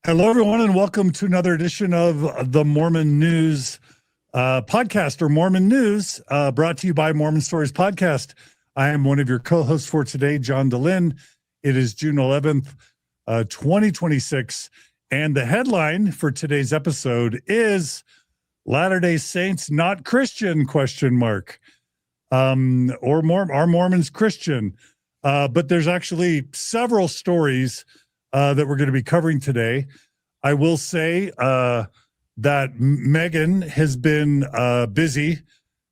Hello, everyone, and welcome to another edition of the Mormon News podcast, or Mormon News, brought to you by Mormon Stories podcast. I am one of your co-hosts for today, John Dehlin. It is June 11th, 2026, and the headline for today's episode is Latter-day Saints Not Christian, ? Are Mormons Christian? But there's actually several stories that we're going to be covering today. I will say that Megan has been busy.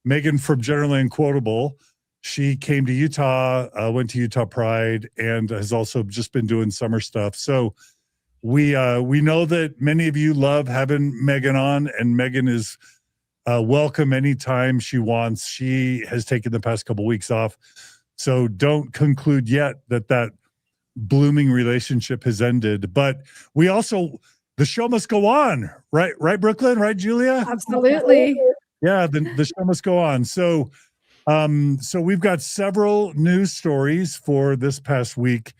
Megan from Generally Unquotable. She came to Utah, went to Utah Pride, and has also just been doing summer stuff. So we know that many of you love having Megan on, and Megan is welcome anytime she wants. She has taken the past couple weeks off. So don't conclude yet that blooming relationship has ended, but the show must go on, right, Brooklyn, right, Julia? Absolutely. Yeah, the show must go on. So we've got several news stories for this past week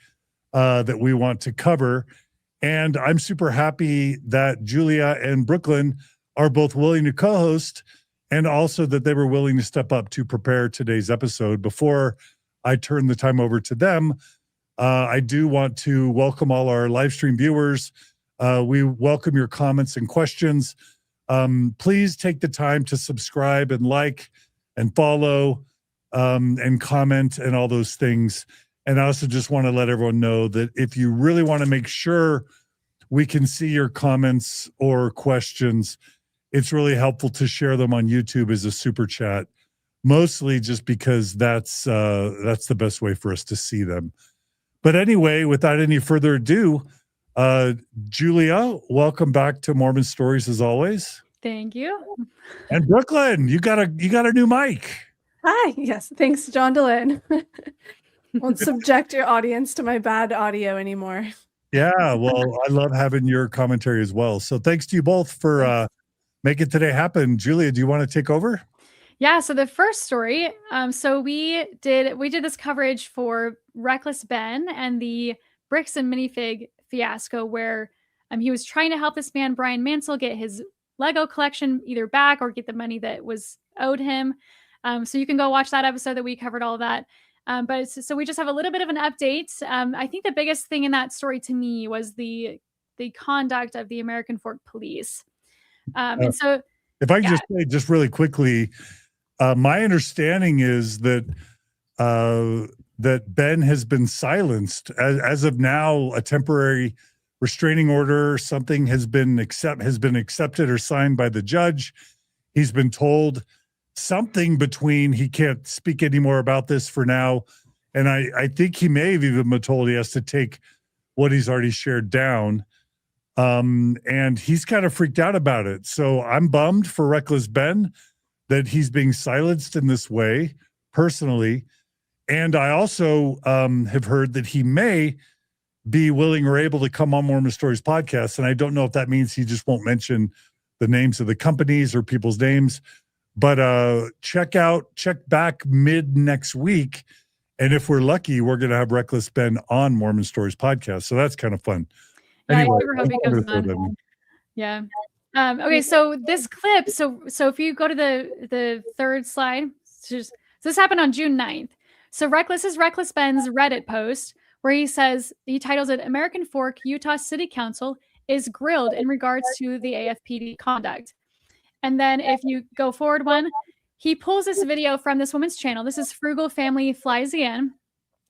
that we want to cover, and I'm super happy that Julia and Brooklyn are both willing to co-host, and also that they were willing to step up to prepare today's episode. Before I turn the time over to them, I do want to welcome all our live stream viewers. We welcome your comments and questions. Please take the time to subscribe and like and follow and comment and all those things. And I also just want to let everyone know that if you really want to make sure we can see your comments or questions, it's really helpful to share them on YouTube as a super chat, mostly just because that's the best way for us to see them. But anyway, without any further ado, Julia, welcome back to Mormon Stories as always. Thank you. And Brooklyn, you got a new mic. Hi. Yes. Thanks, John Dehlin. Won't subject your audience to my bad audio anymore. Yeah, well, I love having your commentary as well. So thanks to you both for making today happen. Julia, do you want to take over? Yeah, so the first story, so we did this coverage for Reckless Ben and the Bricks and Minifig fiasco, where he was trying to help this man, Brian Mansell, get his Lego collection either back or get the money that was owed him. So you can go watch that episode that we covered all of that. So we just have a little bit of an update. I think the biggest thing in that story to me was the conduct of the American Fork Police. And so, if I can just say just really quickly, my understanding is that Ben has been silenced as of now. A temporary restraining order, something has been accepted or signed by the judge. He's been told something between he can't speak anymore about this for now, and I think he may have even been told he has to take what he's already shared down. And he's kind of freaked out about it. So I'm bummed for Reckless Ben that he's being silenced in this way personally. And I also have heard that he may be willing or able to come on Mormon Stories podcast. And I don't know if that means he just won't mention the names of the companies or people's names, but check back mid next week. And if we're lucky, we're going to have Reckless Ben on Mormon Stories podcast. So that's kind of fun. Yeah, anyway, I super hope he comes on. Yeah. Okay, so this clip, so if you go to the third slide, so this happened on June 9th. So Reckless Ben's Reddit post where he titles it American Fork Utah City Council is grilled in regards to the AFPD conduct. And then if you go forward one, he pulls this video from this woman's channel. This is Frugal Family Flies Again.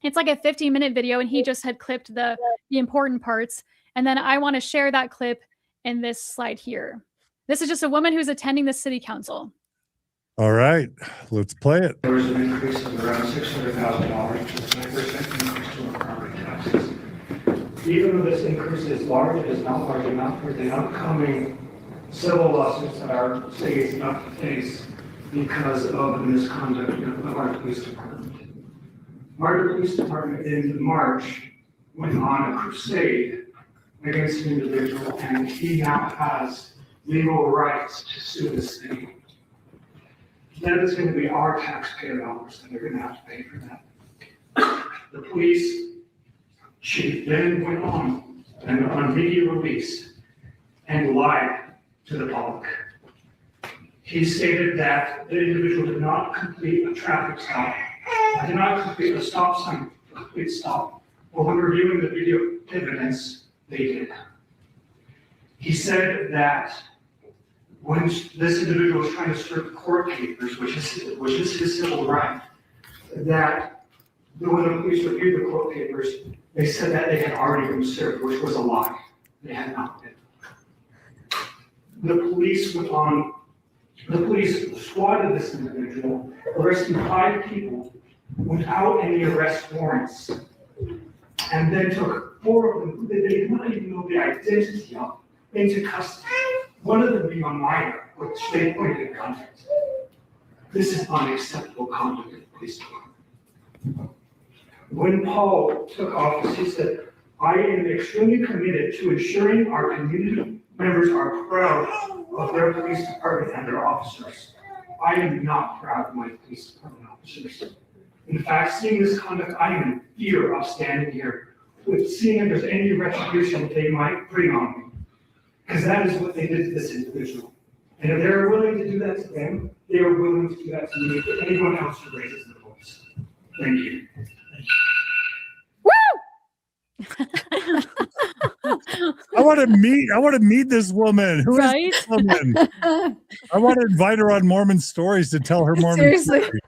It's like a 15-minute video, and he just had clipped the important parts. And then I want to share that clip in this slide here. This is just a woman who's attending the city council. All right, let's play it. There was an increase of around $600,000, which is a 9% increase to our property taxes. Even though this increase is large, it is not large enough for the upcoming civil lawsuits that our state is about to face because of the misconduct of our police department. Our police department in March went on a crusade against an individual, and he now has legal rights to sue the city. Then it's going to be our taxpayer dollars that they're going to have to pay for that. The police chief then went on and on video release and lied to the public. He stated that the individual did not complete a traffic stop, did not complete a stop sign, a complete stop, but when reviewing the video evidence, they did. He said that when this individual was trying to serve court papers, which is his civil right, that when the police reviewed the court papers, they said that they had already been served, which was a lie. They had not been. The police swatted this individual, arresting 5 people without any arrest warrants, and then took 4 of them who they did not even know the identity of into custody. One of them being a minor, which they pointed in context. This is unacceptable conduct in the police department. When Paul took office, he said, "I am extremely committed to ensuring our community members are proud of their police department and their officers. I am not proud of my police department officers. In fact, seeing this conduct, I am in fear of standing here, with seeing if there's any retribution they might bring on me. Because that is what they did to this individual. And if they're willing to do that to them, they are willing to do that to me, to anyone else who raises their voice." Thank you. I want to meet this woman. Who is Right? this woman? I want to invite her on Mormon Stories to tell her Mormon Seriously. stories.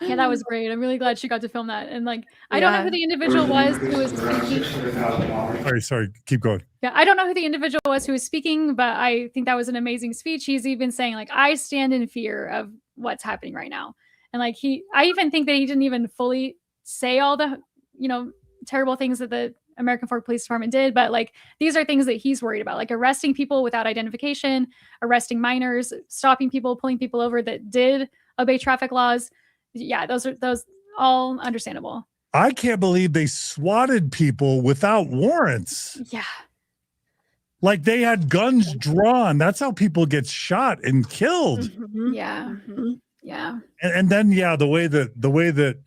Yeah, that was great. I'm really glad she got to film that. And like, I don't know who the individual was who was speaking. Sorry, keep going. Yeah, I don't know who the individual was who was speaking, but I think that was an amazing speech. He's even saying like, I stand in fear of what's happening right now. And like I even think that he didn't even fully say all the, terrible things that the American Fork Police Department did, but like these are things that he's worried about, like arresting people without identification, arresting minors, stopping people, pulling people over that did obey traffic laws. Yeah, those all understandable. I can't believe they swatted people without warrants. Yeah. Like they had guns drawn. That's how people get shot and killed. Mhm. Yeah. Mhm. Yeah. And then the way that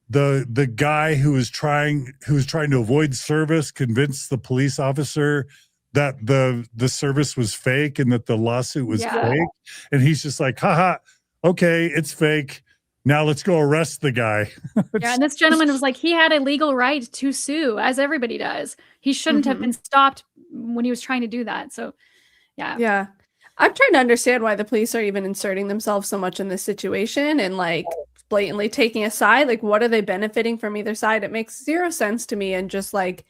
the guy who was trying to avoid service convinced the police officer that the service was fake and that the lawsuit was fake, and he's just like, haha, okay, it's fake, now let's go arrest the guy. Yeah, and this gentleman was like, he had a legal right to sue, as everybody does. He shouldn't have been stopped when he was trying to do that. So Yeah. I'm trying to understand why the police are even inserting themselves so much in this situation and like blatantly taking a side. Like, what are they benefiting from either side? It makes zero sense to me. And just like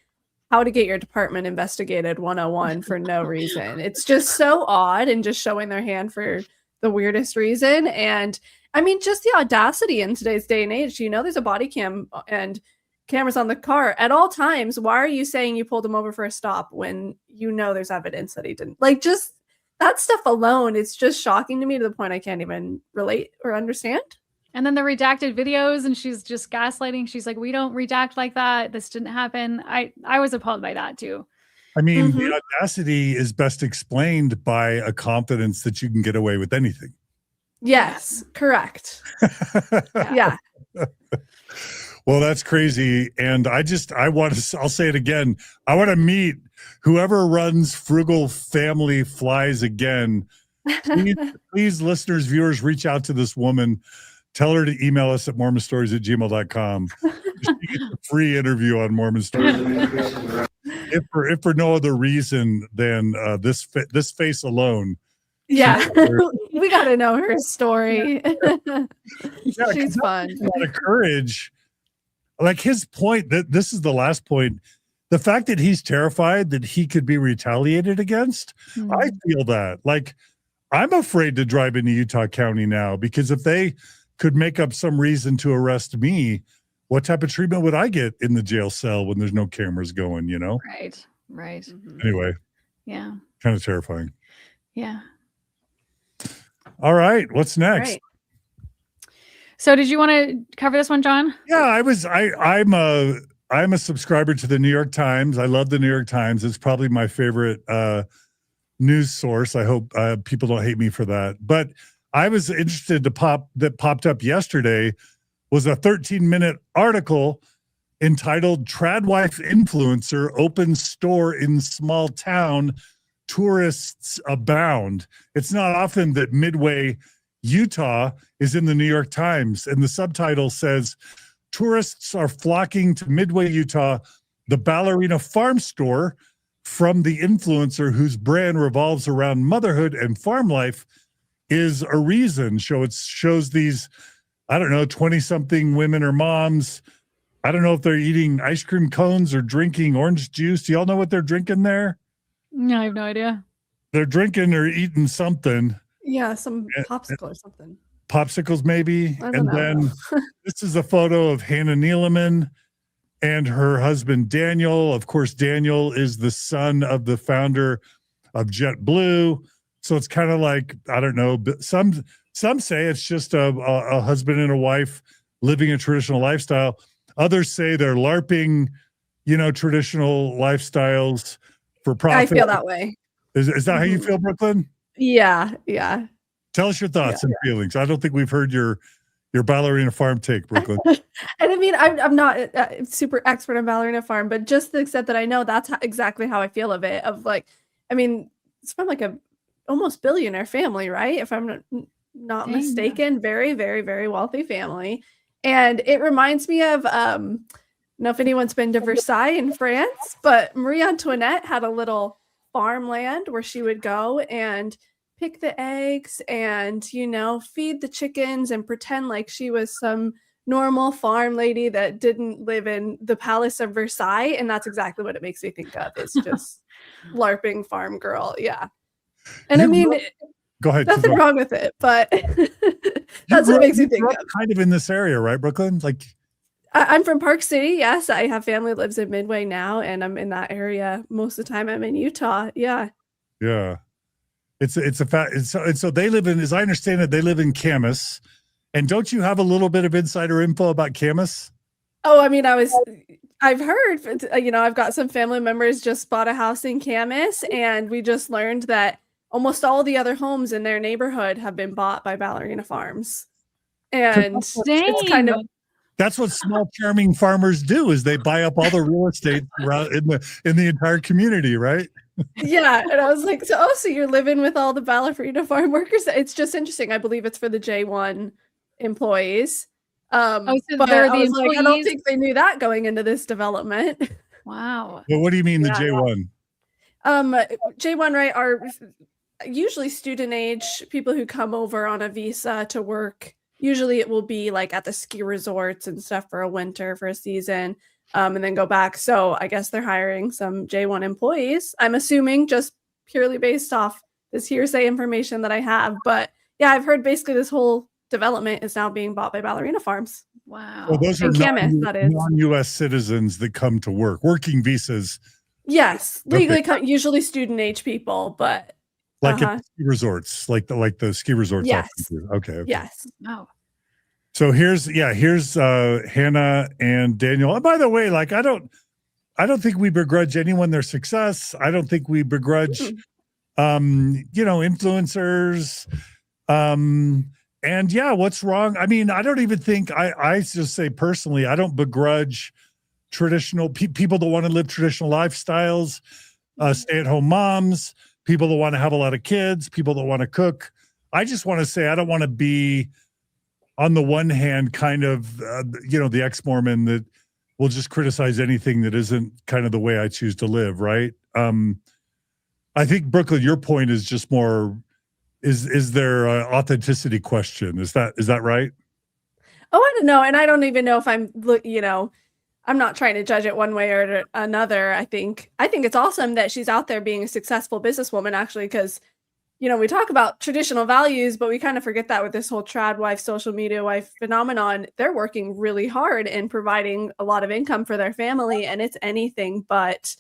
how to get your department investigated 101 for no reason. It's just so odd and just showing their hand for the weirdest reason. And I mean, just the audacity in today's day and age, there's a body cam and cameras on the car at all times. Why are you saying you pulled him over for a stop when there's evidence that he didn't? Like, just that stuff alone, it's just shocking to me to the point I can't even relate or understand. And then the redacted videos, and she's just gaslighting. She's like, we don't redact like that. This didn't happen. I was appalled by that too. I mean, the audacity is best explained by a confidence that you can get away with anything. Yes, correct. Yeah. Well, that's crazy. And I'll say it again. I want to meet whoever runs Frugal Family Flies again. Please, listeners, viewers, reach out to this woman. Tell her to email us at mormonstories@gmail.com. She gets a free interview on Mormon Stories. If for no other reason than this face alone. Yeah, we got to know her story. Yeah, she's fun. A lot of courage. Like his point, that this is the last point. The fact that he's terrified that he could be retaliated against, I feel that. Like, I'm afraid to drive into Utah County now, because if they could make up some reason to arrest me, what type of treatment would I get in the jail cell when there's no cameras going, Right. Anyway. Yeah. Kind of terrifying. Yeah. All right. What's next? Right. So did you want to cover this one, John? Yeah, I'm a subscriber to the New York Times. I love the New York Times. It's probably my favorite news source. I hope people don't hate me for that. But I was interested that popped up yesterday was a 13-minute article entitled Tradwife Influencer Opens Store in Small Town, Tourists Abound. It's not often that Midway, Utah is in the New York Times, and the subtitle says, tourists are flocking to Midway, Utah, the Ballerina Farm store from the influencer whose brand revolves around motherhood and farm life is a reason. So it shows these, I don't know, 20-something women or moms. I don't know if they're eating ice cream cones or drinking orange juice. Do y'all know what they're drinking there? No, I have no idea. They're drinking or eating something. Yeah, some popsicle or something. Popsicles, maybe. I don't And know. then this is a photo of Hannah Neeleman and her husband, Daniel. Of course, Daniel is the son of the founder of JetBlue. So it's kind of like, I don't know, but some say it's just a husband and a wife living a traditional lifestyle. Others say they're LARPing, traditional lifestyles for profit. I feel that way. Is that how you feel, Brooklyn? Yeah. Tell us your thoughts and feelings. I don't think we've heard your Ballerina Farm take, Brooklyn. And I mean, I'm not super expert on Ballerina Farm, but just the extent that I know, that's exactly how I feel of it. Of like, I mean, it's from like a almost billionaire family, right? If I'm not mistaken, very, very, very wealthy family. And it reminds me of, I don't know if anyone's been to Versailles in France, but Marie Antoinette had a little farmland where she would go and pick the eggs and, feed the chickens and pretend like she was some normal farm lady that didn't live in the Palace of Versailles. And that's exactly what it makes me think of. It's just LARPing farm girl. Yeah. And I mean, go ahead. Nothing wrong with it, but that's what it makes me think of. Kind of in this area, right, Brooklyn? Like, I'm from Park City. Yes, I have family that lives in Midway now, and I'm in that area most of the time. I'm in Utah. Yeah. It's a fact. So they live in, as I understand it, they live in Camas. And don't you have a little bit of insider info about Camas? Oh, I mean, I've heard, I've got some family members just bought a house in Camas, and we just learned that almost all the other homes in their neighborhood have been bought by Ballerina Farms. And it's kind of, that's what small charming farmers do, is they buy up all the real estate around in the entire community, right? Yeah. And I was like, so you're living with all the Ballerina Farm workers? It's just interesting. I believe it's for the J1 employees. So but they're I the was like, I don't think they knew that going into this development. Wow. Well, what do you mean the J1? J1, right, are usually student age people who come over on a visa to work. Usually it will be like at the ski resorts and stuff for a winter, for a season, and then go back. So I guess they're hiring some J1 employees, I'm assuming, just purely based off this hearsay information that I have. But yeah, I've heard basically this whole development is now being bought by Ballerina Farms. Wow. Well, those are that non-U.S. citizens that come to work, working visas. Yes, legally usually student age people, but like at ski resorts, like the ski resorts. Yes. Okay. Yes. Wow. So here's Hannah and Daniel. And by the way, like I don't think we begrudge anyone their success. I don't think we begrudge influencers. And yeah, what's wrong? I mean, I don't even think I just say personally, I don't begrudge traditional people that want to live traditional lifestyles, stay-at-home moms, people that want to have a lot of kids, people that want to cook. I just want to say I don't want to be, on the one hand, kind of, the ex-Mormon that will just criticize anything that isn't kind of the way I choose to live, right? I think, Brooklyn, your point is just more, is there an authenticity question? Is that right? Oh, I don't know. And I don't even know if I'm not trying to judge it one way or another. I think it's awesome that she's out there being a successful businesswoman, actually, because, we talk about traditional values, but we kind of forget that with this whole trad wife, social media wife phenomenon. They're working really hard and providing a lot of income for their family. And it's anything but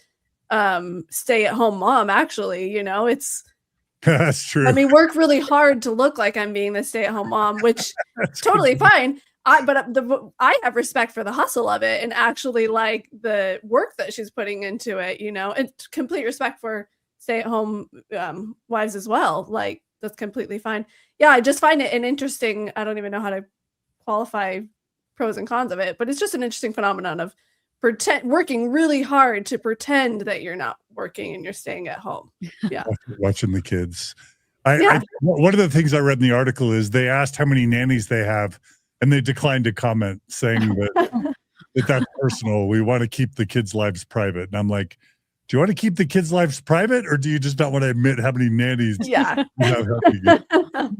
stay-at-home mom, actually. It's that's true. I mean, work really hard to look like I'm being the stay-at-home mom, which totally fine. I have respect for the hustle of it and actually like the work that she's putting into it, and complete respect for stay-at-home wives as well. Like, that's completely fine. Yeah, I just find it an interesting, I don't even know how to qualify pros and cons of it, but it's just an interesting phenomenon of working really hard to pretend that you're not working and you're staying at home. Yeah. Watching the kids. Yeah. One of the things I read in the article is they asked how many nannies they have, and they declined to comment, saying that that's personal. We want to keep the kids' lives private. And I'm like, do you want to keep the kids' lives private, or do you just not want to admit how many nannies Yeah. you have helping you?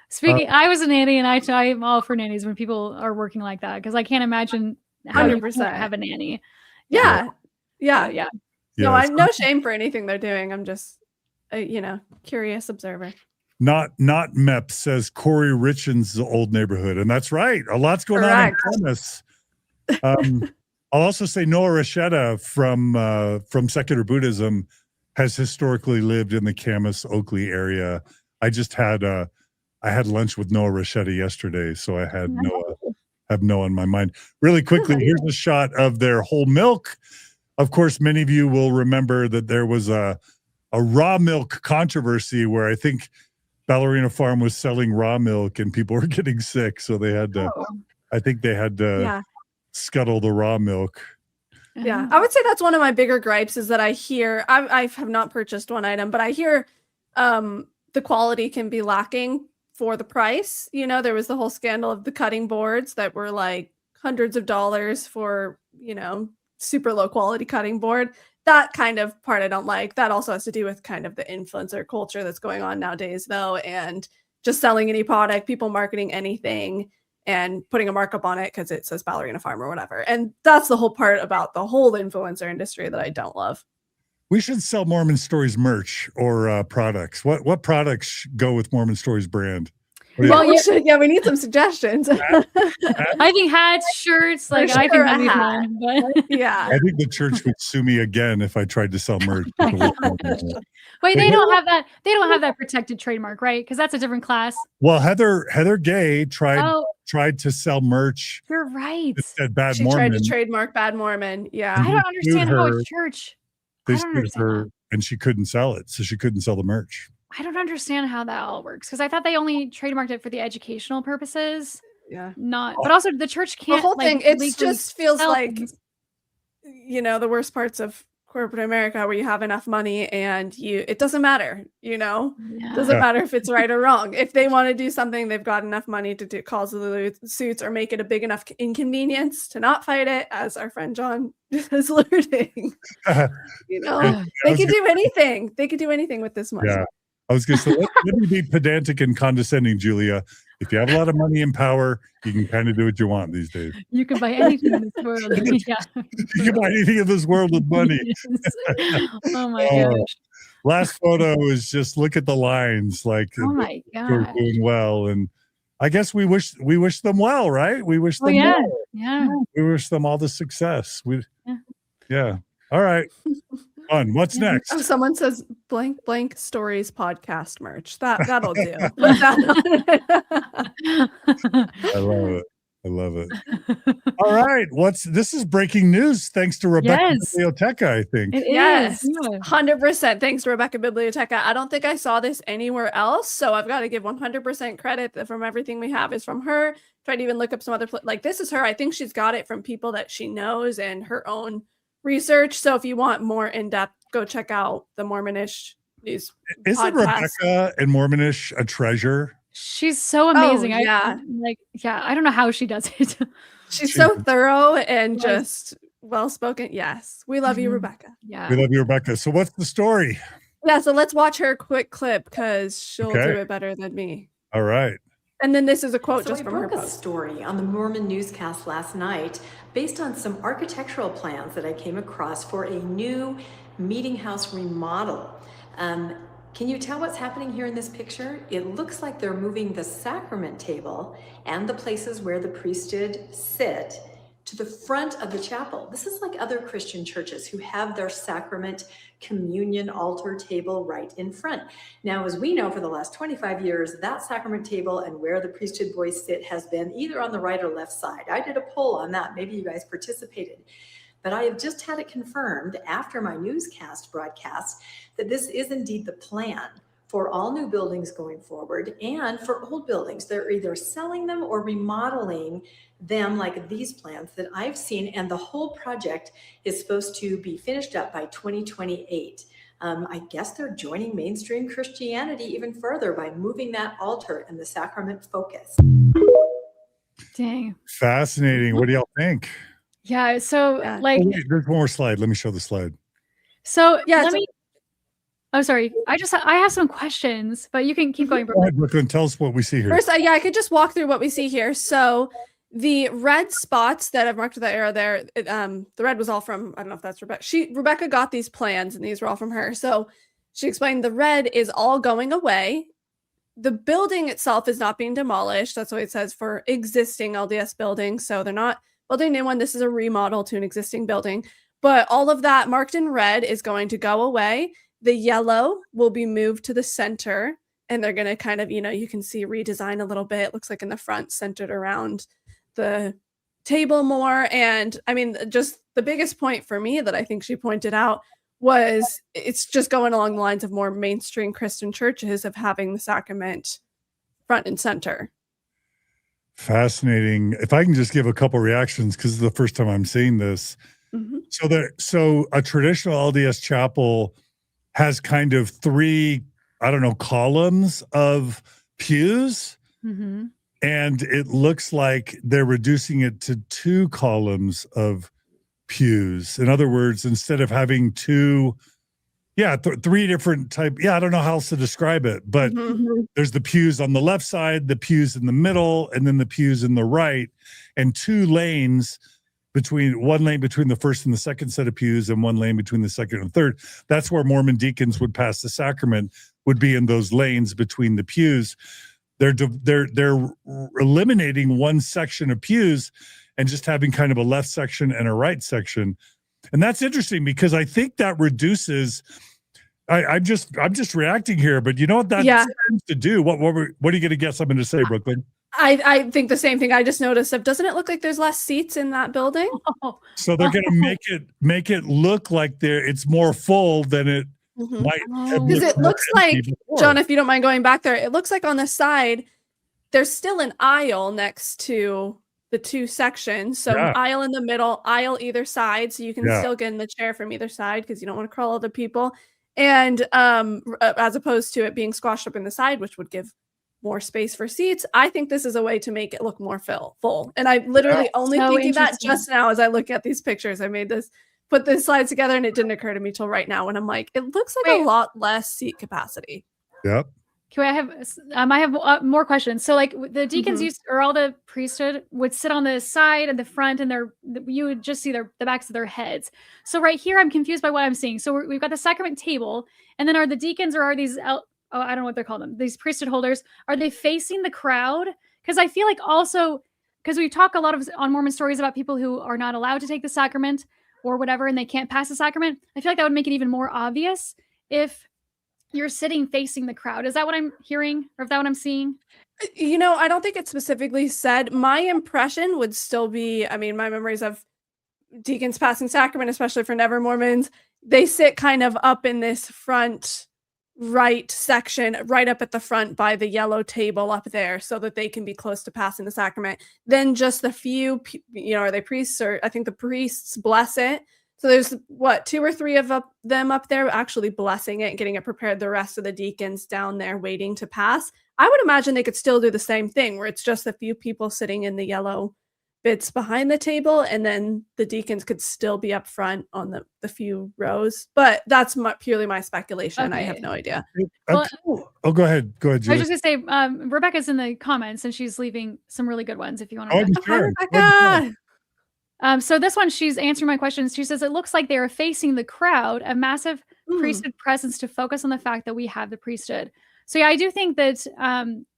Speaking, I was a nanny, and I'm all for nannies when people are working like that, because I can't imagine how you 100%. can't have a nanny. Yeah. Yeah. No, I'm no shame for anything they're doing. I'm just, curious observer. Not MEP says Corey Richens' old neighborhood, and that's right. A lot's going on in Thomas. I'll also say Noah Rasheta from Secular Buddhism has historically lived in the Camas Oakley area. I had lunch with Noah Rasheta yesterday, so I had Noah in my mind. Really quickly, here's a shot of their whole milk. Of course, many of you will remember that there was a raw milk controversy where I think Ballerina Farm was selling raw milk and people were getting sick, so they had to. I think they had to scuttle the raw milk. Yeah, I would say that's one of my bigger gripes is that I hear I have not purchased one item, but I hear the quality can be lacking for the price. There was the whole scandal of the cutting boards that were like hundreds of dollars for, super low quality cutting board. That kind of part I don't like. That also has to do with kind of the influencer culture that's going on nowadays, though, and just selling any product, people marketing anything and putting a markup on it because it says Ballerina Farm or whatever. And that's the whole part about the whole influencer industry that I don't love. We should sell Mormon Stories merch or products. What products go with Mormon Stories brand? Well, we should. Yeah, we need some suggestions. I think hats, shirts, I think that'd be fun. But yeah, I think the church would sue me again if I tried to sell merch. Wait, they don't have that. They don't have that protected trademark, right? Because that's a different class. Well, Heather Gay tried to sell merch. You're right. It said Bad she Mormon. Tried to trademark Bad Mormon. Yeah, I don't understand how it's church. They sued her, and she couldn't sell it, so she couldn't sell the merch. I don't understand how that all works because I thought they only trademarked it for the educational purposes. Yeah, but also the church can't. The whole thing, it just feels like, things. The worst parts of corporate America where you have enough money and it doesn't matter, It doesn't matter if it's right or wrong. If they want to do something, they've got enough money to cause the suits or make it a big enough inconvenience to not fight it, as our friend John is alluding. They could do anything. They could do anything with this money. Yeah. I was going to say, let me be pedantic and condescending, Julia. If you have a lot of money and power, you can kind of do what you want these days. You can buy anything in this world. You can buy anything in this world with money. Oh my gosh. Last photo is just look at the lines. Like, oh my god, they're doing well, and I guess we wish them well, right? We wish them well. Yeah. We wish them all the success. Yeah. All right. Fun. What's next? Oh, someone says blank stories podcast merch. That'll do. I love it. All right. This is breaking news thanks to Rebecca Biblioteca, I think. Yes. 100% thanks to Rebecca Biblioteca. I don't think I saw this anywhere else, so I've got to give 100% credit from everything we have is from her. Tried to even look up some other this is her. I think she's got it from people that she knows and her own research. So if you want more in-depth, go check out the Mormonish news. Isn't Rebecca and Mormonish a treasure? She's so amazing. Oh, yeah. I don't know how she does it. She's so thorough and just well-spoken. Yes. We love you, Rebecca. Yeah. We love you, Rebecca. So what's the story? Yeah. So let's watch her quick clip because she'll do it better than me. All right. And then this is a quote just from her post. I broke a story on the Mormon newscast last night based on some architectural plans that I came across for a new meeting house remodel. Can you tell what's happening here in this picture? It looks like they're moving the sacrament table and the places where the priesthood sit to the front of the chapel. This is like other Christian churches who have their sacrament communion altar table right in front. Now, as we know, for the last 25 years, that sacrament table and where the priesthood boys sit has been either on the right or left side. I did a poll on that. Maybe you guys participated. But I have just had it confirmed after my newscast broadcast that this is indeed the plan for all new buildings going forward and for old buildings. They're either selling them or remodeling them like these plans that I've seen. And the whole project is supposed to be finished up by 2028. I guess they're joining mainstream Christianity even further by moving that altar and the sacrament focus. Dang. Fascinating. What do y'all think? Yeah. So Yeah. like, Oh, wait, there's one more slide. Let me show the slide. so Yeah, let so- me. Oh, sorry. I have some questions, but you can keep going. Go ahead, Brooklyn. Tell us what we see here. First, I could just walk through what we see here. So the red spots that I've marked with the arrow there, the red was all from, I don't know if that's Rebecca. Rebecca got these plans and these were all from her. So she explained the red is all going away. The building itself is not being demolished. That's what it says for existing LDS buildings. So they're not building a new one. This is a remodel to an existing building. But all of that marked in red is going to go away. The yellow will be moved to the center, and they're going to kind of, you can see redesign a little bit. It looks like in the front, centered around the table more. And I mean, just the biggest point for me that I think she pointed out was it's just going along the lines of more mainstream Christian churches of having the sacrament front and center. Fascinating. If I can just give a couple reactions, because this is the first time I'm seeing this. Mm-hmm. So a traditional LDS chapel has kind of three, columns of pews. Mm-hmm. And it looks like they're reducing it to 2 columns of pews. In other words, instead of having 3 different type. Yeah, I don't know how else to describe it, but Mm-hmm. there's the pews on the left side, the pews in the middle, and then the pews in the right, and 2 lanes one lane between the first and the second set of pews, and 1 lane between the second and third. That's where Mormon deacons would pass the sacrament, would be in those lanes between the pews. They're eliminating one section of pews and just having kind of a left section and a right section. And that's interesting because I think that reduces. I'm just reacting here, but you know what that seems to do? What are you going to guess I'm going to say, Brooklyn? I think the same thing. I just noticed doesn't it look like there's less seats in that building? So they're going to make it look like it's more full than it might have. Because it looks like, before. John, if you don't mind going back there, it looks like on the side there's still an aisle next to the 2 sections. So aisle in the middle, aisle either side, so you can still get in the chair from either side because you don't want to crawl other people. And as opposed to it being squashed up in the side, which would give more space for seats, I think this is a way to make it look more full. And I literally only thinking that just now as I look at these pictures. I put this slides together, and it didn't occur to me till right now when I'm like, it looks like a lot less seat capacity. Yep. Okay, I have more questions. So, like the deacons used, or all the priesthood would sit on the side and the front, and you would just see the backs of their heads. So right here, I'm confused by what I'm seeing. So we've got the sacrament table, and then are the deacons, or are these I don't know what they're called, these priesthood holders, are they facing the crowd? Because I feel like also, because we talk a lot on Mormon Stories about people who are not allowed to take the sacrament or whatever, and they can't pass the sacrament. I feel like that would make it even more obvious if you're sitting facing the crowd. Is that what I'm hearing, or is that what I'm seeing? I don't think it's specifically said. My impression would still be, my memories of deacons passing sacrament, especially for Never Mormons, they sit kind of up in this front right section, right up at the front by the yellow table up there, so that they can be close to passing the sacrament. Then just the few, are they priests, or I think the priests bless it. So there's 2 or 3 of them up there actually blessing it and getting it prepared. The rest of the deacons down there waiting to pass. I would imagine they could still do the same thing, where it's just a few people sitting in the yellow bits behind the table, and then the deacons could still be up front on the few rows. But that's purely my speculation. Okay. I have no idea. Well, go ahead, Julie. I was just going to say, Rebecca's in the comments, and she's leaving some really good ones if you want to read. Hi, Rebecca. So this one, she's answering my questions. She says, it looks like they are facing the crowd, a massive priesthood presence to focus on the fact that we have the priesthood. So yeah, I do think that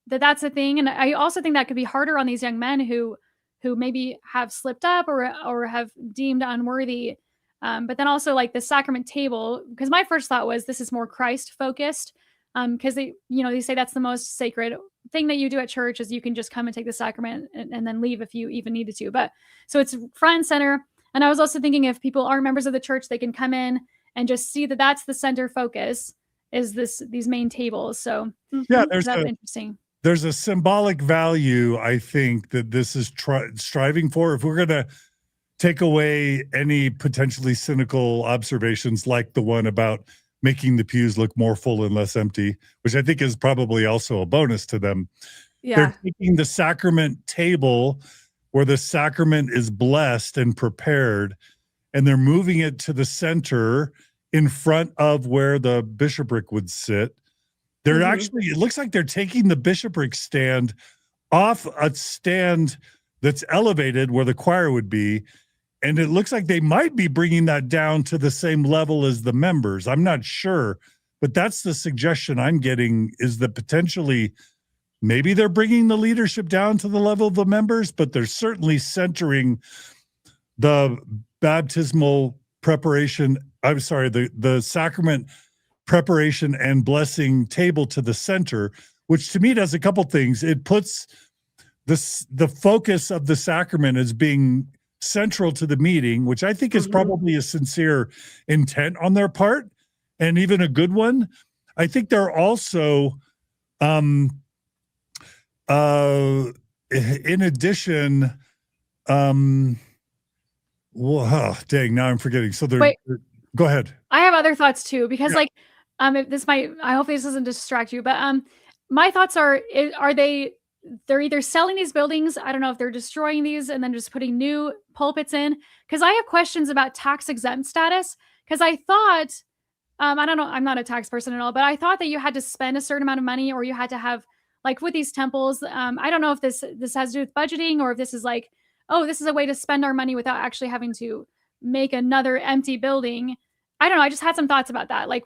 that's a thing. And I also think that could be harder on these young men who maybe have slipped up or have deemed unworthy. But then also like the sacrament table, because my first thought was this is more Christ focused. Because they say that's the most sacred thing that you do at church is you can just come and take the sacrament and then leave if you even needed to. But so it's front and center. And I was also thinking if people aren't members of the church, they can come in and just see that that's the center focus. is these main tables. So Yeah, that's interesting. There's a symbolic value, I think, that this is striving for. If we're going to take away any potentially cynical observations like the one about making the pews look more full and less empty, which I think is probably also a bonus to them. Yeah. They're taking the sacrament table where the sacrament is blessed and prepared, and they're moving it to the center in front of where the bishopric would sit. They're actually, it looks like they're taking the bishopric stand off a stand that's elevated where the choir would be. And it looks like they might be bringing that down to the same level as the members. I'm not sure, but that's the suggestion I'm getting, is that potentially maybe they're bringing the leadership down to the level of the members, but they're certainly centering the baptismal preparation. I'm sorry, the sacrament preparation and blessing table to the center, which to me does a couple things. It puts the focus of the sacrament as being central to the meeting, which I think is probably a sincere intent on their part, and even a good one. I think they're also, in addition, well, dang, now I'm forgetting. So go ahead. I have other thoughts too, because I hope this doesn't distract you, but my thoughts are they're either selling these buildings. I don't know if they're destroying these and then just putting new pulpits in. Because I have questions about tax exempt status. Because I thought, I don't know, I'm not a tax person at all, but I thought that you had to spend a certain amount of money, or you had to have, like with these temples. I don't know if this has to do with budgeting, or if this is like, oh, this is a way to spend our money without actually having to make another empty building. I don't know. I just had some thoughts about that. Like,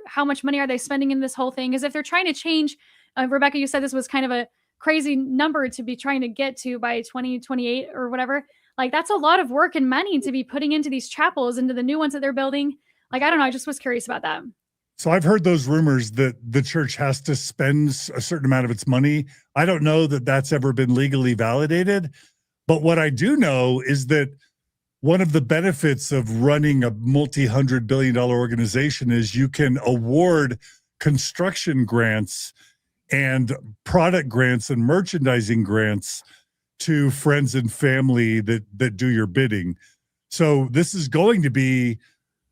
how much money are they spending in this whole thing? Because if they're trying to change, Rebecca, you said this was kind of a crazy number to be trying to get to by 2028 or whatever. Like, that's a lot of work and money to be putting into these chapels, into the new ones that they're building. Like, I don't know. I just was curious about that. So I've heard those rumors that the church has to spend a certain amount of its money. I don't know that that's ever been legally validated. But what I do know is that one of the benefits of running a multi-$100 billion organization is you can award construction grants and product grants and merchandising grants to friends and family that do your bidding. So this is going to be,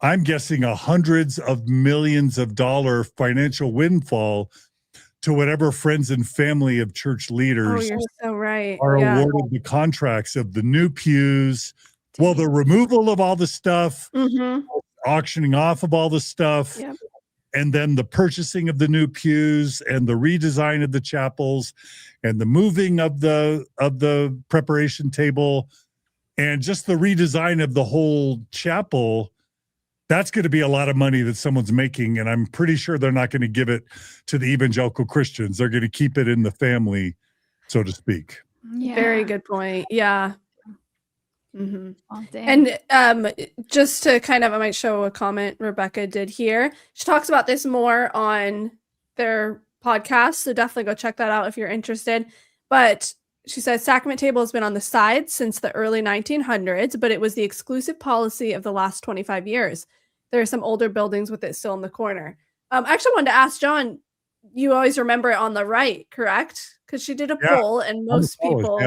I'm guessing, hundreds of millions of dollar financial windfall to whatever friends and family of church leaders you're so right. are awarded the contracts of the new pews. Well, the removal of all the stuff, auctioning off of all the stuff, and then the purchasing of the new pews and the redesign of the chapels and the moving of the preparation table and just the redesign of the whole chapel. That's going to be a lot of money that someone's making, and I'm pretty sure they're not going to give it to the evangelical Christians. They're going to keep it in the family, so to speak. Yeah. Very good point. Yeah. Oh, and just to kind of, I might show a comment Rebecca did here. She talks about this more on their podcast, so definitely go check that out if you're interested. But she says sacrament table has been on the side since the early 1900s, but it was the exclusive policy of the last 25 years. There are some older buildings with it still in the corner. I actually wanted to ask John, you always remember it on the right, correct? Because she did a poll, and most people...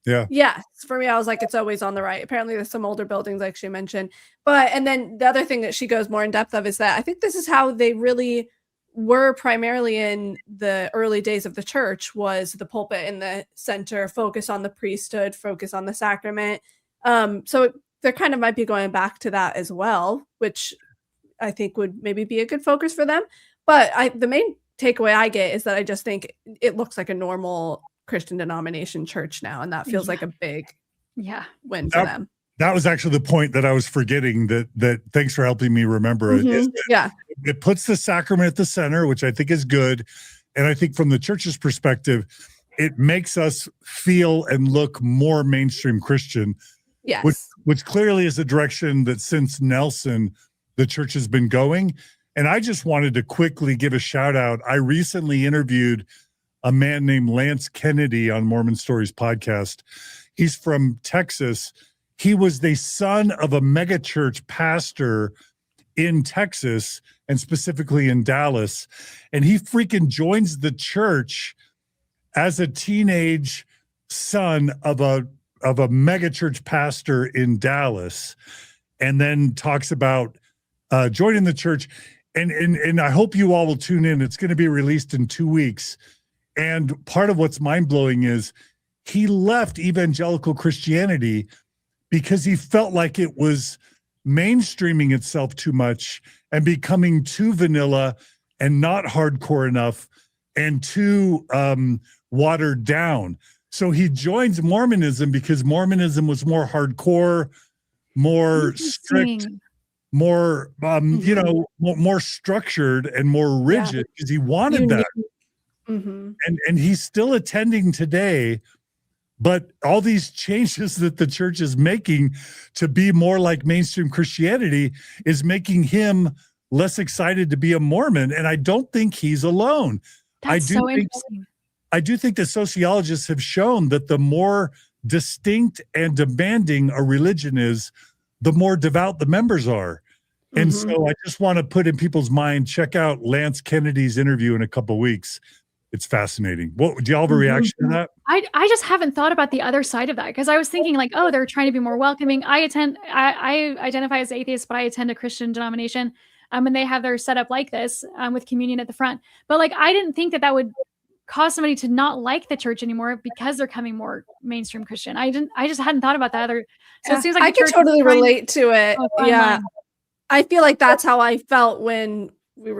Yes, for me, I was like, it's always on the right. Apparently, there's some older buildings, like she mentioned. And then the other thing that she goes more in depth of is that I think this is how they really were primarily in the early days of the church, was the pulpit in the center, focus on the priesthood, focus on the sacrament. So there kind of might be going back to that as well, which I think would maybe be a good focus for them. But the main takeaway I get is that I just think it looks like a normal Christian denomination church now, and that feels like a big win for them. That was actually the point that I was forgetting, that thanks for helping me remember it. It puts the sacrament at the center, which I think is good. And I think from the church's perspective, it makes us feel and look more mainstream Christian. Yes. Which clearly is a direction that since Nelson, the church has been going. And I just wanted to quickly give a shout out. I recently interviewed a man named Lance Kennedy on Mormon Stories podcast. He's from Texas. He was the son of a megachurch pastor in Texas and specifically in Dallas. And he freaking joins the church as a teenage son of a mega church pastor in Dallas, and then talks about joining the church. And I hope you all will tune in. It's going to be released in 2 weeks. And part of what's mind-blowing is he left evangelical Christianity because he felt like it was mainstreaming itself too much and becoming too vanilla and not hardcore enough and too watered down. So he joins Mormonism because Mormonism was more hardcore, more strict, more more structured and more rigid, because he wanted that. And he's still attending today, but all these changes that the church is making to be more like mainstream Christianity is making him less excited to be a Mormon. And I don't think he's alone. I do think that sociologists have shown that the more distinct and demanding a religion is, the more devout the members are. And so I just want to put in people's mind, check out Lance Kennedy's interview in a couple of weeks. It's fascinating. What, do y'all have a reaction to that? I just haven't thought about the other side of that, because I was thinking like, oh, they're trying to be more welcoming. I identify as atheist, but I attend a Christian denomination. And they have their setup like this with communion at the front. But like, I didn't think that would cause somebody to not like the church anymore because they're coming more mainstream Christian. I just hadn't thought about that other. So it seems like I can totally relate to it. Yeah. I feel like that's how I felt when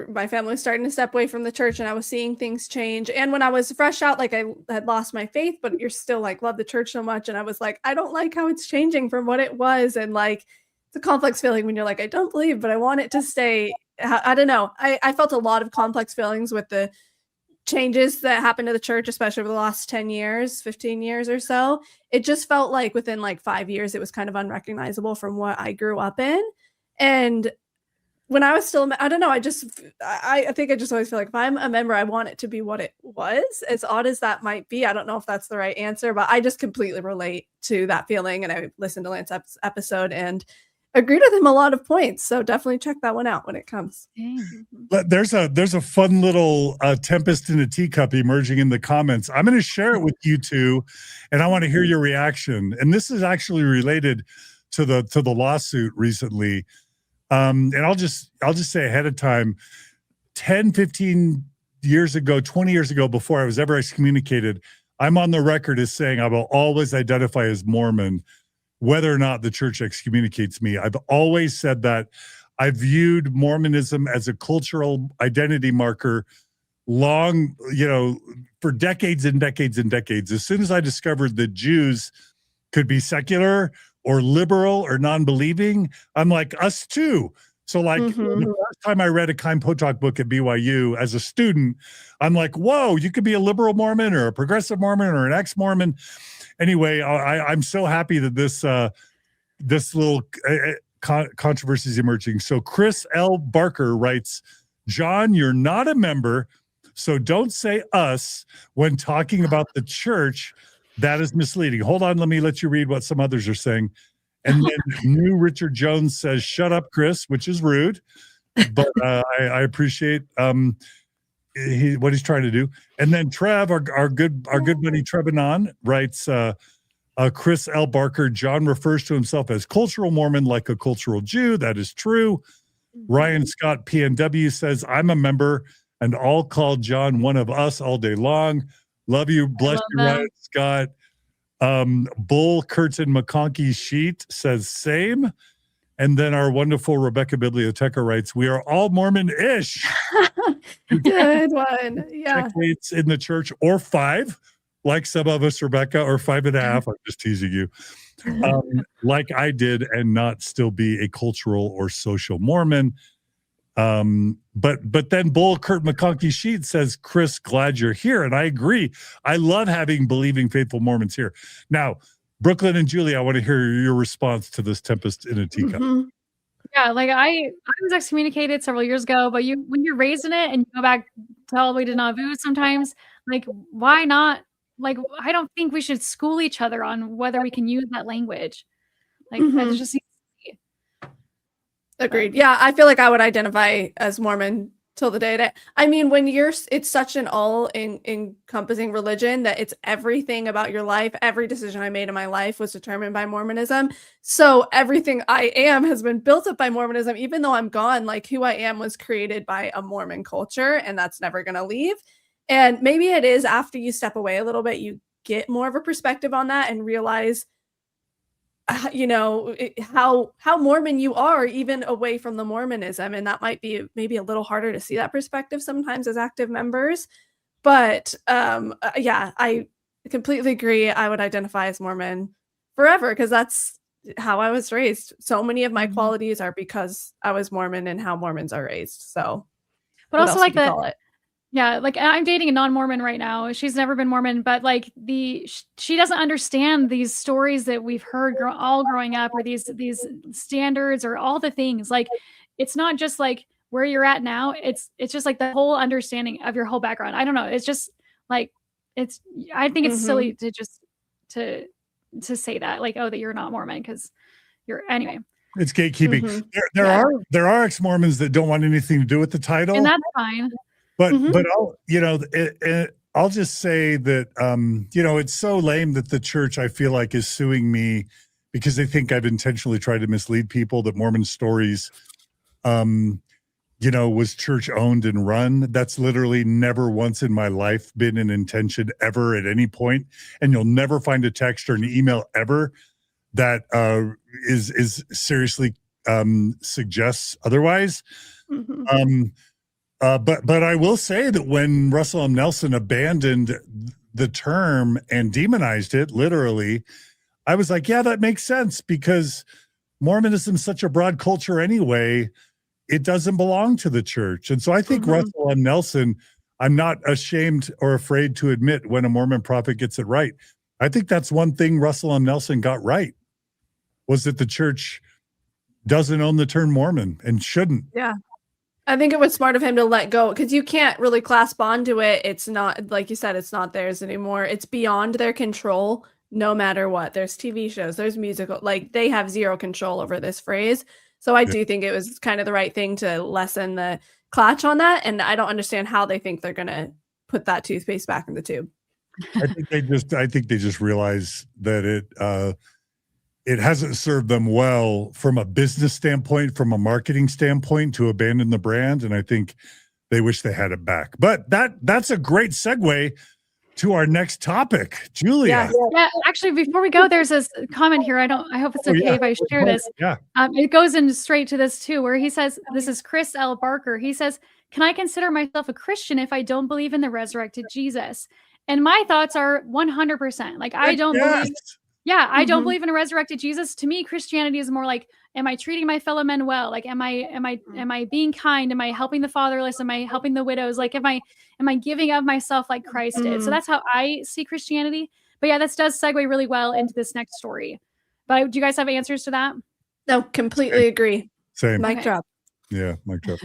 my family was starting to step away from the church and I was seeing things change. And when I was fresh out, like I had lost my faith, but you're still like, love the church so much. And I was like, I don't like how it's changing from what it was. And like, it's a complex feeling when you're like, I don't believe, but I want it to stay. I don't know. I felt a lot of complex feelings with the changes that happened to the church, especially over the last 10 years, 15 years or so. It just felt like within like 5 years, it was kind of unrecognizable from what I grew up in. And when I was still, I don't know, I think I just always feel like if I'm a member, I want it to be what it was, as odd as that might be. I don't know if that's the right answer, but I just completely relate to that feeling. And I listened to Lance's episode and agreed with him a lot of points. So definitely check that one out when it comes. There's a fun little Tempest in a teacup emerging in the comments. I'm going to share it with you two, and I want to hear your reaction. And this is actually related to the lawsuit recently. And I'll just say ahead of time, 10, 15 years ago, 20 years ago, before I was ever excommunicated, I'm on the record as saying I will always identify as Mormon, whether or not the church excommunicates me. I've always said that. I viewed Mormonism as a cultural identity marker for decades and decades and decades. As soon as I discovered that Jews could be secular or liberal or non-believing, I'm like, us too. So like the first time I read a Chaim Potok book at BYU as a student, I'm like, whoa, you could be a liberal Mormon or a progressive Mormon or an ex-Mormon. Anyway, I'm so happy that this little controversy is emerging. So Chris L. Barker writes, John, you're not a member, so don't say us when talking about the church. That is misleading. Hold on, let me let you read what some others are saying. And then New Richard Jones says, shut up, Chris, which is rude, but I appreciate what he's trying to do. And then Trev, our good buddy Trebanon writes, Chris L. Barker, John refers to himself as cultural Mormon like a cultural Jew. That is true. Ryan Scott PNW says, I'm a member and I'll call John one of us all day long. Love you. Bless you, Ryan Scott. Bull Curtin McConkey Sheet says same. And then our wonderful Rebecca Biblioteca writes, we are all Mormon-ish. Good one. Yeah. Checkmates in the church, or 5, like some of us, Rebecca, or 5.5. I'm just teasing you. Like I did, and not still be a cultural or social Mormon. But then Bull Kurt McConkey Sheet says, Chris, glad you're here. And I agree. I love having believing faithful Mormons here. Now, Brooklyn and Julie, I want to hear your response to this Tempest in a Teacup. Yeah, like I was excommunicated several years ago, but when you're raised in it and you go back all the way to Nauvoo sometimes, like, why not? Like, I don't think we should school each other on whether we can use that language. Like, that's just Agreed. Yeah, I feel like I would identify as Mormon till the day that I mean, when it's such an encompassing religion that it's everything about your life. Every decision I made in my life was determined by Mormonism. So everything I am has been built up by Mormonism. Even though I'm gone, like who I am was created by a Mormon culture, and that's never going to leave. And maybe it is after you step away a little bit, you get more of a perspective on that and realize how Mormon you are even away from the Mormonism, and that might be maybe a little harder to see that perspective sometimes as active members. But yeah, I completely agree. I would identify as Mormon forever because that's how I was raised. So many of my qualities are because I was Mormon and how Mormons are raised. So, but also like the yeah, like I'm dating a non-Mormon right now. She's never been Mormon, but like she doesn't understand these stories that we've heard all growing up, or these standards, or all the things. Like, it's not just like where you're at now. It's just like the whole understanding of your whole background. I don't know. It's just like I think it's silly to just to say that, like, oh, that you're not Mormon because you're anyway. It's gatekeeping. There are ex-Mormons that don't want anything to do with the title, and that's fine. But I'll just say that it's so lame that the church, I feel like, is suing me because they think I've intentionally tried to mislead people that Mormon Stories was church owned and run. That's literally never once in my life been an intention ever at any point. And you'll never find a text or an email ever that is seriously suggests otherwise. But I will say that when Russell M. Nelson abandoned the term and demonized it, literally, I was like, yeah, that makes sense, because Mormonism is such a broad culture anyway. It doesn't belong to the church. And so I think Russell M. Nelson, I'm not ashamed or afraid to admit when a Mormon prophet gets it right. I think that's one thing Russell M. Nelson got right, was that the church doesn't own the term Mormon and shouldn't. Yeah. I think it was smart of him to let go, because you can't really clasp onto it. It's not, like you said, it's not theirs anymore. It's beyond their control, no matter what. There's TV shows, there's musical, like they have zero control over this phrase. So I do think it was kind of the right thing to lessen the clutch on that. And I don't understand how they think they're going to put that toothpaste back in the tube. I think they just realize that it hasn't served them well from a business standpoint, from a marketing standpoint, to abandon the brand. And I think they wish they had it back. But that's a great segue to our next topic. Julia. Yeah, actually, before we go, there's this comment here. I hope it's okay if I share this. Yeah. It goes in straight to this too, where he says, this is Chris L. Barker. He says, "Can I consider myself a Christian if I don't believe in the resurrected Jesus?" And my thoughts are 100%. Like, I don't believe. Yeah, I don't believe in a resurrected Jesus. To me, Christianity is more like, am I treating my fellow men well? Like, am I being kind? Am I helping the fatherless? Am I helping the widows? Like, am I giving of myself like Christ did? So that's how I see Christianity. But yeah, this does segue really well into this next story. But do you guys have answers to that? No, completely agree. Same. Mic drop. Yeah, mic drop.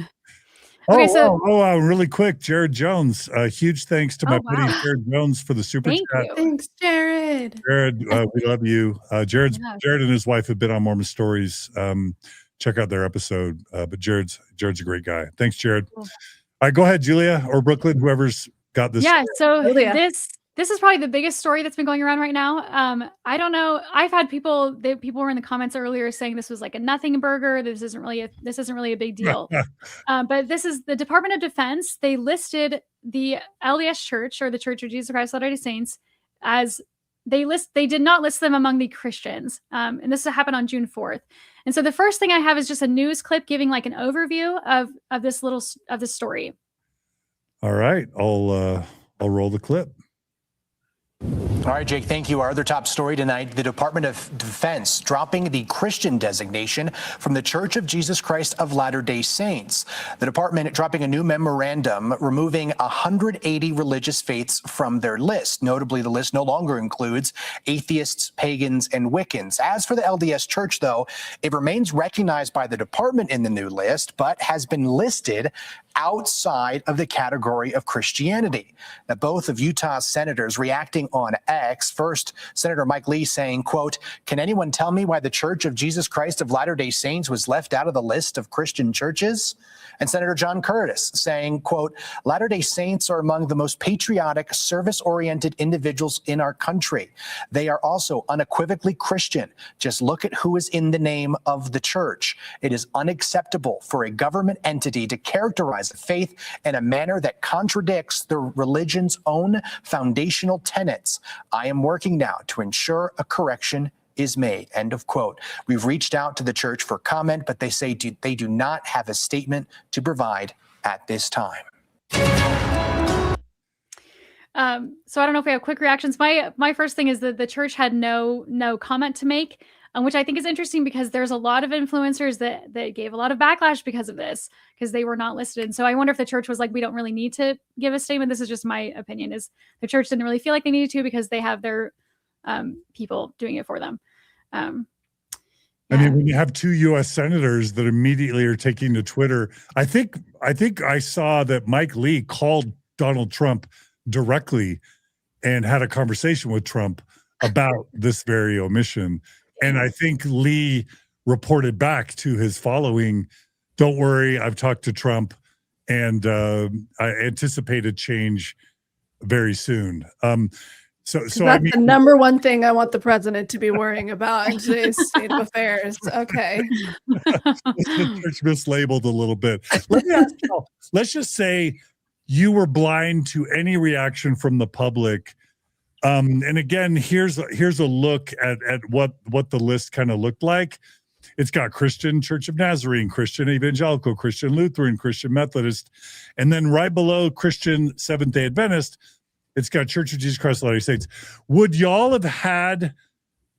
Okay, so really quick, Jared Jones. Huge thanks to my buddy Jared Jones for the super chat. Thank you. Thanks, Jared. Jared, we love you. Jared and his wife have been on Mormon Stories. Check out their episode. But Jared's a great guy. Thanks, Jared. Cool. All right, go ahead, Julia or Brooklyn, whoever's got this. Yeah, so Julia. This is probably the biggest story that's been going around right now. I don't know. I've had people were in the comments earlier saying this was like a nothing burger. This isn't really a big deal. But this is the Department of Defense. They listed the LDS Church, or the Church of Jesus Christ of Latter-day Saints, as they did not list them among the Christians. And this happened on June 4th. And so the first thing I have is just a news clip giving like an overview of this story. All right, I'll roll the clip. All right, Jake, thank you. Our other top story tonight, the Department of Defense dropping the Christian designation from the Church of Jesus Christ of Latter-day Saints. The department dropping a new memorandum removing 180 religious faiths from their list. Notably, the list no longer includes atheists, pagans, and Wiccans. As for the LDS Church, though, it remains recognized by the department in the new list, but has been listed outside of the category of Christianity. Now, both of Utah's senators reacting tweeting on X. First, Senator Mike Lee saying, quote, "Can anyone tell me why the Church of Jesus Christ of Latter-day Saints was left out of the list of Christian churches?" And Senator John Curtis saying, quote, "Latter-day Saints are among the most patriotic, service-oriented individuals in our country. They are also unequivocally Christian. Just look at who is in the name of the church. It is unacceptable for a government entity to characterize the faith in a manner that contradicts the religion's own foundational tenets. I am working now to ensure a correction is made." End of quote. We've reached out to the church for comment, but they say they do not have a statement to provide at this time. So I don't know if we have quick reactions. My first thing is that the church had no comment to make, which I think is interesting because there's a lot of influencers that gave a lot of backlash because of this, because they were not listed. And so I wonder if the church was like, we don't really need to give a statement. This is just my opinion, is the church didn't really feel like they needed to because they have their people doing it for them. I mean, when you have two U.S. senators that immediately are taking to Twitter, I think I saw that Mike Lee called Donald Trump directly and had a conversation with Trump about this very omission. And I think Lee reported back to his following, "Don't worry, I've talked to Trump, and I anticipate a change very soon." So That's I mean, the number one thing I want the president to be worrying about in today's state of affairs. Okay. the church mislabeled a little bit. Let me ask you, let's just say you were blind to any reaction from the public. And again, here's a look at what the list kind of looked like. It's got Christian Church of Nazarene, Christian Evangelical, Christian Lutheran, Christian Methodist, and then right below Christian Seventh-day Adventist, it's got Church of Jesus Christ of Latter-day Saints. Would y'all have had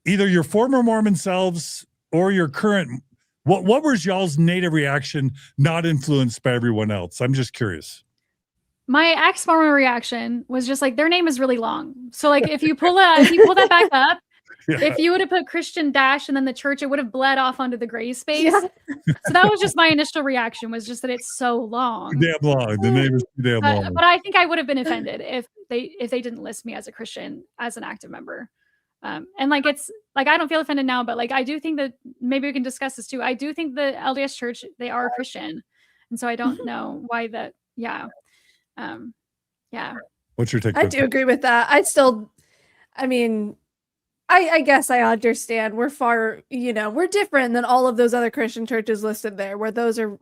either your former Mormon selves or your current, what was y'all's native reaction, not influenced by everyone else? I'm just curious. My ex-Mormon reaction was just like, their name is really long. So like if you pull that back up, Yeah. if you would have put Christian dash and then the church, it would have bled off onto the gray space. Yeah. So that was just my initial reaction, was just that it's so long. Damn long. The name is too damn long. But I think I would have been offended if they didn't list me as a Christian, as an active member. And like, it's like, I don't feel offended now, but like, I do think that maybe we can discuss this too. I do think the LDS church, they are Christian. And so I don't know why that. Yeah. Yeah. What's your take? I do agree with that. I guess I understand. We're we're different than all of those other Christian churches listed there, where those are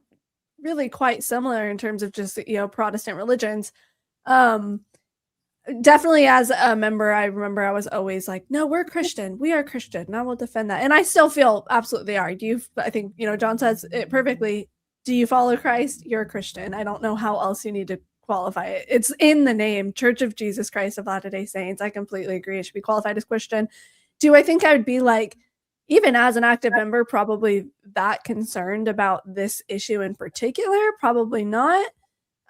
really quite similar in terms of just, Protestant religions. Definitely as a member, I remember I was always like, no, we're Christian. We are Christian. And I will defend that. And I still feel absolutely are. I think, John says it perfectly. Do you follow Christ? You're a Christian. I don't know how else you need to qualify it. It's in the name, Church of Jesus Christ of Latter-day Saints. I completely agree. It should be qualified as Christian. Do I think I would be like, even as an active member, probably that concerned about this issue in particular? Probably not.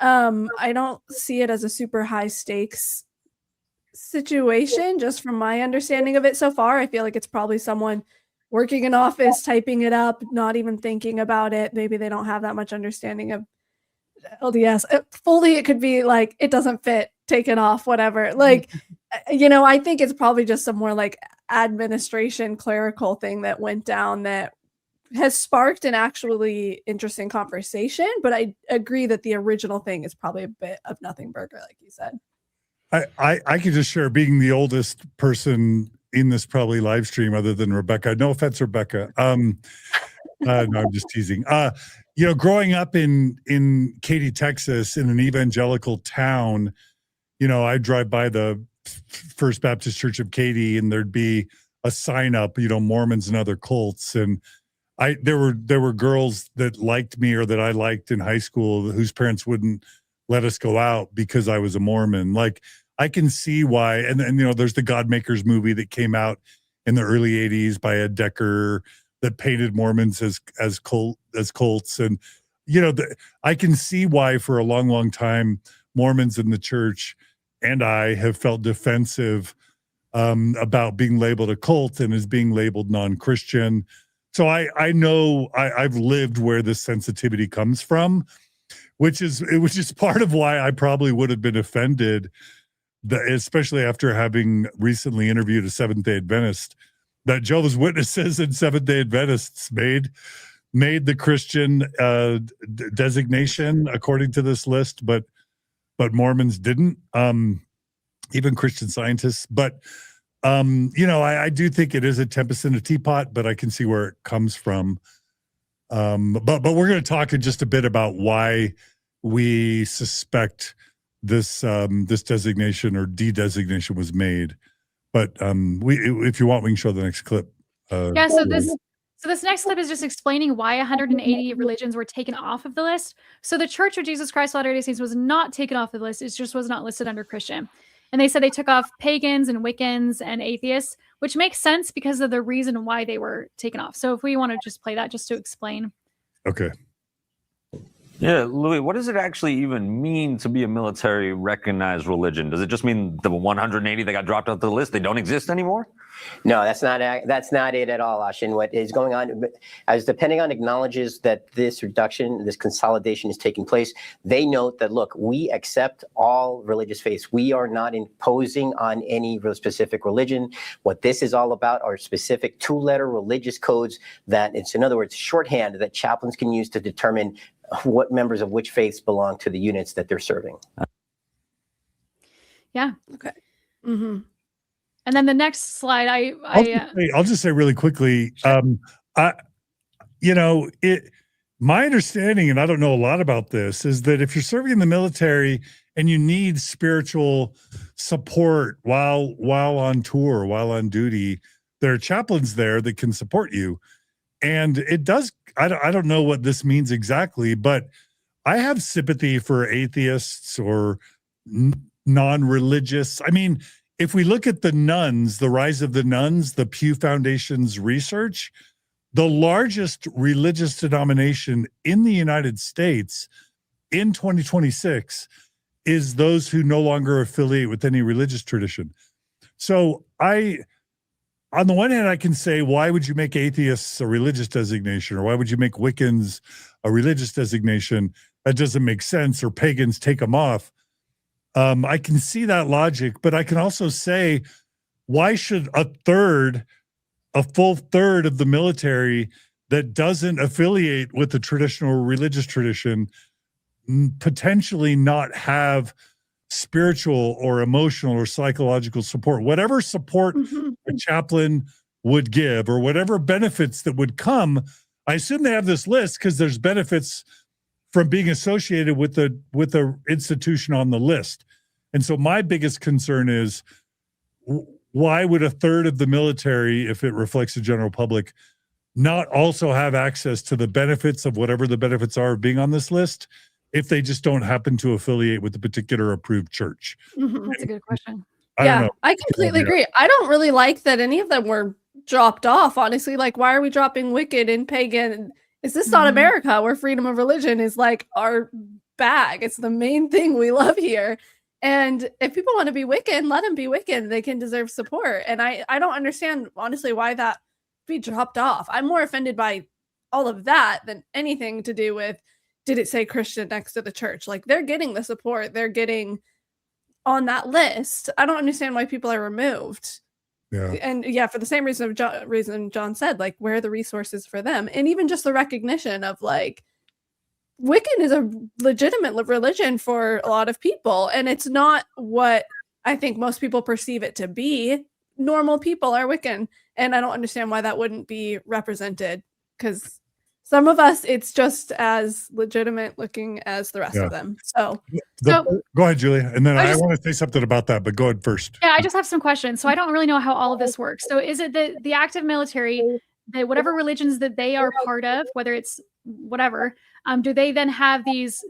I don't see it as a super high stakes situation, just from my understanding of it so far. I feel like it's probably someone working in office, typing it up, not even thinking about it. Maybe they don't have that much understanding of LDS. Fully, it could be like, it doesn't fit, take it off, whatever. Like, I think it's probably just some more like administration clerical thing that went down that has sparked an actually interesting conversation. But I agree that the original thing is probably a bit of nothing burger, like you said. I could just share, being the oldest person in this probably live stream other than Rebecca. No offense, Rebecca. No, I'm just teasing. Growing up in Katy, Texas, in an evangelical town, I'd drive by the First Baptist Church of Katy, and there'd be a sign up, Mormons and other cults. And there were girls that liked me or that I liked in high school whose parents wouldn't let us go out because I was a Mormon. Like, I can see why. And there's the Godmakers movie that came out in the early 80s by Ed Decker that painted Mormons as cults. And, I can see why for a long, long time, Mormons in the church and I have felt defensive about being labeled a cult and as being labeled non-Christian. So I know I've lived where this sensitivity comes from, which is part of why I probably would have been offended especially after having recently interviewed a Seventh-day Adventist, that Jehovah's Witnesses and Seventh-day Adventists made the Christian designation according to this list, but Mormons didn't. Even Christian Scientists. But I do think it is a tempest in a teapot, but I can see where it comes from. But we're going to talk in just a bit about why we suspect this designation or de-designation was made. But if you want, we can show the next clip. So this next clip is just explaining why 180 religions were taken off of the list. So the Church of Jesus Christ of Latter-day Saints was not taken off the list. It just was not listed under Christian. And they said they took off pagans and Wiccans and atheists, which makes sense because of the reason why they were taken off. So if we want to just play that just to explain. Okay. Yeah, Louis, what does it actually even mean to be a military recognized religion? Does it just mean the 180 that got dropped off the list, they don't exist anymore? No, that's not it at all, Ashin. What is going on, as the Pentagon acknowledges that this reduction, this consolidation is taking place, they note that, look, we accept all religious faiths. We are not imposing on any specific religion. What this is all about are specific two-letter religious codes that it's, in other words, shorthand that chaplains can use to determine what members of which faiths belong to the units that they're serving. Yeah. Okay. Mm-hmm. And then the next slide, I'll just say really quickly, my understanding, and I don't know a lot about this, is that if you're serving in the military and you need spiritual support while on tour, while on duty, there are chaplains there that can support you. And it does, I don't know what this means exactly, but I have sympathy for atheists or non-religious. I mean, if we look at the nuns, the rise of the nuns, the Pew Foundation's research, the largest religious denomination in the United States in 2026 is those who no longer affiliate with any religious tradition. So on the one hand, I can say, why would you make atheists a religious designation? Or why would you make Wiccans a religious designation? That doesn't make sense. Or pagans, take them off. I can see that logic, but I can also say, why should a full third of the military that doesn't affiliate with the traditional religious tradition potentially not have spiritual or emotional or psychological support, whatever support a chaplain would give or whatever benefits that would come? I assume they have this list because there's benefits from being associated with the institution on the list. And so my biggest concern is, why would a third of the military, if it reflects the general public, not also have access to the benefits of whatever the benefits are of being on this list if they just don't happen to affiliate with the particular approved church? That's a good question. I completely agree. I don't really like that any of them were dropped off, honestly. Like, why are we dropping Wiccan and Pagan? Is this not America, where freedom of religion is like our bag? It's the main thing we love here. And if people want to be Wiccan, let them be Wiccan. They can deserve support. And I don't understand, honestly, why that be dropped off. I'm more offended by all of that than anything to do with, did it say Christian next to the church? Like, they're getting the support they're getting on that list. I don't understand why people are removed. Yeah. And for the same reason John said, like, where are the resources for them? And even just the recognition of, like, Wiccan is a legitimate religion for a lot of people, and it's not what I think most people perceive it to be. Normal people are Wiccan, and I don't understand why that wouldn't be represented, because some of us, it's just as legitimate looking as the rest of them. So go ahead, Julia, and then I want to say something about that, but go ahead first. Yeah, I just have some questions. So I don't really know how all of this works. So is it the active military, that whatever religions that they are part of, whether it's whatever, do they then have these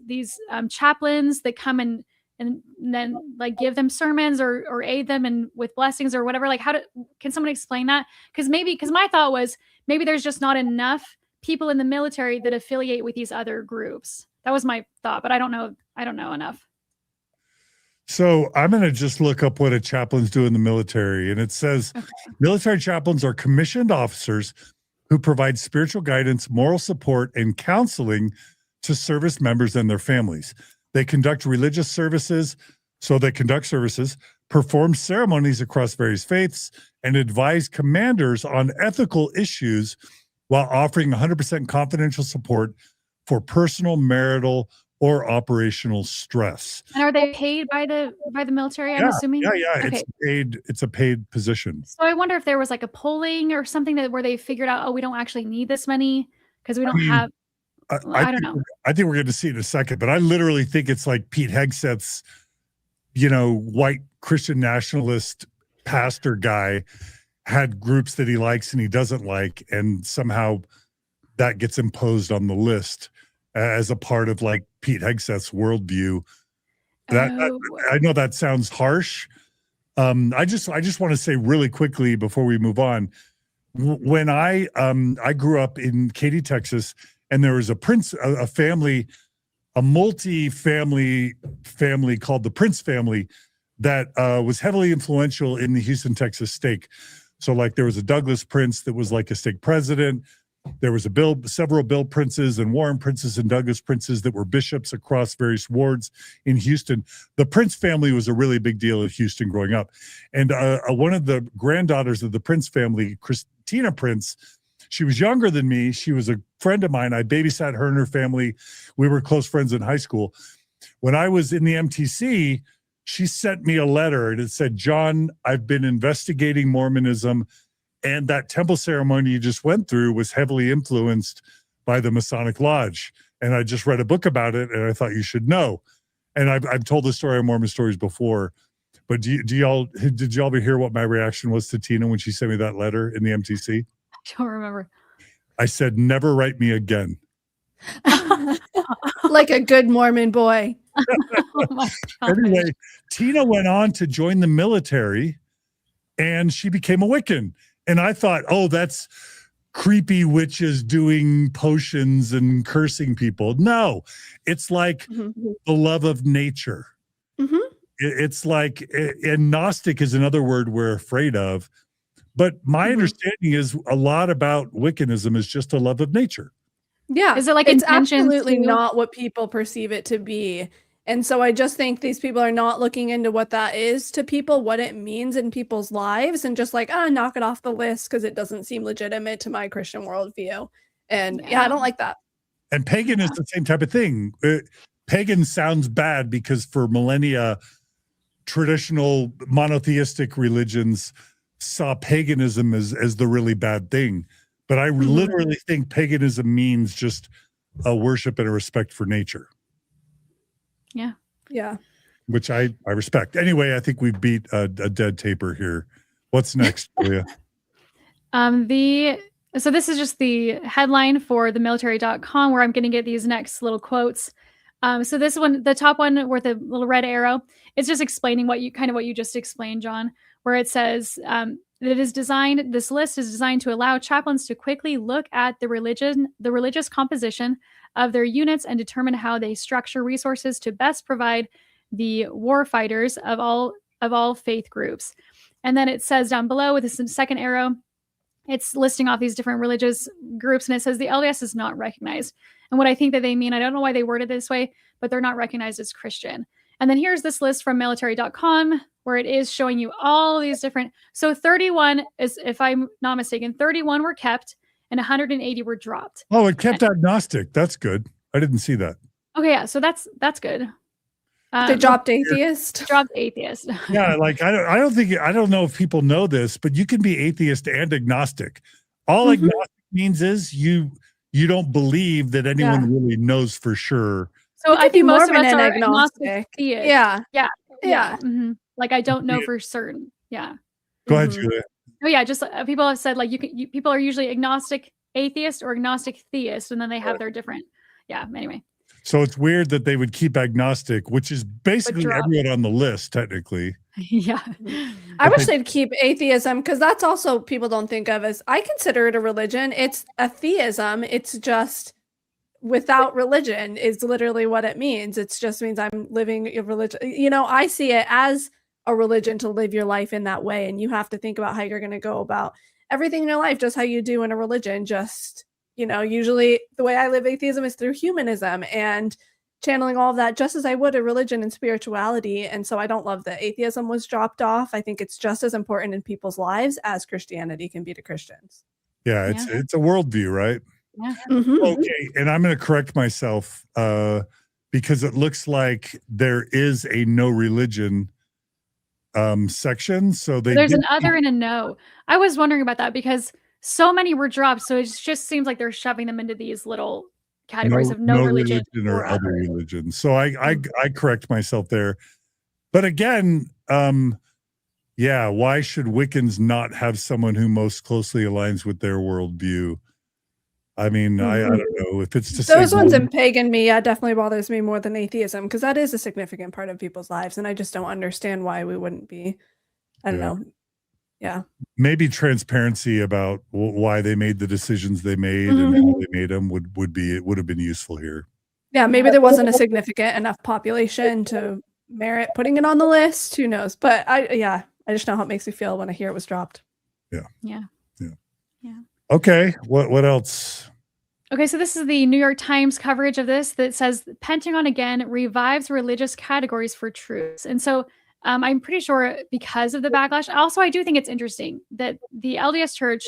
chaplains that come and then like give them sermons or aid them and with blessings or whatever? Like, can someone explain that? Because my thought was maybe there's just not enough people in the military that affiliate with these other groups. That was my thought, but I don't know enough. So I'm going to just look up what a chaplains do in the military. And it says, military chaplains are commissioned officers who provide spiritual guidance, moral support, and counseling to service members and their families. They conduct religious services. So they conduct services, performed ceremonies across various faiths, and advised commanders on ethical issues while offering 100% confidential support for personal, marital, or operational stress. And are they paid by the military, I'm assuming? Yeah. Okay. It's a paid position. So I wonder if there was like a polling or something where they figured out, oh, we don't actually need this many because we don't have. I don't know. I think we're going to see it in a second, but I literally think it's like Pete Hegseth's, white Christian nationalist pastor guy had groups that he likes and he doesn't like, and somehow that gets imposed on the list as a part of like Pete Hegseth's worldview. I know that sounds harsh. I just want to say really quickly before we move on, when I grew up in Katy, Texas, and there was a family, a multi-family family called the Prince family that was heavily influential in the Houston, Texas stake. So like there was a Douglas Prince that was like a stake president. There was several Bill Princes and Warren Princes and Douglas Princes that were bishops across various wards in Houston. The Prince family was a really big deal in Houston growing up. And one of the granddaughters of the Prince family, Christina Prince, she was younger than me. She was a friend of mine. I babysat her and her family. We were close friends in high school. When I was in the MTC, she sent me a letter and it said, John, I've been investigating Mormonism, and that temple ceremony you just went through was heavily influenced by the Masonic Lodge. And I just read a book about it and I thought you should know. And I've told the story on Mormon Stories before, but did y'all ever hear what my reaction was to Tina when she sent me that letter in the MTC? I don't remember. I said, never write me again. Like a good Mormon boy. Oh my gosh. Anyway, Tina went on to join the military and she became a Wiccan. And I thought, oh, that's creepy witches doing potions and cursing people. No, it's like the love of nature. Mm-hmm. It's like, and Gnostic is another word we're afraid of. But my understanding is a lot about Wiccanism is just a love of nature. Yeah. Is it like it's intentions absolutely too? not what people perceive it to be. And so I just think these people are not looking into what that is to people, what it means in people's lives, and just like, knock it off the list because it doesn't seem legitimate to my Christian worldview. And yeah, I don't like that. And pagan is the same type of thing. Pagan sounds bad because for millennia, traditional monotheistic religions saw paganism as the really bad thing. But I literally think paganism means just a worship and a respect for nature. Yeah. Yeah. Which I respect. Anyway, I think we've beat a dead taper here. What's next, Julia? So this is just the headline for themilitary.com where I'm going to get these next little quotes. So this one, the top one with a little red arrow, it's just explaining what you just explained, John, where it says this list is designed to allow chaplains to quickly look at the religious composition of their units and determine how they structure resources to best provide the war fighters of all faith groups. And then it says down below with this second arrow, it's listing off these different religious groups, and it says the LDS is not recognized. And what I think that they mean, I don't know why they worded it this way, but they're not recognized as Christian. And then here's this list from military.com where it is showing you all these different. So 31 is, if I'm not mistaken, 31 were kept and 180 were dropped. Oh, it kept agnostic. That's good. I didn't see that. Okay, yeah, so that's good. They dropped atheist. Dropped atheist. Yeah, like I don't know if people know this, but you can be atheist and agnostic. All agnostic means is you don't believe that anyone really knows for sure. So I think most of Mormon us and are agnostic. theists. Yeah. Mm-hmm. Like I don't know for certain. Yeah. Go ahead, Julia. Oh yeah, just people have said like people are usually agnostic atheist or agnostic theist, and then they have their different. Yeah. Anyway. So it's weird that they would keep agnostic, which is basically everyone on the list, technically. Yeah. I wish they'd keep atheism because that's also people don't think of as, I consider it a religion. It's a theism. It's just without religion is literally what it means. It just means I'm living a religion. You know, I see it as a religion to live your life in that way. And you have to think about how you're going to go about everything in your life, just how you do in a religion. Just, you know, usually the way I live atheism is through humanism. And channeling all of that just as I would a religion and spirituality. And so I don't love that atheism was dropped off. I think it's just as important in people's lives as Christianity can be to Christians. Yeah, it's a worldview, right? Yeah. Mhm. Okay, and I'm going to correct myself because it looks like there is a no religion section. So There's an other and a no. I was wondering about that because so many were dropped. So it just seems like they're shoving them into these little categories of no religion or other religion. So I correct myself there. But again, yeah, why should Wiccans not have someone who most closely aligns with their worldview? I mean, I don't know if it's to Those say ones in pagan me, definitely bothers me more than atheism because that is a significant part of people's lives. And I just don't understand why we wouldn't be. I don't know. Yeah. maybe transparency about why they made the decisions they made and how they made them would have been useful here. Yeah, maybe there wasn't a significant enough population to merit putting it on the list. Who knows? But I just know how it makes me feel when I hear it was dropped. Yeah. Okay, what else? Okay, so this is the New York Times coverage of this that says Pentagon again revives religious categories for truths. And so I'm pretty sure because of the backlash. Also, I do think it's interesting that the LDS Church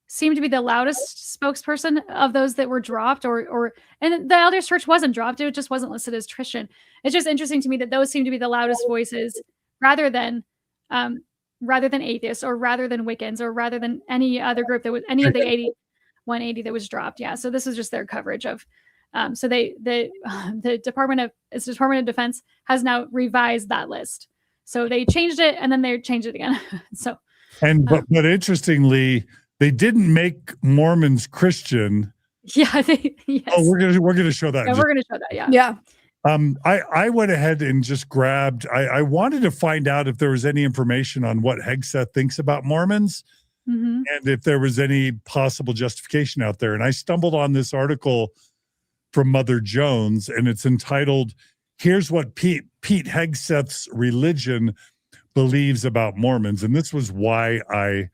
seemed to be the loudest spokesperson of those that were dropped, and the LDS Church wasn't dropped. It just wasn't listed as Christian. It's just interesting to me that those seem to be the loudest voices rather than atheists or rather than Wiccans or rather than any other group that was any of the 180 that was dropped. Yeah. So this is just their coverage of, so the Department of Defense has now revised that list. So they changed it and then they changed it again. But interestingly, they didn't make Mormons Christian. Yeah. Yes. Oh, we're gonna show that. Yeah, we're gonna show that. Yeah. Yeah. I went ahead and just grabbed. I wanted to find out if there was any information on what Hegseth thinks about Mormons, and if there was any possible justification out there. And I stumbled on this article from Mother Jones, and it's entitled, "Here's What Pete Hegseth's Religion Believes About Mormons." And this was why I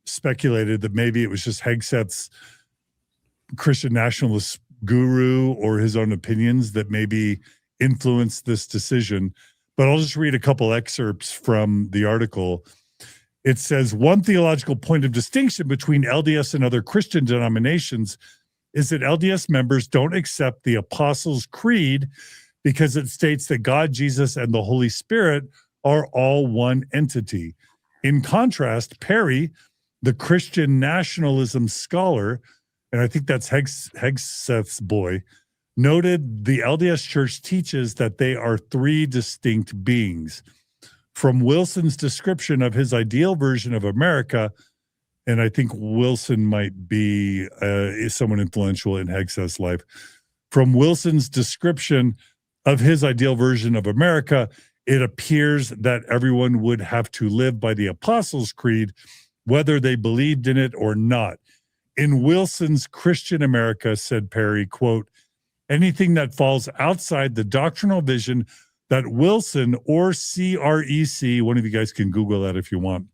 speculated that maybe it was just Hegseth's Christian nationalist guru or his own opinions that maybe influenced this decision. But I'll just read a couple excerpts from the article. It says, one theological point of distinction between LDS and other Christian denominations is that LDS members don't accept the Apostles' Creed because it states that God, Jesus, and the Holy Spirit are all one entity. In contrast, Perry, the Christian nationalism scholar, and I think that's Hegseth's boy, noted the LDS Church teaches that they are three distinct beings. From Wilson's description of his ideal version of America, and I think Wilson might be someone influential in Hegseth's life. From Wilson's description of his ideal version of America, it appears that everyone would have to live by the Apostles' Creed, whether they believed in it or not. In Wilson's Christian America, said Perry, quote, anything that falls outside the doctrinal vision that Wilson or CREC, one of you guys can Google that if you want,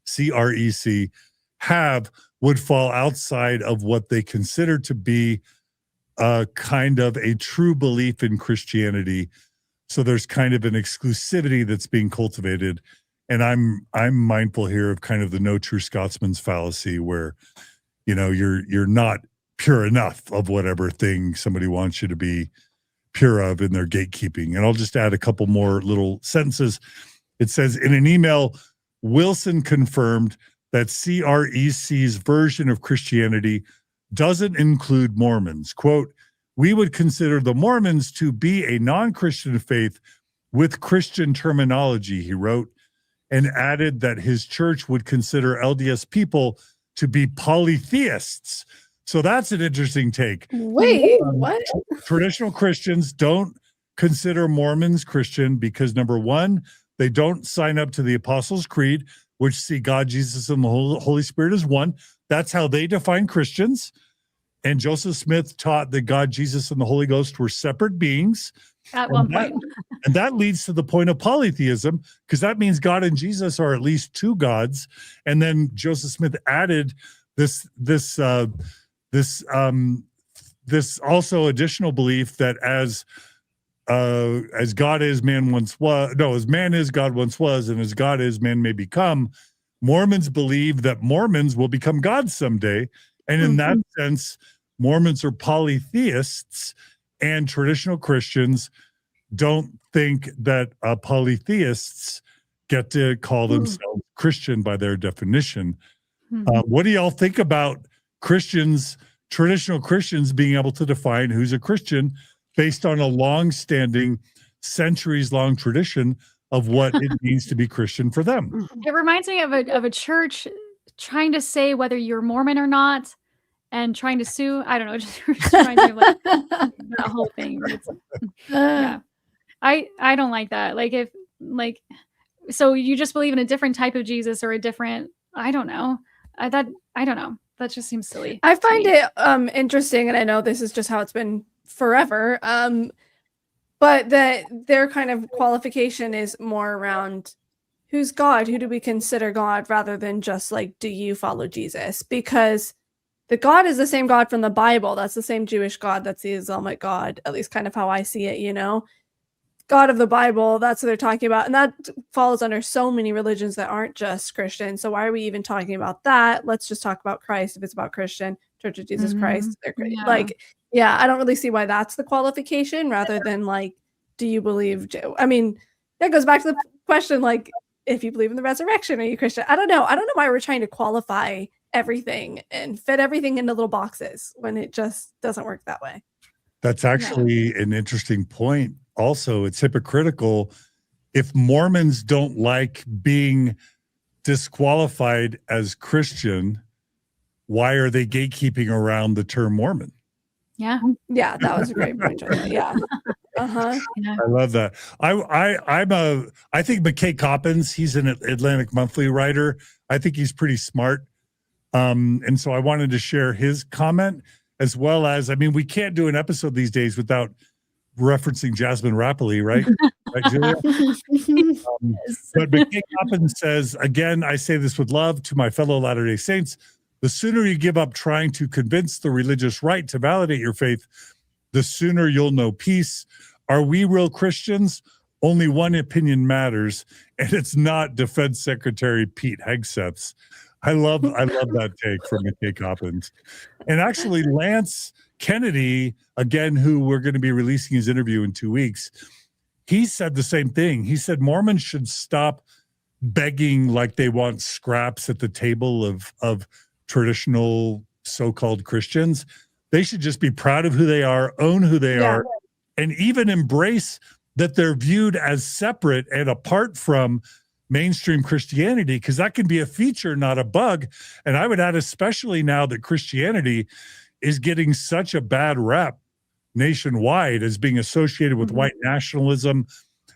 CREC, have would fall outside of what they consider to be a kind of a true belief in Christianity. So there's kind of an exclusivity that's being cultivated. And I'm mindful here of kind of the no true Scotsman's fallacy where, you're not pure enough of whatever thing somebody wants you to be pure of in their gatekeeping. And I'll just add a couple more little sentences. It says, in an email, Wilson confirmed that CREC's version of Christianity doesn't include Mormons. Quote, we would consider the Mormons to be a non-Christian faith with Christian terminology, he wrote, and added that his church would consider LDS people to be polytheists. So that's an interesting take. Wait, what? Traditional Christians don't consider Mormons Christian because, number one, they don't sign up to the Apostles' Creed, which see God, Jesus, and the Holy Spirit as one. That's how they define Christians. And Joseph Smith taught that God, Jesus, and the Holy Ghost were separate beings. At one point. And that leads to the point of polytheism, because that means God and Jesus are at least two gods. And then Joseph Smith added this this also additional belief that as God is, man once was. No, as man is, God once was, and as God is, man may become. Mormons believe that Mormons will become God someday, and in that sense, Mormons are polytheists, and traditional Christians don't think that polytheists get to call themselves Christian by their definition. What do y'all think about Christians, traditional Christians, being able to define who's a Christian based on a long-standing, centuries-long tradition of what it means to be Christian for them? It reminds me of a church trying to say whether you're Mormon or not, and trying to sue. I don't know, just reminds me of like that whole thing. Yeah, I don't like that. Like if so you just believe in a different type of Jesus or a different. I don't know. I don't know. That just seems silly. I find it interesting, and I know this is just how it's been forever. But that their kind of qualification is more around who's God, who do we consider God, rather than just like, do you follow Jesus? Because the God is the same God from the Bible. That's the same Jewish God. That's the Islamic God, at least kind of how I see it, you know? God of the Bible, that's what they're talking about. And that falls under so many religions that aren't just Christian. So why are we even talking about that? Let's just talk about Christ if it's about Christian, Church of Jesus Christ. They're great. Like, yeah, I don't really see why that's the qualification rather than like, do you believe? I mean, that goes back to the question, like, if you believe in the resurrection, are you Christian? I don't know. I don't know why we're trying to qualify everything and fit everything into little boxes when it just doesn't work that way. That's actually an interesting point. Also, it's hypocritical. If Mormons don't like being disqualified as Christian, why are they gatekeeping around the term Mormon? Yeah, that was a great point. Yeah. I love that. I think McKay Coppins, he's an Atlantic Monthly writer. I think he's pretty smart. And so I wanted to share his comment, as well as, I mean, we can't do an episode these days without referencing Jasmine Rappley, right? Right, Julia? But McKay Coppins says, again, I say this with love to my fellow Latter-day Saints, the sooner you give up trying to convince the religious right to validate your faith, the sooner you'll know peace. Are we real Christians? Only one opinion matters, and it's not Defense Secretary Pete Hegseth's. I love that take from McKay Coppins. And actually, Lance Kennedy, again, who we're going to be releasing his interview in 2 weeks, he said the same thing. He said Mormons should stop begging like they want scraps at the table of traditional so-called Christians. They should just be proud of who they are, own who they are, and even embrace that they're viewed as separate and apart from mainstream Christianity, because that can be a feature, not a bug. And I would add, especially now that Christianity is getting such a bad rep nationwide as being associated with white nationalism,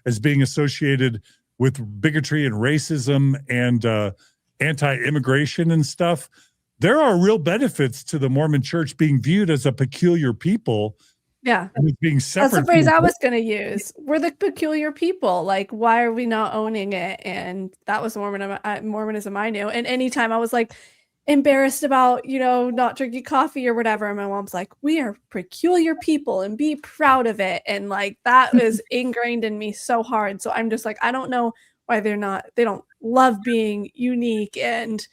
as being associated with bigotry and racism and anti-immigration and stuff. There are real benefits to the Mormon Church being viewed as a peculiar people. Yeah. And being separate. That's the phrase I was going to use. We're the peculiar people. Like, why are we not owning it? And that was Mormonism I knew. And anytime I was like embarrassed about, not drinking coffee or whatever, and my mom's like, we are peculiar people and be proud of it. And like, that was ingrained in me so hard. So I'm just like, I don't know why they don't love being unique. And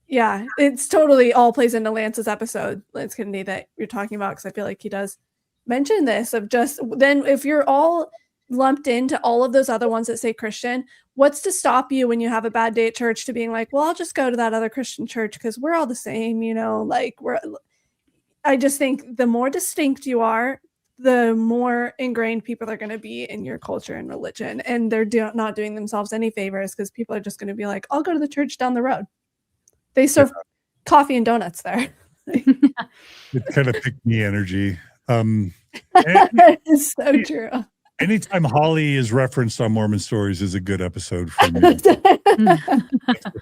yeah, it's totally all plays into Lance's episode, Lance Kennedy, that you're talking about, because I feel like he does mention this of just, then if you're all lumped into all of those other ones that say Christian, what's to stop you when you have a bad day at church to being like, well, I'll just go to that other Christian church because we're all the same, I just think the more distinct you are, the more ingrained people are going to be in your culture and religion, and they're not doing themselves any favors, because people are just going to be like, I'll go to the church down the road. They serve coffee and donuts there. It's kind of pick-me energy. It's so true. Anytime Holly is referenced on Mormon Stories is a good episode for me.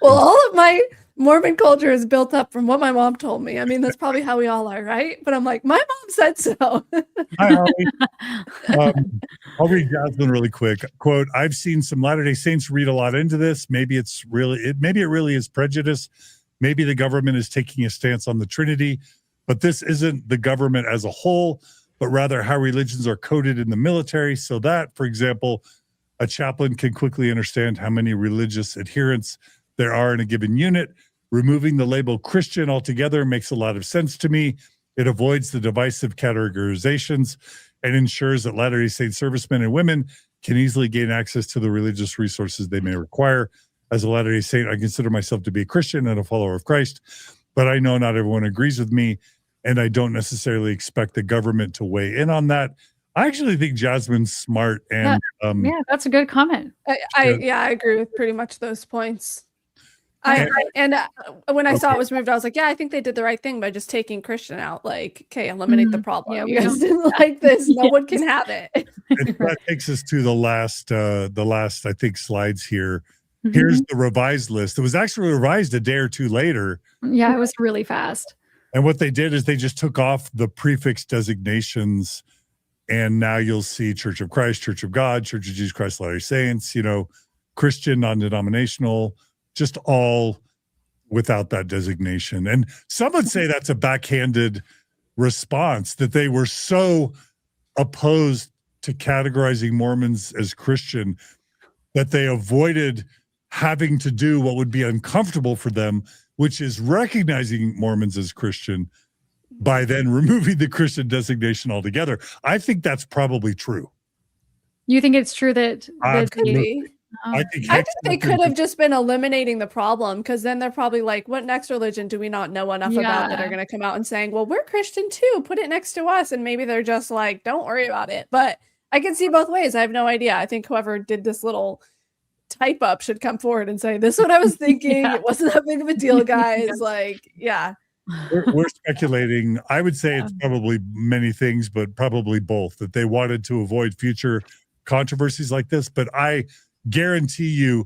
Well, all of my Mormon culture is built up from what my mom told me. I mean, that's probably how we all are, right? But I'm like, my mom said so. Hi, Holly. I'll read Jasmine really quick. Quote, I've seen some Latter-day Saints read a lot into this. Maybe it really is prejudice. Maybe the government is taking a stance on the Trinity. But this isn't the government as a whole, but rather how religions are coded in the military, so that, for example, a chaplain can quickly understand how many religious adherents there are in a given unit. Removing the label Christian altogether makes a lot of sense to me. It avoids the divisive categorizations and ensures that Latter-day Saint servicemen and women can easily gain access to the religious resources they may require. As a Latter-day Saint, I consider myself to be a Christian and a follower of Christ, but I know not everyone agrees with me, and I don't necessarily expect the government to weigh in on that. I actually think Jasmine's smart, and yeah, that's a good comment. I agree with pretty much those points. When I saw it was moved, I was like, yeah, I think they did the right thing by just taking Christian out. Like, okay, eliminate the problem. Yeah, you guys didn't like this. No one can have it. And that takes us to the last I think slides here. Here's the revised list. It was actually revised a day or two later. Yeah, it was really fast. And what they did is they just took off the prefix designations, and now you'll see Church of Christ, Church of God, Church of Jesus Christ, Latter-day Saints, Christian, non-denominational, just all without that designation. And some would say that's a backhanded response, that they were so opposed to categorizing Mormons as Christian that they avoided having to do what would be uncomfortable for them, which is recognizing Mormons as Christian by then removing the Christian designation altogether. I think that's probably true. You think it's true that Could be. I think they could have just been eliminating the problem, because then they're probably like, what next religion do we not know enough about that are going to come out and saying, well, we're Christian too, put it next to us. And maybe they're just like, don't worry about it. But I can see both ways. I have no idea. I think whoever did this little type up should come forward and say, this is what I was thinking. It wasn't that big of a deal, guys. Like, yeah. We're speculating. I would say it's probably many things, but probably both, that they wanted to avoid future controversies like this. But I guarantee you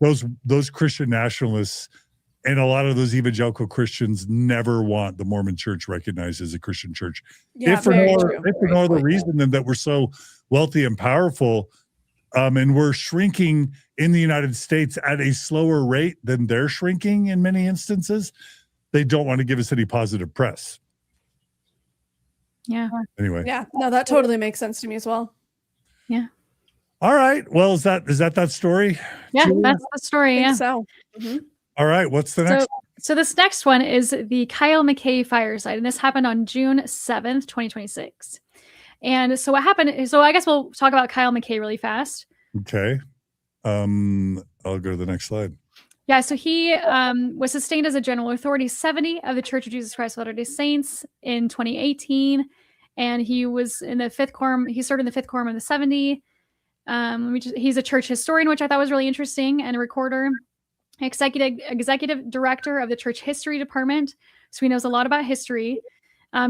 those Christian nationalists and a lot of those evangelical Christians never want the Mormon church recognized as a Christian church. Yeah, if for no other reason than that we're so wealthy and powerful, and we're shrinking in the United States at a slower rate than they're shrinking in many instances. They don't want to give us any positive press. Yeah. Anyway. Yeah. No, that totally makes sense to me as well. Yeah. All right. Well, is that story? Yeah, Julie? that's the story. Yeah. So. All right. What's the next? So this next one is the Kyle McKay Fireside, and this happened on June 7th, 2026. And so what happened? So I guess we'll talk about Kyle McKay really fast. Okay. I'll go to the next slide. Yeah, so he was sustained as a general authority 70 of the Church of Jesus Christ of Latter-day Saints in 2018, and he was in the 5th Quorum. He served in the 5th Quorum of the 70. He's a church historian, which I thought was really interesting, and a recorder, executive director of the Church History Department, so he knows a lot about history.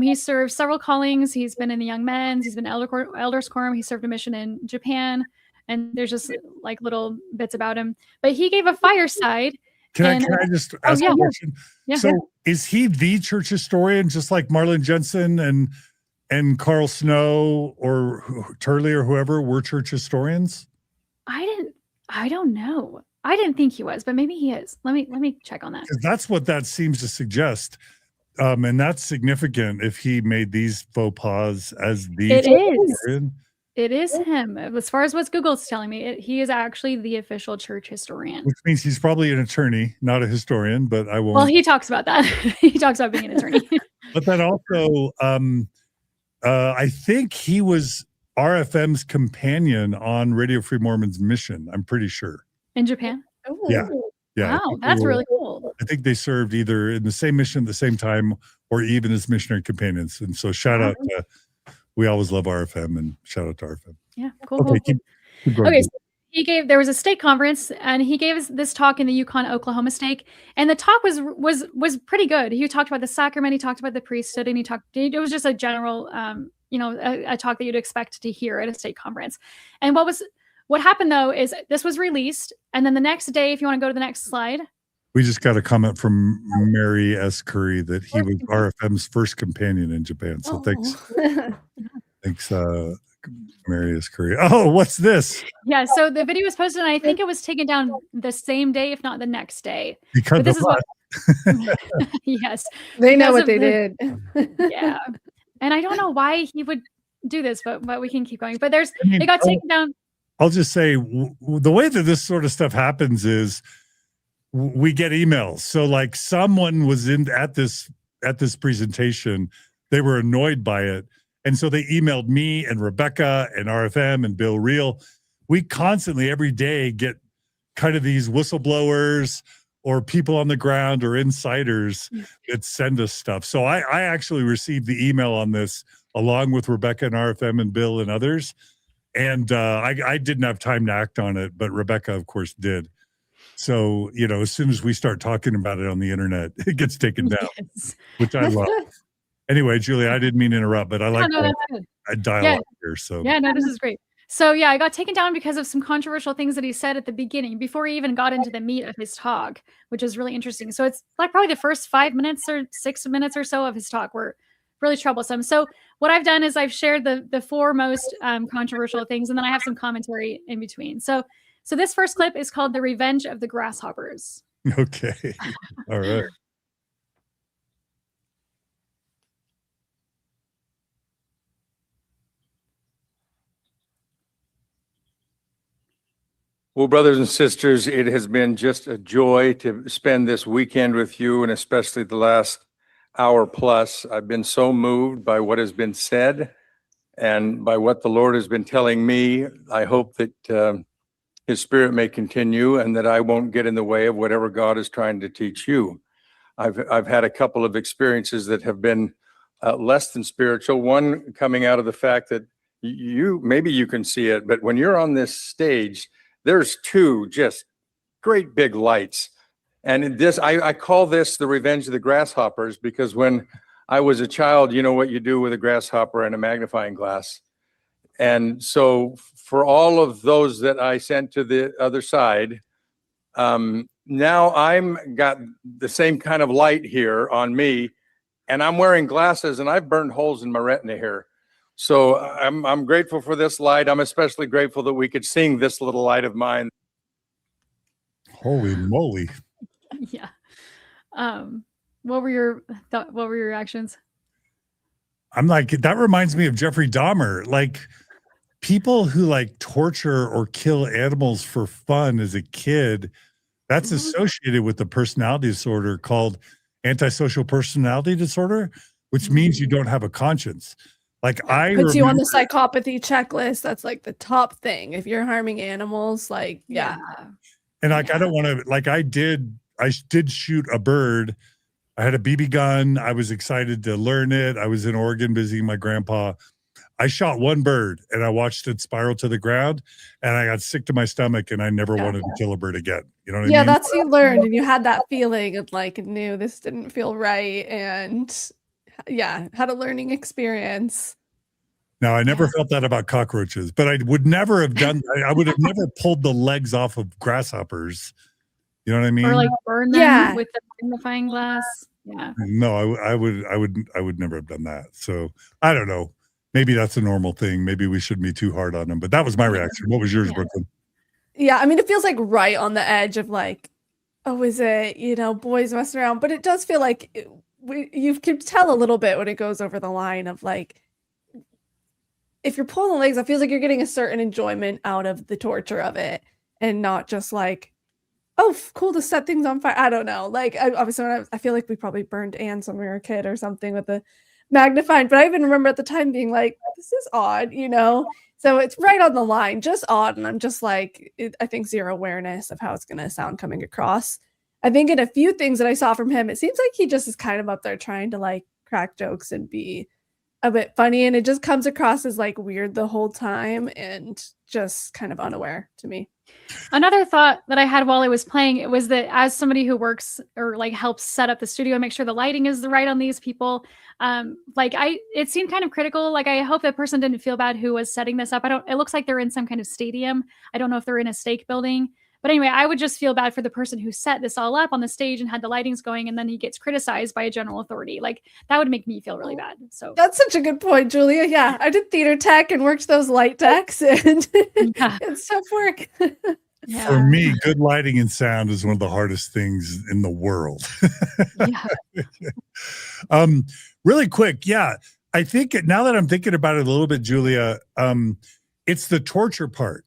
He served several callings. He's been in the Young Men's. He's been Elders Quorum. He served a mission in Japan. And there's just like little bits about him. But he gave a fireside. Can I just ask a question? Yeah. So is he the church historian, just like Marlon Jensen and Carl Snow or Turley or whoever were church historians? I don't know. I didn't think he was, but maybe he is. Let me check on that. Because that's what that seems to suggest. And that's significant if he made these faux pas as the historian. It is him. As far as what Google's telling me, he is actually the official church historian. Which means he's probably an attorney, not a historian, but I won't. Well, he talks about that. He talks about being an attorney. But then also, I think he was RFM's companion on Radio Free Mormon's mission. I'm pretty sure. In Japan? Ooh. Yeah. Wow, that's really cool. I think they served either in the same mission at the same time or even as missionary companions. And so shout out to, we always love RFM, and shout out to RFM. Yeah, cool. Okay, keep going. Okay, so there was a stake conference, and he gave this talk in the Yukon, Oklahoma stake, and the talk was pretty good. He talked about the sacrament, he talked about the priesthood, and it was just a general, a talk that you'd expect to hear at a stake conference. And what happened though is this was released, and then the next day, if you want to go to the next slide. We just got a comment from Mary S. Curry that he was RFM's first companion in Japan. So thanks, Mary S. Curry. Oh, what's this? Yeah, so the video was posted, and I think it was taken down the same day, if not the next day. Because Yes. They know Because what of they the- did. Yeah. And I don't know why he would do this, but we can keep going. But I mean, it got taken down. I'll just say the way that this sort of stuff happens is we get emails. So like someone was at this presentation, they were annoyed by it. And so they emailed me and Rebecca and RFM and Bill Reel. We constantly every day get kind of these whistleblowers or people on the ground or insiders that send us stuff. So I actually received the email on this along with Rebecca and RFM and Bill and others. And I didn't have time to act on it, but Rebecca, of course, did. So, as soon as we start talking about it on the internet, it gets taken down, Yes. which I love. Anyway, Julie, I didn't mean to interrupt, but I like that's good. a dialogue here. So Yeah, no, this is great. So yeah, I got taken down because of some controversial things that he said at the beginning before he even got into the meat of his talk, which is really interesting. So it's like probably the first 5 minutes or 6 minutes or so of his talk were really troublesome. So what I've done is I've shared the four most controversial things, and then I have some commentary in between. So this first clip is called "The Revenge of the Grasshoppers." okay, all right. Well, brothers and sisters, it has been just a joy to spend this weekend with you, and especially the last hour plus. I've been so moved by what has been said and by what the Lord has been telling me. I hope that His Spirit may continue and that I won't get in the way of whatever God is trying to teach you. I've had a couple of experiences that have been less than spiritual. One coming out of the fact that maybe you can see it, but when you're on this stage, there's two just great big lights. And this, I call this the revenge of the grasshoppers, because when I was a child, you know what you do with a grasshopper and a magnifying glass. And so for all of those that I sent to the other side, now I'm got the same kind of light here on me, and I'm wearing glasses, and I've burned holes in my retina here. So I'm grateful for this light. I'm especially grateful that we could sing this little light of mine. Holy moly. Yeah. What were your reactions? I'm like, that reminds me of Jeffrey Dahmer. Like people who like torture or kill animals for fun as a kid, that's associated with the personality disorder called antisocial personality disorder, which means you don't have a conscience. Like Puts you on the psychopathy checklist. That's like the top thing. If you're harming animals, like, yeah. And like, I don't want to, like I did shoot a bird. I had a BB gun. I was excited to learn it. I was in Oregon visiting my grandpa. I shot one bird and I watched it spiral to the ground, and I got sick to my stomach, and I never wanted to kill a bird again. You know what I mean? Yeah, that's you learned, and you had that feeling of like, knew this didn't feel right, and had a learning experience. Now, I never felt that about cockroaches, but I would never have done, I would have never pulled the legs off of grasshoppers. You know what I mean? Or like burn them with the magnifying glass. Yeah. No, I would never have done that. So I don't know. Maybe that's a normal thing. Maybe we shouldn't be too hard on them, but that was my reaction. What was yours, Brooklyn? Yeah, I mean, it feels like right on the edge of like, oh, is it, boys messing around? But it does feel like you can tell a little bit when it goes over the line of like, if you're pulling the legs, it feels like you're getting a certain enjoyment out of the torture of it, and not just like, oh, cool to set things on fire. I don't know. Like, obviously, I feel like we probably burned ants when we were a kid or something with the magnifying. But I even remember at the time being like, this is odd, So it's right on the line, just odd. And I'm just like, I think zero awareness of how it's going to sound coming across. I think in a few things that I saw from him, it seems like he just is kind of up there trying to like crack jokes and be a bit funny, and it just comes across as like weird the whole time and just kind of unaware to me. Another thought that I had while I was playing, it was that as somebody who works or like helps set up the studio and make sure the lighting is right on these people, it seemed kind of critical. Like, I hope that person didn't feel bad who was setting this up. It looks like they're in some kind of stadium. I don't know if they're in a stake building. But anyway, I would just feel bad for the person who set this all up on the stage and had the lightings going, and then he gets criticized by a general authority. Like, that would make me feel really bad. So that's such a good point, Julia. Yeah, I did theater tech and worked those light decks, and it's tough work. Yeah. For me, good lighting and sound is one of the hardest things in the world. Yeah. Really quick, yeah. I think now that I'm thinking about it a little bit, Julia, it's the torture part.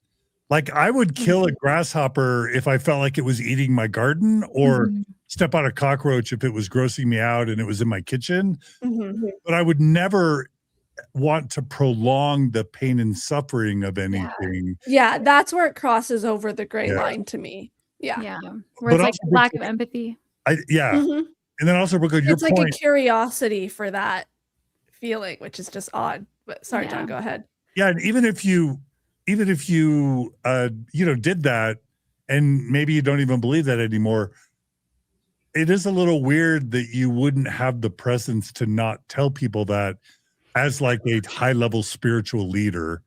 Like I would kill a grasshopper if I felt like it was eating my garden, or step on a cockroach if it was grossing me out and it was in my kitchen. But I would never want to prolong the pain and suffering of anything. Yeah, that's where it crosses over the gray Yeah. line to me. Yeah. Yeah. But Where it's like also- lack of empathy. Yeah. Mhm. And then also because your It's like point, a curiosity for that feeling, which is just odd. But sorry, Yeah. John, go ahead. yeah, and even if you did that, and maybe you don't even believe that anymore, it is a little weird that you wouldn't have the presence to not tell people that as like a high level spiritual leader.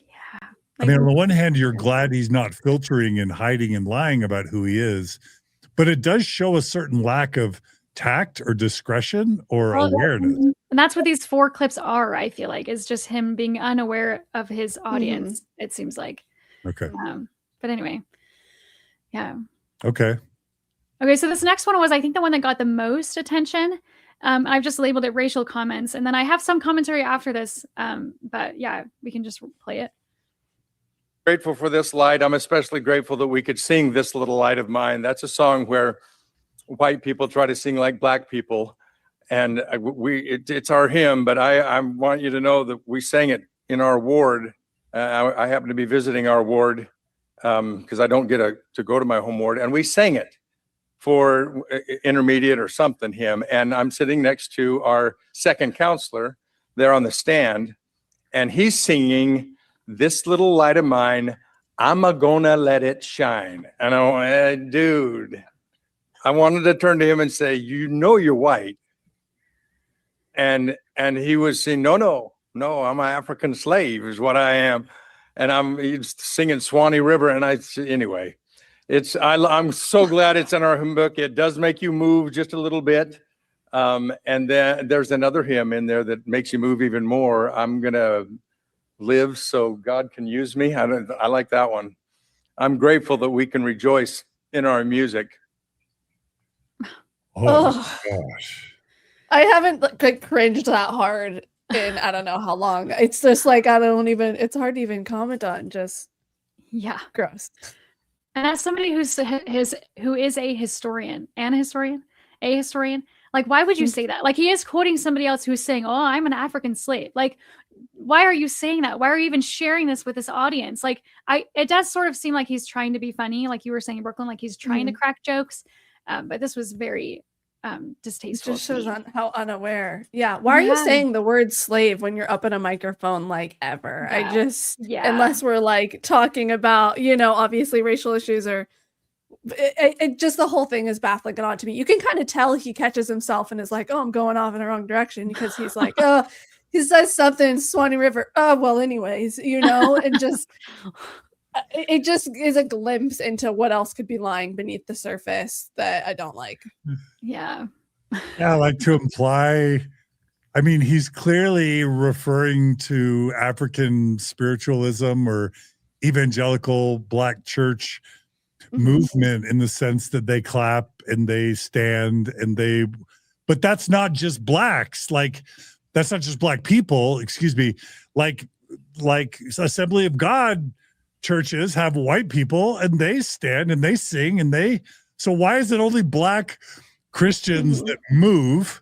Yeah. I mean, on the one hand, you're glad he's not filtering and hiding and lying about who he is, but it does show a certain lack of tact or discretion or Well, awareness. And that's what these 4 clips are, I feel like, is just him being unaware of his audience, it seems like. Okay. But anyway. Yeah. Okay. Okay, so this next one was, I think, the one that got the most attention. I've just labeled it racial comments. And then I have some commentary after this. But yeah, we can just play it. Grateful for this light. I'm especially grateful that we could sing This Little Light of Mine. That's a song where white people try to sing like black people. And it's our hymn, but I want you to know that we sang it in our ward. I happen to be visiting our ward because I don't get to go to my home ward. And we sang it for intermediate or something hymn. And I'm sitting next to our second counselor there on the stand. And he's singing This Little Light of Mine, I'm a gonna let it shine. And I went, dude, I wanted to turn to him and say, you know you're white. And he was saying, no, I'm an African slave is what I am. And he's singing Swanee River. And anyway, I'm so glad it's in our hymn book. It does make you move just a little bit. And then there's another hymn in there that makes you move even more. I'm going to live so God can use me. I like that one. I'm grateful that we can rejoice in our music. Oh, gosh. I haven't like cringed that hard in I don't know how long. It's just like it's hard to even comment on. Just gross. And as somebody who is a historian, like why would you say that? Like he is quoting somebody else who's saying, "Oh, I'm an African slave." Like, why are you saying that? Why are you even sharing this with this audience? Like, it does sort of seem like he's trying to be funny, like you were saying, Brooklyn, like he's trying to crack jokes. But this was very distasteful. It just shows how unaware. Yeah. Why are you saying the word slave when you're up in a microphone like ever? Yeah. Unless we're like talking about, obviously racial issues or it just the whole thing is baffling and odd to me. You can kind of tell he catches himself and is like, oh, I'm going off in the wrong direction because he's like, oh, he says something, Swanee River. Oh, well, anyways, and just it just is a glimpse into what else could be lying beneath the surface that I don't like. Yeah. Yeah, like to imply, I mean, he's clearly referring to African spiritualism or evangelical Black church movement in the sense that they clap and they stand but that's not just Blacks. Like, that's not just Black people, excuse me. Like Assembly of God churches have white people and they stand and they sing so why is it only Black Christians that move?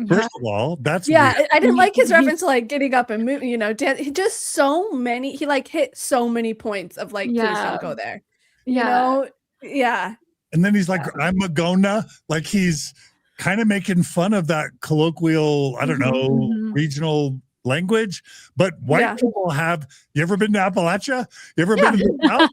First of all, that's weird. I didn't like his reference to like getting up and moving, he just so many, he like hit so many points of like, please don't go there. Yeah. And then he's like, I'm a gonna, like he's kind of making fun of that colloquial, I don't know, regional language. But white people you ever been to Appalachia? You ever been to the South?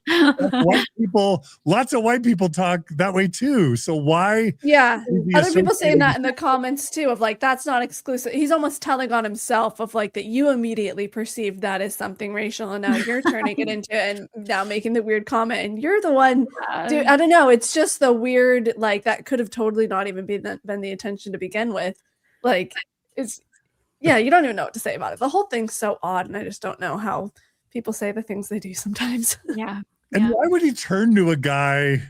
White people, lots of white people talk that way too. So why? Yeah. Other people saying that in the comments too, of like, that's not exclusive. He's almost telling on himself of like that you immediately perceived that as something racial. And now you're turning it into and now making the weird comment. And you're the one, dude, I don't know. It's just the weird, like that could have totally not even been the intention to begin with. Like you don't even know what to say about it. The whole thing's so odd, and I just don't know how people say the things they do sometimes. Yeah. And Yeah. why would he turn to a guy,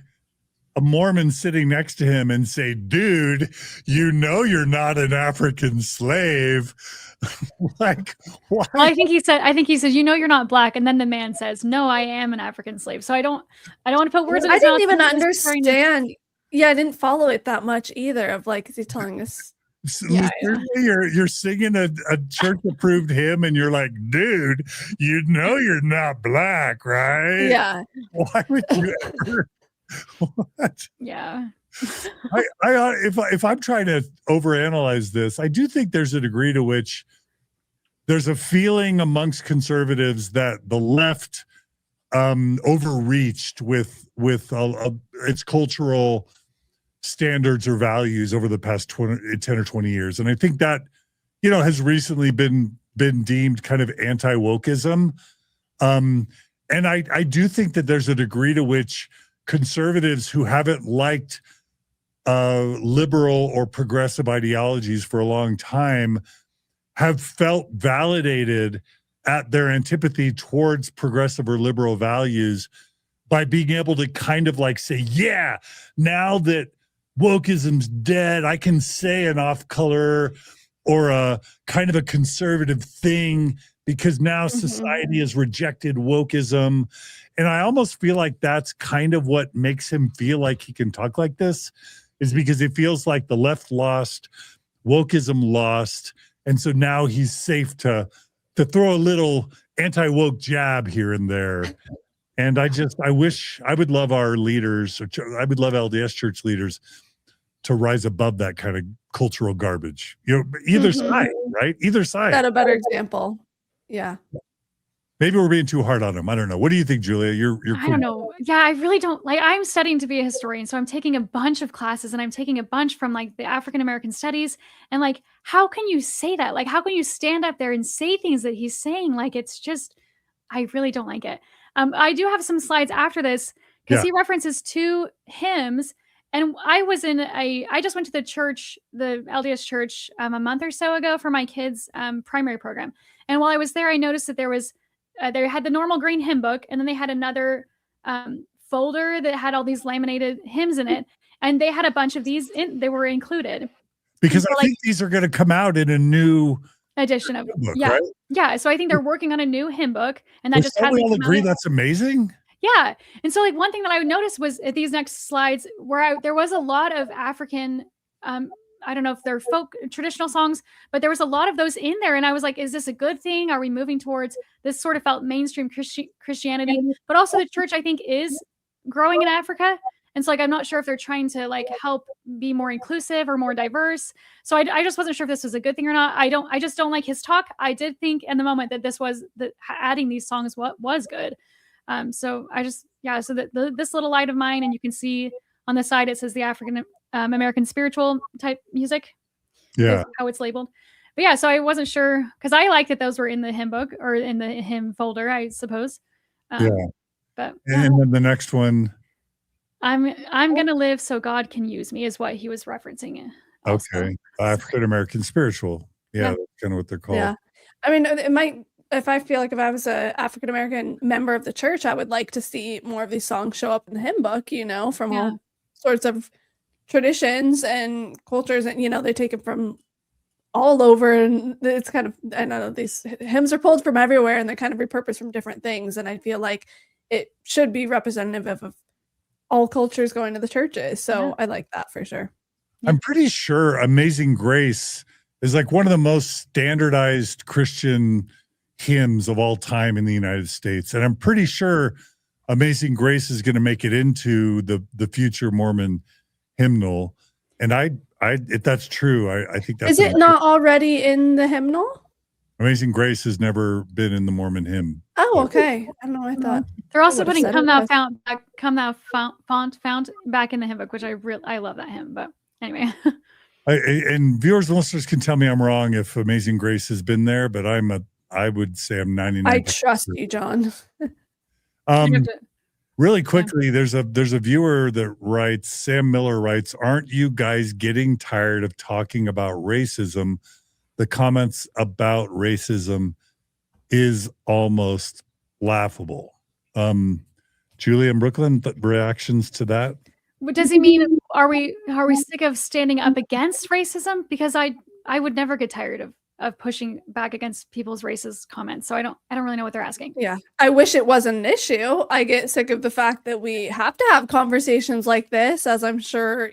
a Mormon sitting next to him, and say, dude, you know you're not an African slave? Like, why? Well, I think he said, you know, you're not black. And then the man says, no, I am an African slave. So I don't want to put words in I his mouth. didn't even I'm just trying to- understand. Yeah, I didn't follow it that much either. Of like, is he telling us? Yeah, You're singing a church approved hymn, and you're like, dude, you know you're not black, right? Yeah. Why would you ever? What? Yeah. If I'm trying to overanalyze this, I do think there's a degree to which there's a feeling amongst conservatives that the left overreached with its cultural standards or values over the past 10 or 20 years. And I think that, has recently been deemed kind of anti-wokeism. And I do think that there's a degree to which conservatives who haven't liked liberal or progressive ideologies for a long time have felt validated at their antipathy towards progressive or liberal values by being able to kind of like say, yeah, now that wokeism's dead, I can say an off-color or a kind of a conservative thing because now society has rejected wokeism. And I almost feel like that's kind of what makes him feel like he can talk like this, is because it feels like the left lost, wokeism lost, and so now he's safe to throw a little anti-woke jab here and there. And I would love our leaders, I would love LDS church leaders to rise above that kind of cultural garbage. Either side, right? Either side. Got a better example. Yeah. Maybe we're being too hard on him. I don't know. What do you think, Julia? You're I don't know. Yeah, I really don't like. I'm studying to be a historian, so I'm taking a bunch of classes, and I'm taking a bunch from like the African American studies. And like, how can you say that? Like, how can you stand up there and say things that he's saying? Like, it's just, I really don't like it. I do have some slides after this because he references two hymns. And I just went to the church, the LDS church, a month or so ago for my kids' primary program. And while I was there, I noticed that there was. They had the normal green hymn book, and then they had another folder that had all these laminated hymns in it, and they had a bunch of these. They were included because so, I think these are going to come out in a new edition of book, right? Yeah. So I think they're working on a new hymn book, and that just we all agree that's amazing. Yeah, and so like one thing that I would notice was at these next slides where there was a lot of African. I don't know if they're folk traditional songs, but there was a lot of those in there. And I was like, is this a good thing? Are we moving towards this sort of felt mainstream Christianity? But also the church, I think, is growing in Africa. And so like, I'm not sure if they're trying to like help be more inclusive or more diverse. So I just wasn't sure if this was a good thing or not. I just don't like his talk. I did think in the moment that adding these songs was good. So I just, so this little light of mine, and you can see on the side, it says the African American spiritual type music. Yeah. How it's labeled. But yeah, so I wasn't sure because I like that those were in the hymn book or in the hymn folder, I suppose. But and then the next one. I'm going to live so God can use me is what he was referencing. Also. Okay. African American spiritual. Yeah, that's kind of what they're called. Yeah. I mean, it might, if I was an African American member of the church, I would like to see more of these songs show up in the hymn book, from all sorts of traditions and cultures, and they take it from all over, and it's kind of, I don't know, these hymns are pulled from everywhere and they're kind of repurposed from different things, and I feel like it should be representative of all cultures going to the churches. So I like that for sure. I'm pretty sure Amazing Grace is like one of the most standardized Christian hymns of all time in the United States, and I'm pretty sure Amazing Grace is going to make it into the future Mormon hymnal. And if that's true, I think that's. Is it not already in the hymnal? Amazing Grace has never been in the Mormon hymn. Oh, okay. I don't know. I thought they're also putting "Come Thou Fount" back in the hymn book, which I love that hymn. But anyway, and viewers and listeners can tell me I'm wrong if Amazing Grace has been there, but I would say I'm 99%. I trust you, John. Really quickly, there's a viewer that writes, Sam Miller writes, aren't you guys getting tired of talking about racism? The comments about racism is almost laughable. Julia in Brooklyn, reactions to that? What does he mean? Are we sick of standing up against racism? Because I would never get tired of pushing back against people's racist comments. So I don't really know what they're asking. Yeah. I wish it wasn't an issue. I get sick of the fact that we have to have conversations like this, as I'm sure,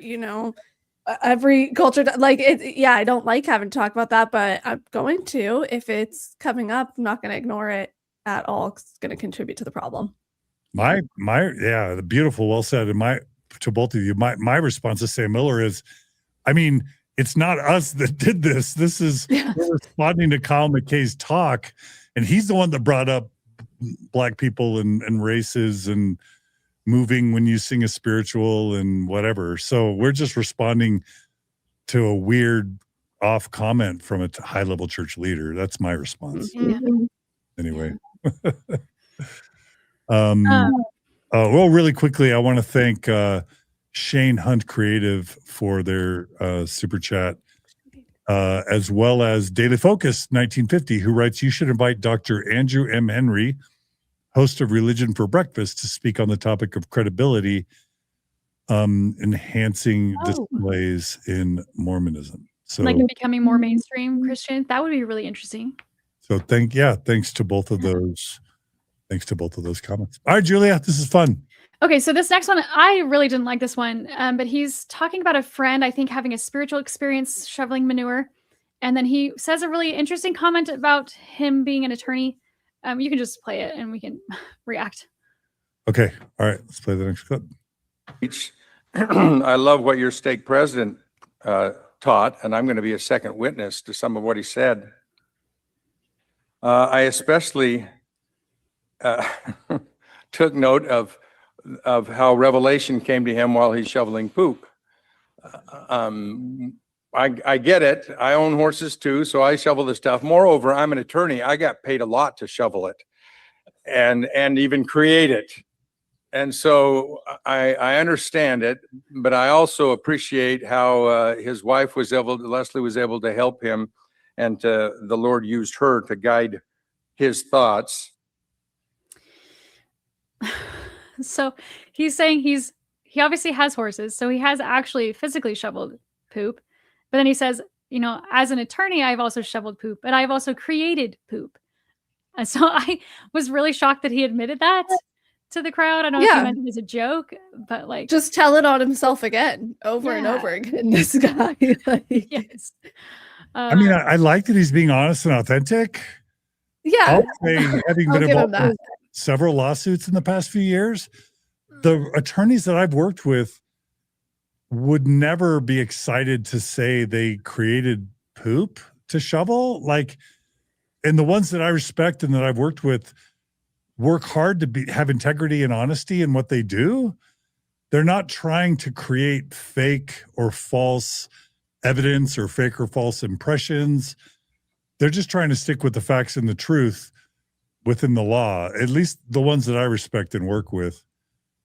every culture, like it. Yeah, I don't like having to talk about that, but I'm going to. If it's coming up, I'm not going to ignore it at all. It's going to contribute to the problem. Yeah, the beautiful, well said. And to both of you, my response to Sam Miller is, I mean, it's not us that did this. This is we're responding to Kyle McKay's talk, and he's the one that brought up Black people and races and moving when you sing a spiritual and whatever. So we're just responding to a weird off comment from a high level church leader. That's my response. Anyway. Well, really quickly, I want to thank Shane Hunt Creative for their super chat, as well as Daily Focus 1950, who writes, you should invite Dr. Andrew M. Henry, host of Religion for Breakfast, to speak on the topic of credibility enhancing displays in Mormonism. So, like becoming more mainstream Christian, that would be really interesting. So thanks to both of those. Thanks to both of those comments. All right, Julia, this is fun. Okay, so this next one, I really didn't like this one, but he's talking about a friend, I think, having a spiritual experience shoveling manure. And then he says a really interesting comment about him being an attorney. You can just play it and we can react. Okay, all right, let's play the next clip. I love what your stake president taught, and I'm going to be a second witness to some of what he said. I especially took note of how revelation came to him while he's shoveling poop. I get it. I own horses too, so I shovel the stuff. Moreover, I'm an attorney. I got paid a lot to shovel it and even create it. And so I understand it, but I also appreciate how his wife Leslie was able to help him, and the Lord used her to guide his thoughts. So he's saying he obviously has horses, so he has actually physically shoveled poop. But then he says, as an attorney, I've also shoveled poop, and I've also created poop. And so I was really shocked that he admitted that to the crowd. I don't know if he meant it as a joke, but like, just tell it on himself again, over and over again. This guy. Yes. I mean, I like that he's being honest and authentic. Yeah. I'll say, having been involved in several lawsuits in the past few years, the attorneys that I've worked with would never be excited to say they created poop to shovel. Like, and the ones that I respect and that I've worked with work hard to have integrity and honesty in what they do. They're not trying to create fake or false evidence or fake or false impressions. They're just trying to stick with the facts and the truth within the law, at least the ones that I respect and work with.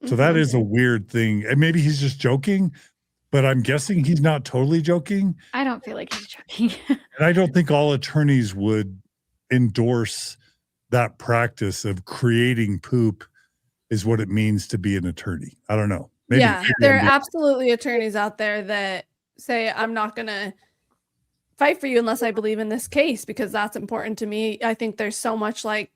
So that is a weird thing. And maybe he's just joking, but I'm guessing he's not totally joking. I don't feel like he's joking. And I don't think all attorneys would endorse that practice of creating poop is what it means to be an attorney. I don't know. Maybe there are absolutely attorneys out there that say, I'm not going to fight for you unless I believe in this case, because that's important to me. I think there's so much like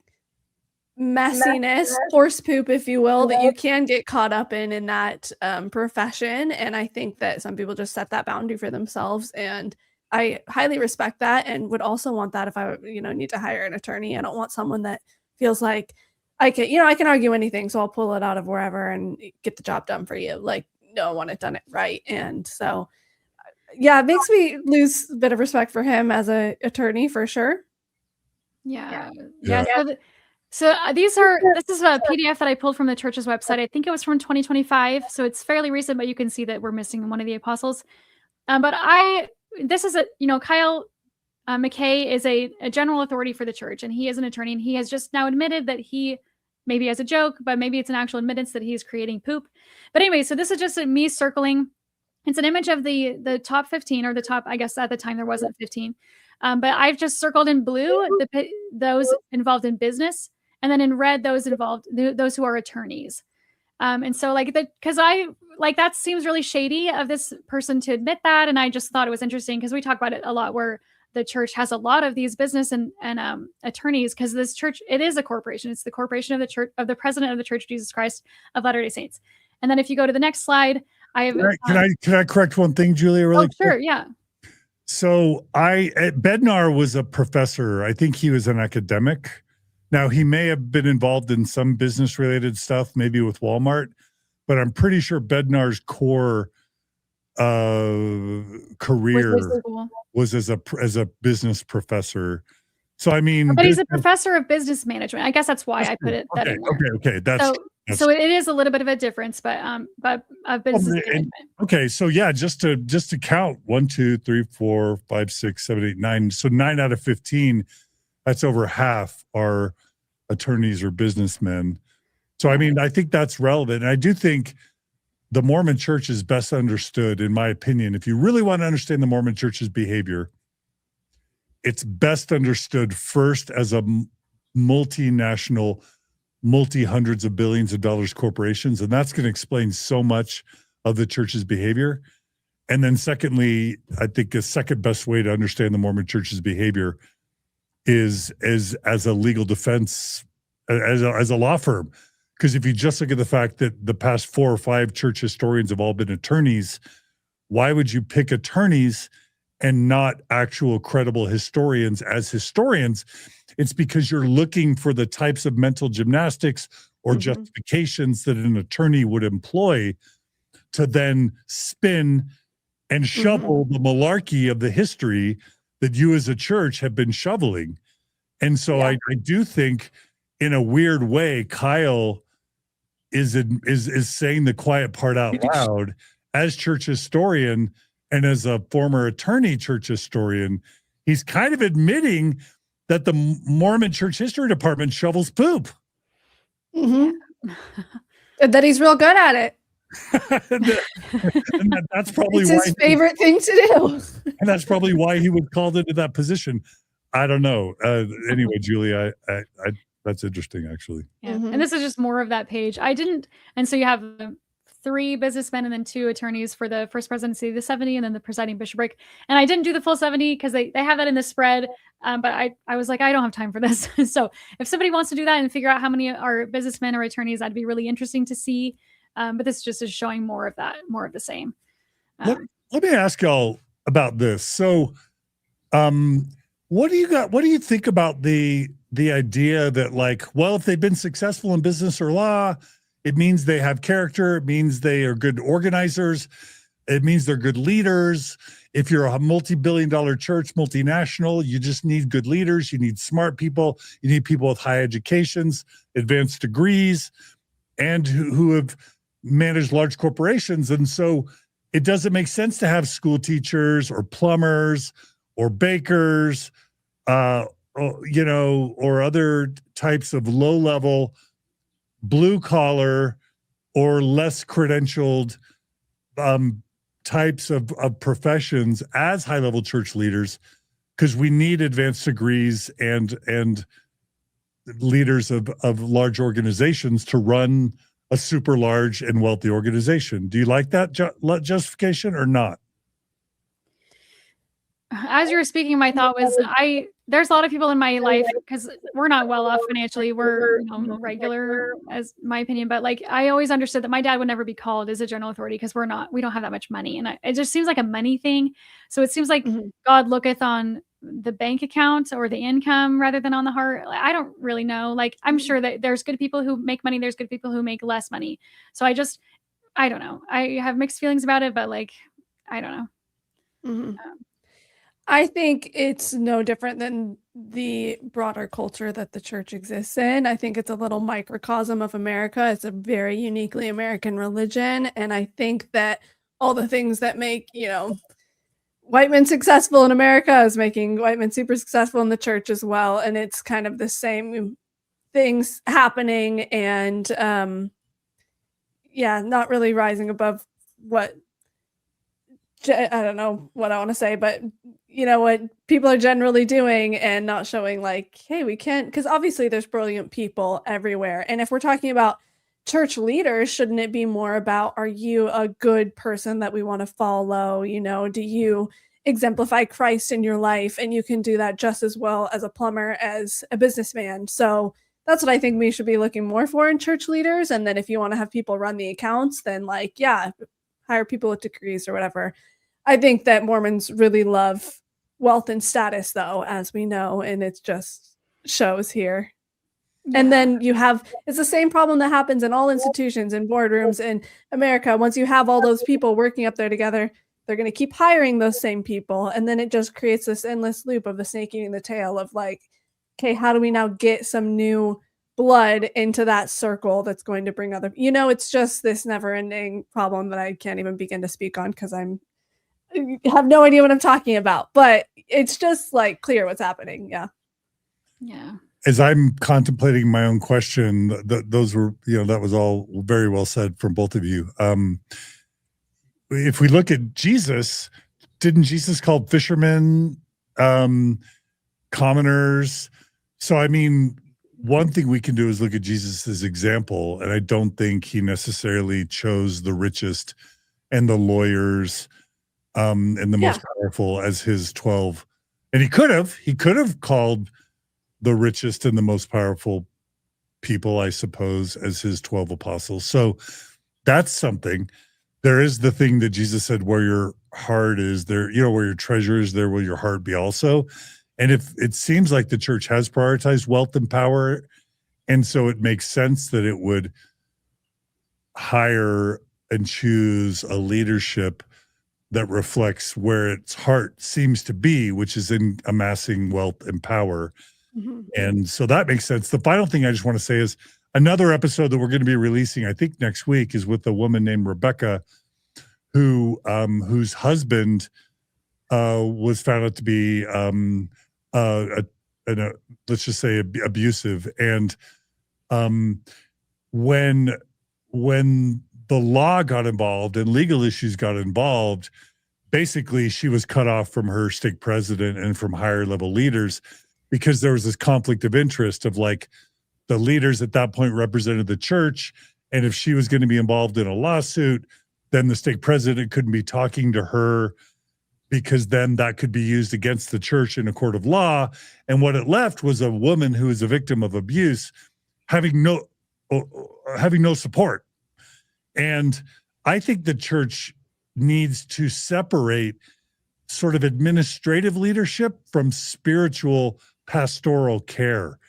messiness, horse poop, if you will, that you can get caught up in that profession. And I think that some people just set that boundary for themselves. And I highly respect that and would also want that if I, need to hire an attorney. I don't want someone that feels like I can argue anything, so I'll pull it out of wherever and get the job done for you. Like, no, I want it done it right. And so, yeah, it makes me lose a bit of respect for him as an attorney for sure. Yeah. So this is a PDF that I pulled from the church's website. I think it was from 2025. So it's fairly recent, but you can see that we're missing one of the apostles. Kyle McKay is a general authority for the church, and he is an attorney, and he has just now admitted that he, maybe as a joke, but maybe it's an actual admittance that he's creating poop. But anyway, so this is just me circling. It's an image of the top 15, or the top, I guess at the time there wasn't 15. But I've just circled in blue those involved in business, and then in red those who are attorneys. And so because that seems really shady of this person to admit that. And I just thought it was interesting because we talk about it a lot where the church has a lot of these business and attorneys, because this church, it is a corporation. It's the corporation of the church, of the president of the Church of Jesus Christ of Latter-day Saints. And then if you go to the next slide, I have. Can I correct one thing, Julia? Really quick? Sure, yeah. So Bednar was a professor. I think he was an academic. Now he may have been involved in some business related stuff, maybe with Walmart, but I'm pretty sure Bednar's core career was as a business professor. So I mean, but he's a professor of business management. I guess that's why I put it that in there. Okay. So it is a little bit of a difference, but of business management. Okay, so yeah, just to count 1, 2, 3, 4, 5, 6, 7, 8, 9. So 9 out of 15, that's over half are attorneys or businessmen. So I mean, I think that's relevant. And I do think the Mormon Church is best understood, in my opinion. If you really want to understand the Mormon Church's behavior, it's best understood first as a multinational, multi-hundreds of billions of dollars corporations. And that's going to explain so much of the church's behavior. And then secondly, I think the second best way to understand the Mormon Church's behavior is as a legal defense, as a law firm. Because if you just look at the fact that the past 4 or 5 church historians have all been attorneys, why would you pick attorneys and not actual credible historians as historians? It's because you're looking for the types of mental gymnastics or justifications that an attorney would employ to then spin and shovel the malarkey of the history that you as a church have been shoveling. And so I do think, in a weird way, Kyle is saying the quiet part out loud as church historian and as a former attorney church historian. He's kind of admitting that the Mormon Church History Department shovels poop. And that he's real good at it. and that's probably it's his favorite thing to do. And that's probably why he was called into that position. I don't know. Anyway, Julie, I that's interesting, actually. Yeah. And this is just more of that page. And so you have 3 businessmen and then 2 attorneys for the first presidency of the 70 and then the presiding bishopric. And I didn't do the full 70 because they have that in the spread. But I was like, I don't have time for this. So if somebody wants to do that and figure out how many are businessmen or attorneys, that'd be really interesting to see. But this just is showing more of that, more of the same. Let me ask y'all about this. So what do you think about the idea that, like, well, if they've been successful in business or law, it means they have character. It means they are good organizers. It means they're good leaders. If you're a multi-billion-dollar church, multinational, you just need good leaders. You need smart people. You need people with high educations, advanced degrees, and who have managed large corporations. And so it doesn't make sense to have school teachers or plumbers or bakers, or other types of low-level, blue-collar or less credentialed types of professions as high-level church leaders, because we need advanced degrees and leaders of large organizations to run a super large and wealthy organization. Do you like that justification or not? As you were speaking, my thought was there's a lot of people in my life, because we're not well off financially. We're regular, as my opinion. But like, I always understood that my dad would never be called as a general authority because we don't have that much money. And it just seems like a money thing. So it seems like God looketh on the bank account or the income rather than on the heart. I don't really know. Like, I'm sure that there's good people who make money. There's good people who make less money. So I don't know. I have mixed feelings about it, but like, I don't know. I think it's no different than the broader culture that the church exists in. I think it's a little microcosm of America. It's a very uniquely American religion. And I think that all the things that make, white men successful in America is making white men super successful in the church as well. And it's kind of the same things happening and, not really rising above what, I don't know what I want to say, but what people are generally doing and not showing like, hey, we can't, because obviously there's brilliant people everywhere. And if we're talking about church leaders, shouldn't it be more about, are you a good person that we want to follow? You know, do you exemplify Christ in your life? And you can do that just as well as a plumber as a businessman. So that's what I think we should be looking more for in church leaders. And then if you want to have people run the accounts, then like, yeah, hire people with degrees or whatever. I think that Mormons really love wealth and status, though, as we know, and it just shows here. And then you have, it's the same problem that happens in all institutions and boardrooms in America. Once you have all those people working up there together, they're going to keep hiring those same people. And then it just creates this endless loop of the snake eating the tail of like, okay, how do we now get some new blood into that circle that's going to bring other, you know, it's just this never ending problem that I can't even begin to speak on because I have no idea what I'm talking about, but it's just like clear what's happening. Yeah. Yeah. As I'm contemplating my own question, those were, that was all very well said from both of you. If we look at Jesus, didn't Jesus call fishermen commoners? So, I mean, one thing we can do is look at Jesus' example, and I don't think he necessarily chose the richest and the lawyers and the most powerful as his 12. And he could have called the richest and the most powerful people, I suppose, as his 12 apostles. So that's something. There is the thing that Jesus said, where your heart is there, where your treasure is, there will your heart be also. And if it seems like the church has prioritized wealth and power, and so it makes sense that it would hire and choose a leadership that reflects where its heart seems to be, which is in amassing wealth and power. Mm-hmm. And so that makes sense. The final thing I just want to say is another episode that we're going to be releasing, I think next week, is with a woman named Rebecca, whose husband was found out to be let's just say abusive. And when the law got involved and legal issues got involved, basically she was cut off from her stake president and from higher level leaders, because there was this conflict of interest of like the leaders at that point represented the church. And if she was going to be involved in a lawsuit, then the stake president couldn't be talking to her, because then that could be used against the church in a court of law. And what it left was a woman who is a victim of abuse having no support. And I think the church needs to separate sort of administrative leadership from spiritual pastoral care.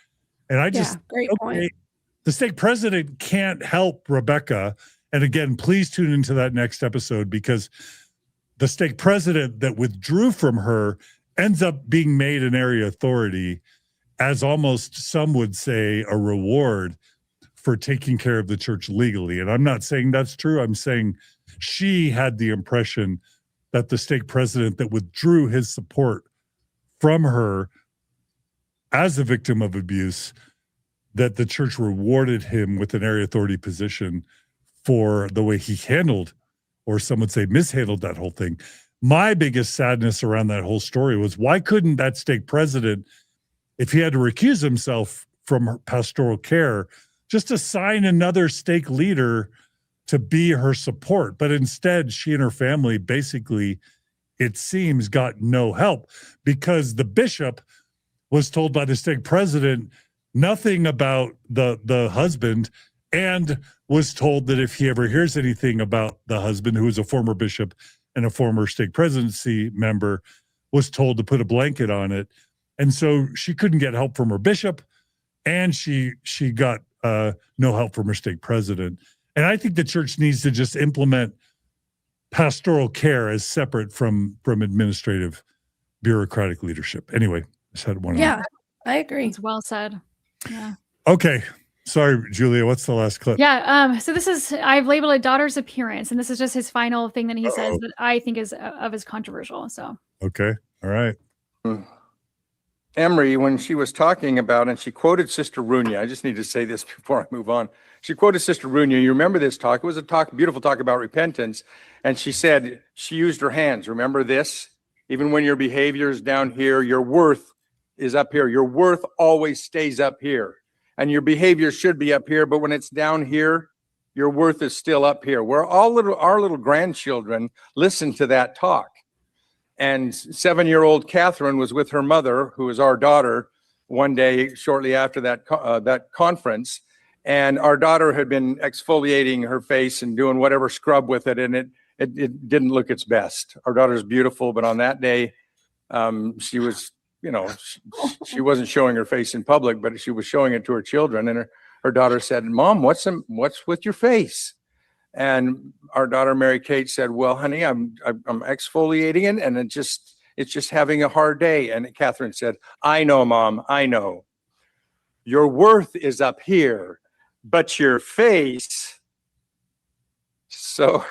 And I just, great point. The stake president can't help Rebecca. And again, please tune into that next episode, because the stake president that withdrew from her ends up being made an area authority as almost, some would say, a reward for taking care of the church legally. And I'm not saying that's true. I'm saying she had the impression that the stake president that withdrew his support from her as a victim of abuse, that the church rewarded him with an area authority position for the way he handled, or some would say mishandled, that whole thing. My biggest sadness around that whole story was, why couldn't that stake president, if he had to recuse himself from pastoral care, just assign another stake leader to be her support? But instead, she and her family basically, it seems, got no help, because the bishop was told by the stake president nothing about the husband, and was told that if he ever hears anything about the husband, who is a former bishop and a former stake presidency member, was told to put a blanket on it. And so she couldn't get help from her bishop, and she got no help from her stake president. And I think the church needs to just implement pastoral care as separate from administrative bureaucratic leadership. Anyway, I just had one. Yeah, I agree. It's well said. Yeah. Okay. Sorry, Julia, what's the last clip? Yeah. So this is, I've labeled it daughter's appearance, and this is just his final thing that he says that I think is controversial. So. Okay. All right. Emery, when she was talking about, and she quoted Sister Runia, I just need to say this before I move on. She quoted Sister Runia. You remember this talk? It was a talk, beautiful talk about repentance. And she said, she used her hands. Remember this? Even when your behavior is down here, your worth is up here. Your worth always stays up here. And your behavior should be up here. But when it's down here, Your worth is still up here. Our little grandchildren listened to that talk. And 7-year-old Catherine was with her mother, who is our daughter, one day shortly after that conference. And our daughter had been exfoliating her face and doing whatever scrub with it, and it didn't look its best. Our daughter's beautiful, but on that day, she was, she wasn't showing her face in public, but she was showing it to her children. And her daughter said, "Mom, what's with your face?" And our daughter Mary Kate said, "Well, honey, I'm exfoliating it, and it's just having a hard day." And Catherine said, "I know, Mom, I know. Your worth is up here, but your face." So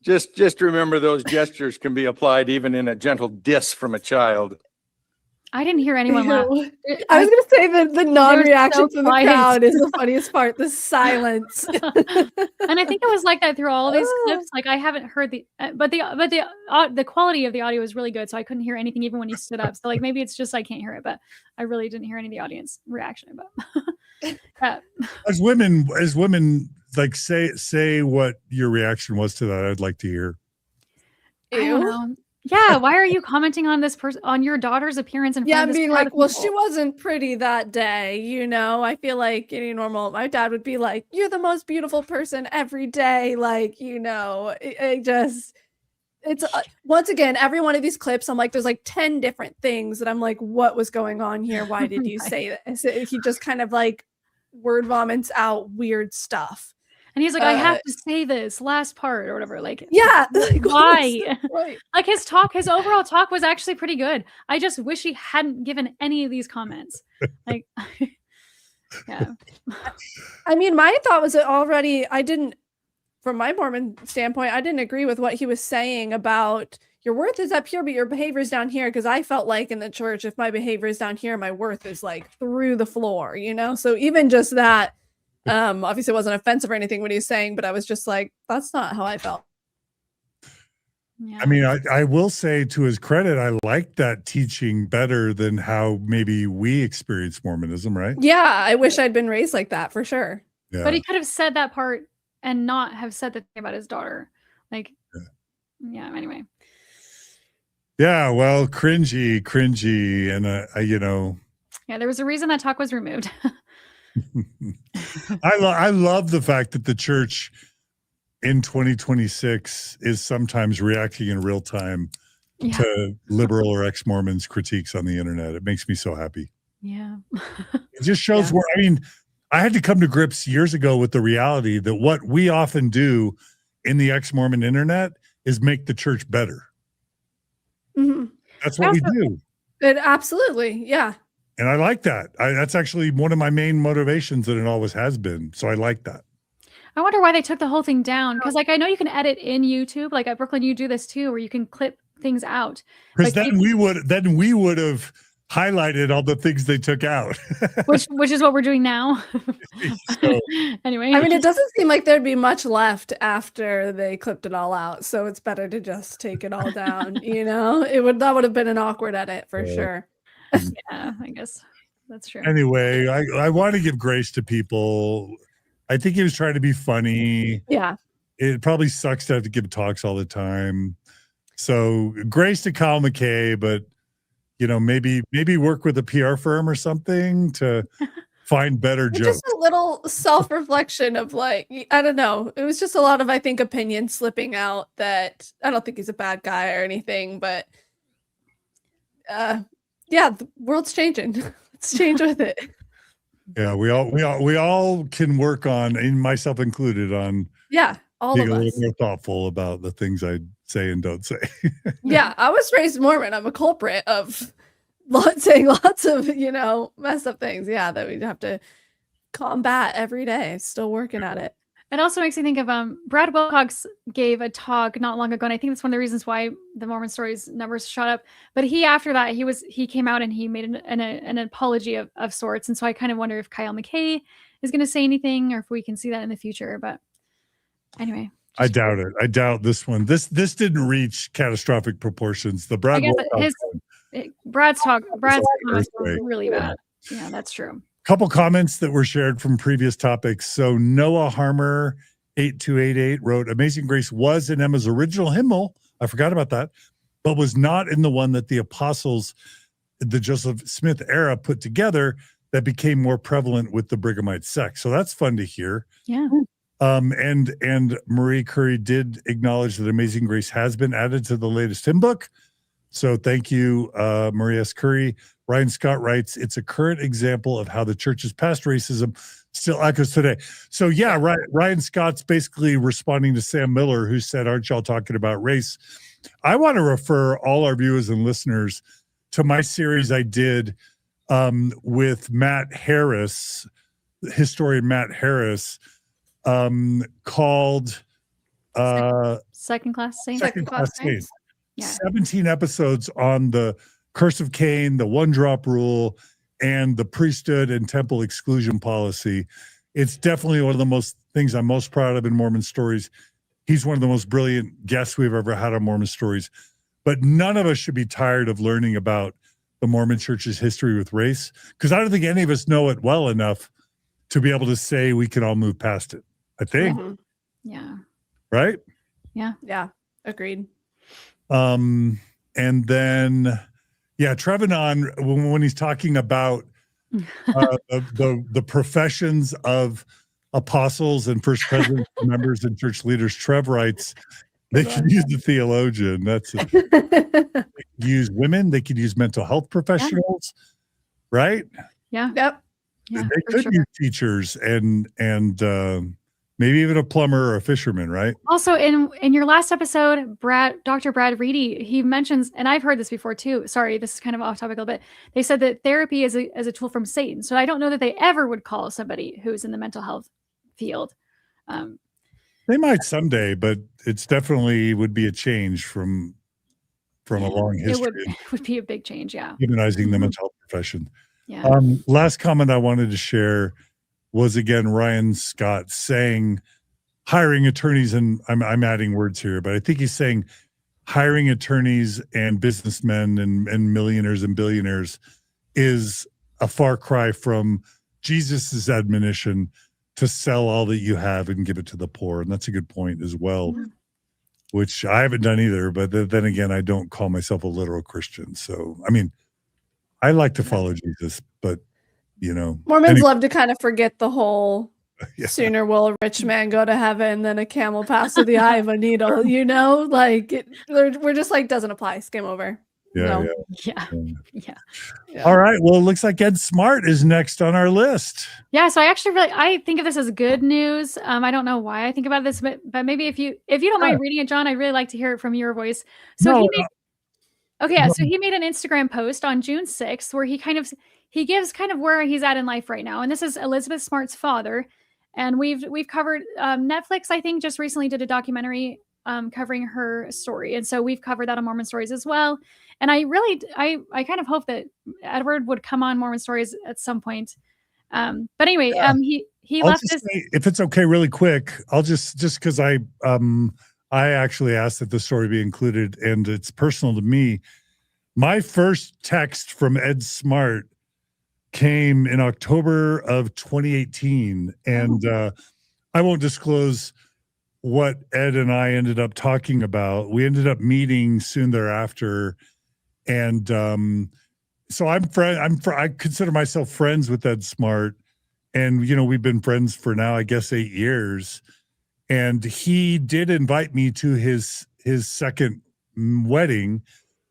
just remember, those gestures can be applied even in a gentle diss from a child. I didn't hear anyone laugh. I was going to say that the non-reaction so from the quiet. crowd is the funniest part, the silence. And I think it was like that through all of these clips. Like I haven't heard but the quality of the audio was really good, so I couldn't hear anything even when you stood up. So like maybe it's just I can't hear it, but I really didn't hear any of the audience reaction about. As women, like say what your reaction was to that. I'd like to hear. I don't know. Yeah, why are you commenting on this person, on your daughter's appearance in front of this being crowd like, of well, people? she wasn't pretty that day, I feel like any normal, my dad would be like, "You're the most beautiful person every day." Like, it's once again, every one of these clips, I'm like, there's like 10 different things that I'm like, what was going on here? Why did you say this? He just kind of like word vomits out weird stuff. And he's like, I have to say this last part or whatever. Like, yeah, why? Right. Like his overall talk was actually pretty good. I just wish he hadn't given any of these comments. Like, yeah. I mean, my thought was that already, from my Mormon standpoint, I didn't agree with what he was saying about your worth is up here, but your behavior is down here. Because I felt like in the church, if my behavior is down here, my worth is like through the floor, So even just that. Obviously it wasn't offensive or anything what he was saying, but I was just like, that's not how I felt. Yeah. I mean, I will say to his credit, I like that teaching better than how maybe we experience Mormonism, right? Yeah, I wish I'd been raised like that for sure. Yeah. But he could have said that part and not have said the thing about his daughter. Like, yeah, anyway. Yeah, well, cringy. And, Yeah, there was a reason that talk was removed. I love the fact that the church in 2026 is sometimes reacting in real time to liberal or ex-Mormons critiques on the internet. It makes me so happy. Yeah. It just shows where, I had to come to grips years ago with the reality that what we often do in the ex-Mormon internet is make the church better. Mm-hmm. That's what we do. Absolutely. Yeah. And I like that. That's actually one of my main motivations, and it always has been. So I like that. I wonder why they took the whole thing down. Because like I know you can edit in YouTube. Like at Brooklyn, you do this too, where you can clip things out. Because like, then we would have highlighted all the things they took out. which is what we're doing now. So, anyway. I mean, it doesn't seem like there'd be much left after they clipped it all out. So it's better to just take it all down. That would have been an awkward edit for sure. Yeah, I guess that's true. Anyway, I want to give grace to people. I think he was trying to be funny. Yeah. It probably sucks to have to give talks all the time. So grace to Kyle McKay, but maybe work with a PR firm or something to find better jokes. Just a little self-reflection of like, I don't know. It was just a lot of, I think, opinion slipping out that I don't think he's a bad guy or anything, but yeah, the world's changing. Let's change with it. Yeah, we all can work on, and myself included, on all being of a us. little more thoughtful about the things I say and don't say. Yeah, I was raised Mormon. I'm a culprit of saying lots of, messed up things. Yeah, that we have to combat every day. Still working at it. It also makes me think of Brad Wilcox gave a talk not long ago, and I think that's one of the reasons why the Mormon Stories numbers shot up. But after that he came out and he made an apology of sorts, and so I kind of wonder if Kyle McKay is going to say anything or if we can see that in the future. But anyway, I doubt it. I doubt this one. This didn't reach catastrophic proportions. The Brad I guess Wilcox Brad's comments were earthquake. really bad. Yeah, that's true. Couple comments that were shared from previous topics. So Noah Harmer 8288 wrote, Amazing Grace was in Emma's original hymnal. I forgot about that, but was not in the one that the apostles, the Joseph Smith era, put together that became more prevalent with the Brighamite sect. So that's fun to hear. Yeah. And Marie Curry did acknowledge that Amazing Grace has been added to the latest hymn book. So thank you, Marie S. Curry. Ryan Scott writes, it's a current example of how the church's past racism still echoes today. So yeah, Ryan Scott's basically responding to Sam Miller, who said, aren't y'all talking about race? I want to refer all our viewers and listeners to my series I did with Matt Harris, historian Matt Harris, called Second Class Saints. Second Class Saints. Yeah. 17 episodes on the Curse of Cain, the one drop rule, and the priesthood and temple exclusion policy. It's definitely one of the most things I'm most proud of in Mormon Stories. He's one of the most brilliant guests we've ever had on Mormon Stories. But none of us should be tired of learning about the Mormon Church's history with race, because I don't think any of us know it well enough to be able to say we can all move past it. I think. Mhm. Yeah. Right? Yeah. Agreed. And then, yeah, Trevinon, when he's talking about the professions of apostles and first presidents, members, and church leaders, Trev writes, they could use the theologian. That's it. They could use women. They could use mental health professionals, right? Yeah. Yep. Yeah, They for could sure. use teachers and maybe even a plumber or a fisherman, right? Also, in your last episode, Dr. Brad Reedy, he mentions, and I've heard this before too. Sorry, this is kind of off topic a little bit. They said that therapy is a tool from Satan. So I don't know that they ever would call somebody who's in the mental health field. They might someday, but it's definitely would be a change from a long history It would be a big change. Yeah. of humanizing the mental health profession. Yeah. Last comment I wanted to share was, again, Ryan Scott saying hiring attorneys, and I'm adding words here, but I think he's saying hiring attorneys and businessmen and millionaires and billionaires is a far cry from Jesus's admonition to sell all that you have and give it to the poor. And that's a good point as well, which I haven't done either. But then again, I don't call myself a literal Christian. So, I mean, I like to follow Jesus, but, you know. Mormons love to kind of forget the whole Yeah. sooner will a rich man go to heaven than a camel pass through the eye of a needle, you know? Like, we're just like, doesn't apply. Skim over. Yeah, No. Yeah. Yeah. All right. Well, it looks like Ed Smart is next on our list. Yeah. So I think of this as good news. I don't know why I think about this, but maybe if you don't mind reading it, John, I'd really like to hear it from your voice. So he made an Instagram post on June 6th where he gives kind of where he's at in life right now. And this is Elizabeth Smart's father. And we've covered Netflix, I think, just recently did a documentary covering her story. And so we've covered that on Mormon Stories as well. And I kind of hope that Edward would come on Mormon Stories at some point. But anyway, he I'll left just this. say, if it's okay, really quick, I'll just because I actually asked that the story be included and it's personal to me. My first text from Ed Smart came in October of 2018. And I won't disclose what Ed and I ended up talking about. We ended up meeting soon thereafter. And so I consider myself friends with Ed Smart. And, you know, we've been friends for now, I guess, 8 years. And he did invite me to his second wedding.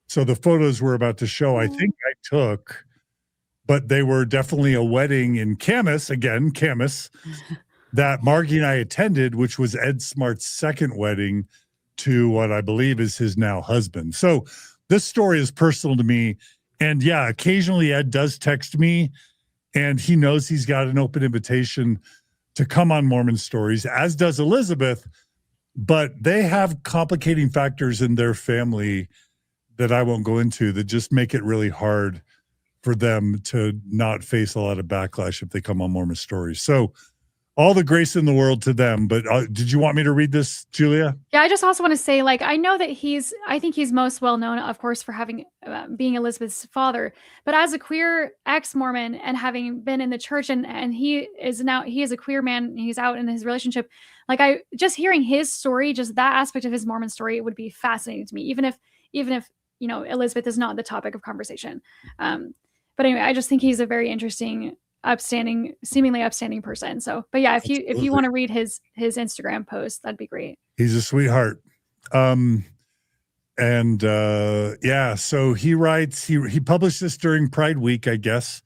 So the photos we're about to show, I think I took, but they were definitely a wedding in Camas, that Margie and I attended, which was Ed Smart's second wedding to what I believe is his now husband. So this story is personal to me. And yeah, occasionally Ed does text me and he knows he's got an open invitation to come on Mormon Stories, as does Elizabeth, but they have complicating factors in their family that I won't go into that just make it really hard for them to not face a lot of backlash if they come on Mormon Stories. So all the grace in the world to them. But did you want me to read this, Julia? Yeah, I just also want to say, like, I know that I think he's most well known, of course, for having being Elizabeth's father. But as a queer ex-Mormon and having been in the church, and he is a queer man, and he's out in his relationship. Like, I just hearing his story, just that aspect of his Mormon story, would be fascinating to me, even if Elizabeth is not the topic of conversation. But anyway, I just think he's a very interesting, seemingly upstanding person. So, but yeah, if you want to read his Instagram post, that'd be great. He's a sweetheart. So he writes, he published this during Pride Week, I guess.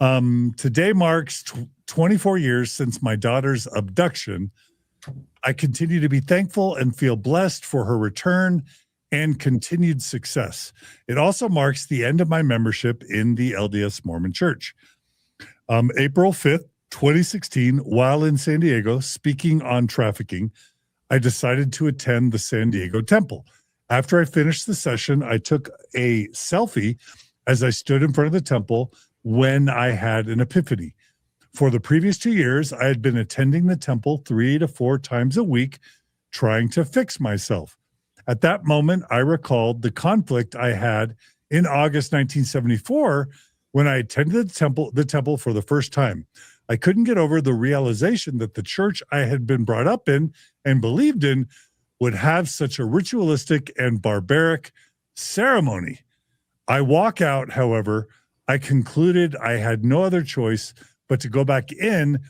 Today marks 24 years since my daughter's abduction. I continue to be thankful and feel blessed for her return and continued success. It also marks the end of my membership in the LDS Mormon Church. April 5th, 2016, while in San Diego speaking on trafficking, I decided to attend the San Diego temple. After I finished the session, I took a selfie as I stood in front of the temple when I had an epiphany. For the previous 2 years, I had been attending the temple 3 to 4 times a week, trying to fix myself. At that moment, I recalled the conflict I had in August 1974 when I attended the temple for the first time. I couldn't get over the realization that the church I had been brought up in and believed in would have such a ritualistic and barbaric ceremony. I walk out, however, I concluded I had no other choice but to go back in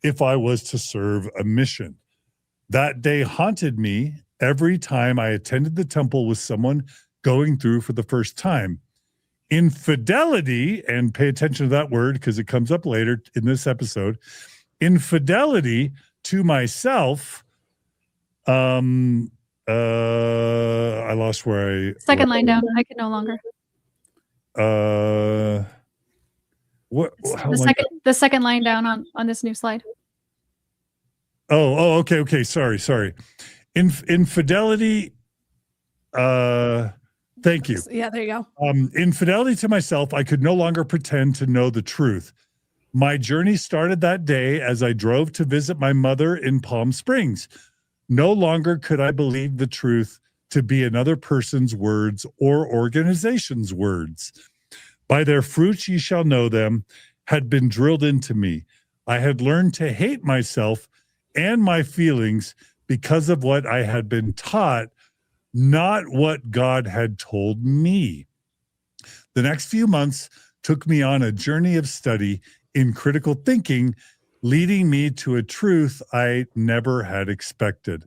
if I was to serve a mission. That day haunted me every time I attended the temple with someone going through for the first time. Infidelity, and pay attention to that word because it comes up later in this episode, infidelity to myself. I lost where Second line down. I can no longer. The second line down on this new slide. Okay. Sorry. Infidelity. Thank you. Yeah, there you go. Infidelity to myself, I could no longer pretend to know the truth. My journey started that day as I drove to visit my mother in Palm Springs. No longer could I believe the truth to be another person's words or organization's words. By their fruits ye shall know them had been drilled into me. I had learned to hate myself and my feelings because of what I had been taught, not what God had told me. The next few months took me on a journey of study in critical thinking, leading me to a truth I never had expected.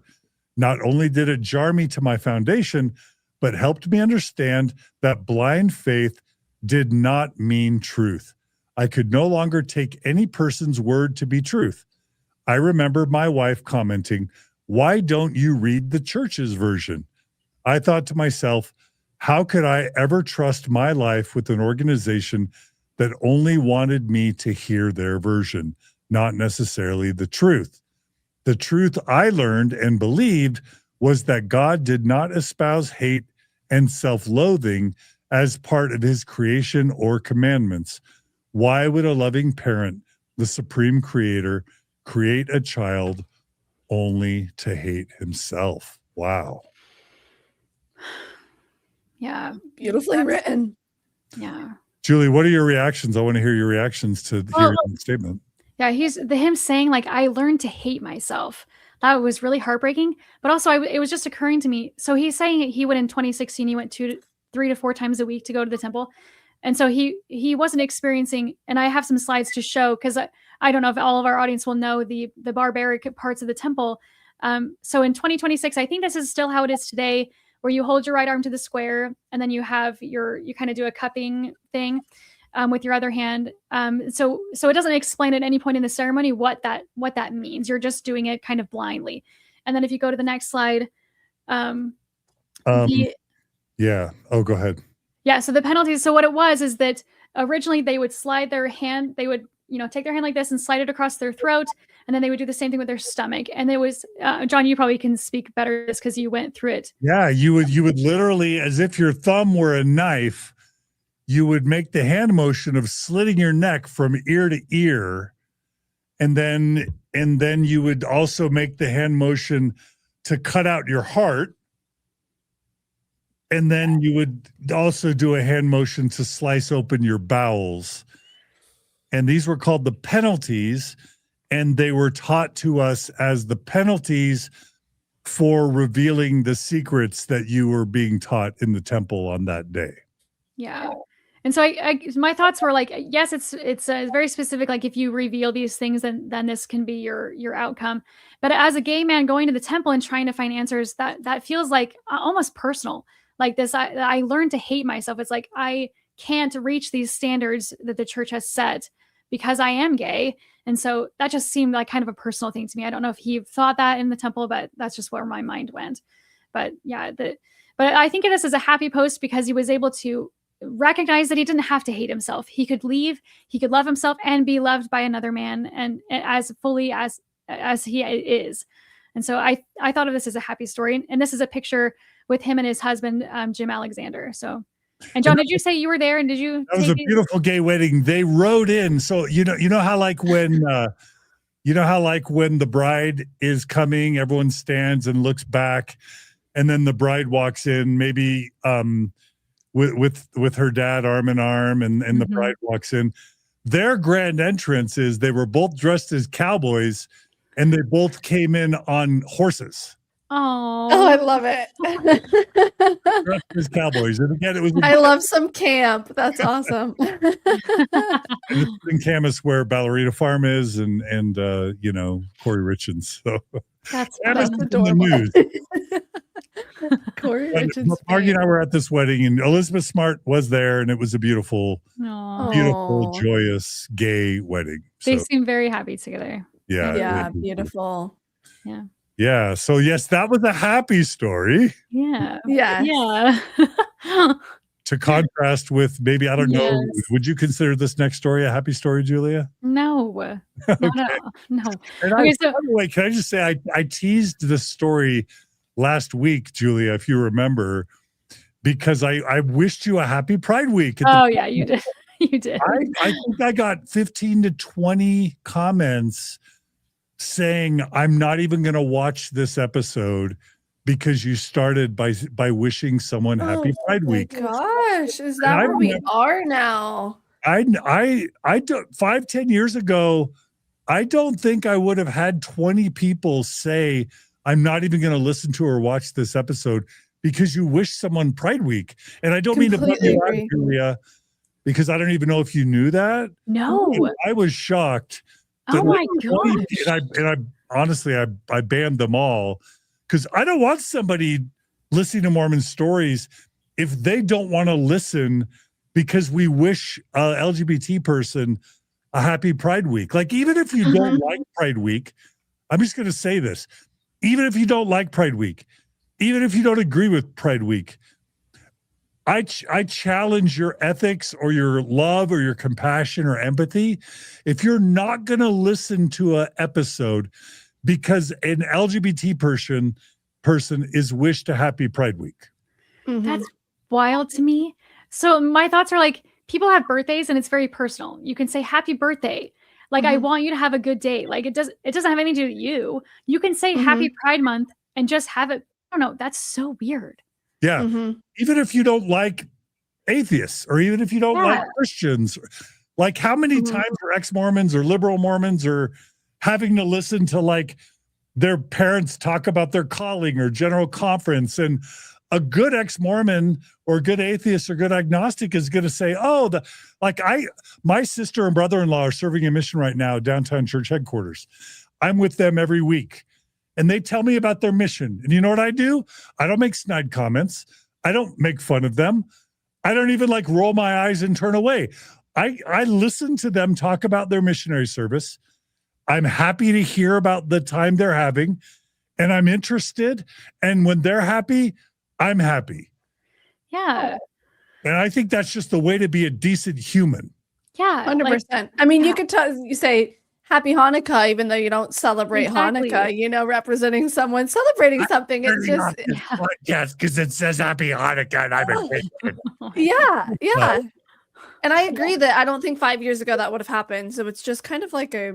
Not only did it jar me to my foundation, but helped me understand that blind faith did not mean truth. I could no longer take any person's word to be truth. I remember my wife commenting, "Why don't you read the church's version?" I thought to myself, how could I ever trust my life with an organization that only wanted me to hear their version, not necessarily the truth? The truth I learned and believed was that God did not espouse hate and self-loathing as part of his creation or commandments. Why would a loving parent, the supreme creator, create a child only to hate himself? Wow. Yeah. Beautifully written. Yeah. Julie, what are your reactions? I want to hear your reactions to hearing the statement. Yeah, him saying, like, I learned to hate myself. That was really heartbreaking. But also, it was just occurring to me. So he's saying he went in 2016. He went 3 to 4 times a week to go to the temple, and so he wasn't experiencing. And I have some slides to show because I don't know if all of our audience will know the barbaric parts of the temple. So in 2026, I think this is still how it is today, where you hold your right arm to the square, and then you kind of do a cupping thing. With your other hand. So it doesn't explain at any point in the ceremony what that means. You're just doing it kind of blindly. And then if you go to the next slide, yeah. Oh, go ahead. Yeah. So the penalties. So what it was is that originally they would slide their hand, they would, take their hand like this and slide it across their throat. And then they would do the same thing with their stomach. And it was, John, you probably can speak better this because you went through it. Yeah. You would literally, as if your thumb were a knife, you would make the hand motion of slitting your neck from ear to ear. And then and then you would also make the hand motion to cut out your heart. And then you would also do a hand motion to slice open your bowels. And these were called the penalties. And they were taught to us as the penalties for revealing the secrets that you were being taught in the temple on that day. Yeah. And so my thoughts were like, yes, it's very specific. Like if you reveal these things, then this can be your outcome. But as a gay man going to the temple and trying to find answers, that feels like almost personal. Like this, I learned to hate myself. It's like I can't reach these standards that the church has set because I am gay. And so that just seemed like kind of a personal thing to me. I don't know if he thought that in the temple, but that's just where my mind went. But yeah, but I think of this as a happy post because he was able to recognize that he didn't have to hate himself. He could leave, he could love himself and be loved by another man and as fully as he is. And so I thought of this as a happy story. And this is a picture with him and his husband, Jim Alexander. So, and John, did you say you were there? And did you? That was a beautiful gay wedding. They rode in. So, you know how like when the bride is coming, everyone stands and looks back, and then the bride walks in, maybe with her dad arm in arm, and the bride walks in. Their grand entrance is they were both dressed as cowboys, and they both came in on horses. Oh, I love it. Dressed as cowboys. And again, it was. I love some camp. That's awesome. And it's in Camas where Ballerina Farm is, and Corey Richens. So that's adorable. News. Corey Richens. Margie and I were at this wedding, and Elizabeth Smart was there, and it was a beautiful, joyous, gay wedding. They seem very happy together. Yeah, beautiful. Yeah. Yeah. So yes, that was a happy story. Yeah. Yeah. To contrast with maybe, I don't know, would you consider this next story a happy story, Julia? No. Okay. No. And by the way, can I just say I teased this story last week, Julia, if you remember, because I wished you a happy Pride Week. Yeah, you did. You did. I think I got 15 to 20 comments saying, I'm not even going to watch this episode because you started by wishing someone happy Pride Week. Gosh, is that where we are now? I don't 5-10 years ago, I don't think I would have had 20 people say, I'm not even going to listen to or watch this episode because you wish someone Pride Week. And I don't mean to put you out, Julia, because I don't even know if you knew that. No. I was shocked. Oh my gosh. And I honestly, I banned them all because I don't want somebody listening to Mormon Stories if they don't want to listen because we wish a LGBT person a happy Pride Week. Like, even if you don't like Pride Week, I'm just going to say this. Even if you don't like Pride Week, even if you don't agree with Pride Week, I challenge your ethics or your love or your compassion or empathy. If you're not going to listen to an episode because an LGBT person is wished a happy Pride Week. That's wild to me. So my thoughts are like, people have birthdays and it's very personal. You can say happy birthday. Like, I want you to have a good day. Like, it doesn't have anything to do with you. You can say happy Pride Month and just have it. I don't know. That's so weird. Yeah. Even if you don't like atheists or even if you don't like Christians, like how many times are ex-Mormons or liberal Mormons or having to listen to like their parents talk about their calling or general conference, and a good ex-Mormon or good atheist or good agnostic is going to say, my sister and brother-in-law are serving a mission right now, downtown church headquarters. I'm with them every week. And they tell me about their mission. And you know what I do? I don't make snide comments. I don't make fun of them. I don't even like roll my eyes and turn away. I listen to them talk about their missionary service. I'm happy to hear about the time they're having, and I'm interested. And when they're happy, I'm happy. Yeah. And I think that's just the way to be a decent human. Yeah. 100%. I mean, you could you say happy Hanukkah, even though you don't celebrate Hanukkah, representing someone celebrating something. It's just. Yes, because it says happy Hanukkah and I'm a Christian. Yeah. And I agree that I don't think 5 years ago that would have happened. So it's just kind of like a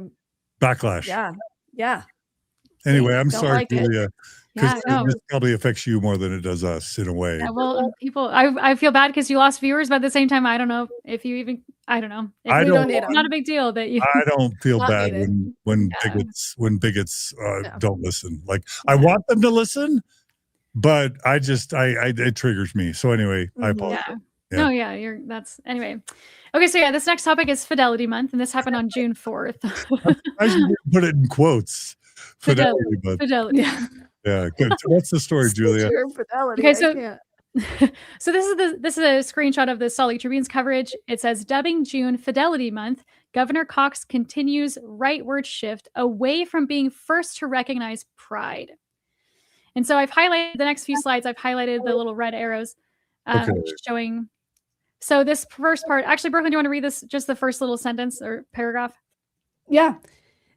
backlash. Yeah. Yeah. Anyway, I'm Don't sorry, like it. Julia, Yeah, because no. this probably affects you more than it does us in a way. Yeah, well, people, I feel bad because you lost viewers, but at the same time, I don't know if you even, I don't know. If I you- don't- need It's not a big deal that you. I don't feel Not bad needed. when Yeah. bigots Yeah. don't listen. Like I want them to listen, but it triggers me. So anyway, I Mhm. apologize. Yeah. Yeah. No, yeah, that's anyway. Okay, so yeah, this next topic is Fidelity Month, and this happened on June 4th. I should put it in quotes. Fidelity, but Fidelity. Yeah. yeah, good. So what's the story, Julia? Your Fidelity, Okay, I so can't. so this is a screenshot of the Salt Lake Tribune's coverage. It says, dubbing June Fidelity Month, Governor Cox continues rightward shift away from being first to recognize pride. And so I've highlighted the next few slides. I've highlighted the little red arrows Okay. showing. So this first part, actually, Brooklyn, do you want to read this? Just the first little sentence or paragraph? Yeah.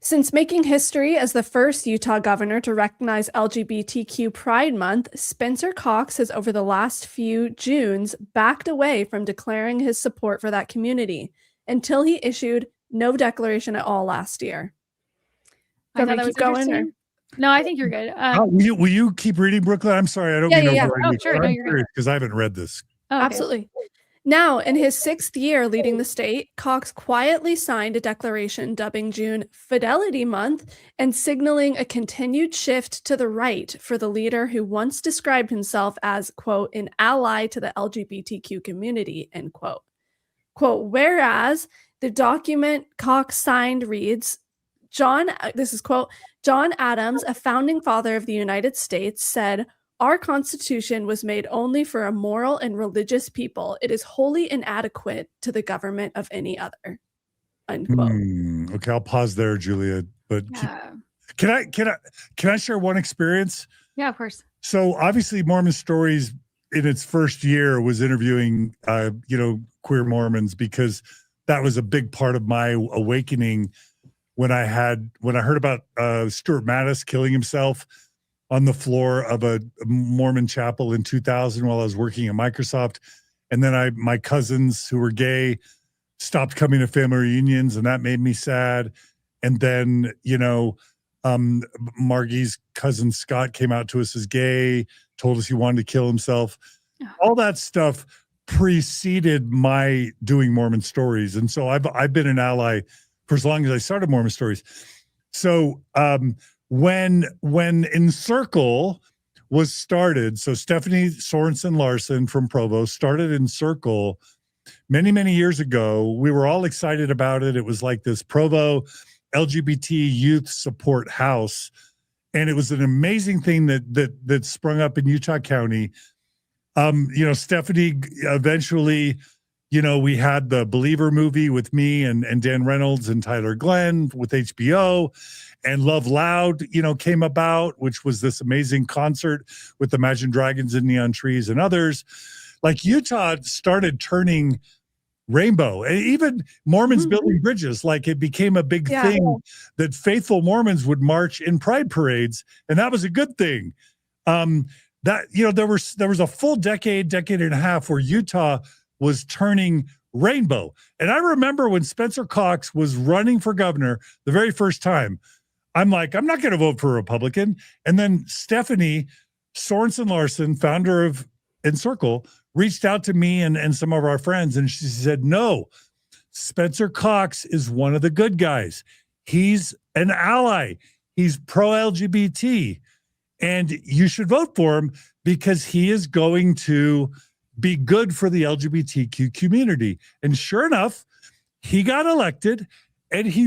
Since making history as the first Utah governor to recognize LGBTQ Pride Month, Spencer Cox has over the last few Junes backed away from declaring his support for that community until he issued no declaration at all last year. I thought Governor, that was keep going, interesting. No, I think you're good. Will you keep reading, Brooklyn? I'm sorry, I don't Yeah, mean to yeah, yeah. worry Oh, you, sure. but No, I'm you're good. curious because I haven't read this. Oh, okay. Absolutely. Now, in his 6th year leading the state, Cox quietly signed a declaration dubbing June Fidelity Month and signaling a continued shift to the right for the leader who once described himself as, quote, an ally to the LGBTQ community, end quote. Quote, whereas the document Cox signed reads, this is quote, John Adams, a founding father of the United States, said, our Constitution was made only for a moral and religious people. It is wholly inadequate to the government of any other. Unquote. Okay, I'll pause there, Julia. But Yeah. can I share one experience? Yeah, of course. So obviously, Mormon Stories in its first year was interviewing, queer Mormons because that was a big part of my awakening when I heard about Stuart Mattis killing himself on the floor of a Mormon chapel in 2000 while I was working at Microsoft. And then my cousins who were gay stopped coming to family reunions, and that made me sad. And then, Margie's cousin Scott came out to us as gay, told us he wanted to kill himself. All that stuff preceded my doing Mormon Stories. And so I've been an ally for as long as I started Mormon Stories. So, when Encircle was started, so Stephanie Sorensen Larson from Provo started Encircle many, many years ago. We were all excited about it. It was like this Provo LGBT youth support house. And it was an amazing thing that sprung up in Utah County. Stephanie eventually, we had the Believer movie with me and Dan Reynolds and Tyler Glenn with HBO. And Love Loud, came about, which was this amazing concert with Imagine Dragons and Neon Trees and others. Like Utah started turning rainbow, and even Mormons building bridges. Like it became a big thing that faithful Mormons would march in pride parades, and that was a good thing. There was a full decade and a half where Utah was turning rainbow. And I remember when Spencer Cox was running for governor the very first time, I'm like, I'm not going to vote for a Republican. And then Stephanie Sorensen Larson, founder of Encircle, reached out to me and some of our friends, and she said, no, Spencer Cox is one of the good guys. He's an ally. He's pro-LGBT. And you should vote for him because he is going to be good for the LGBTQ community. And sure enough, he got elected. And he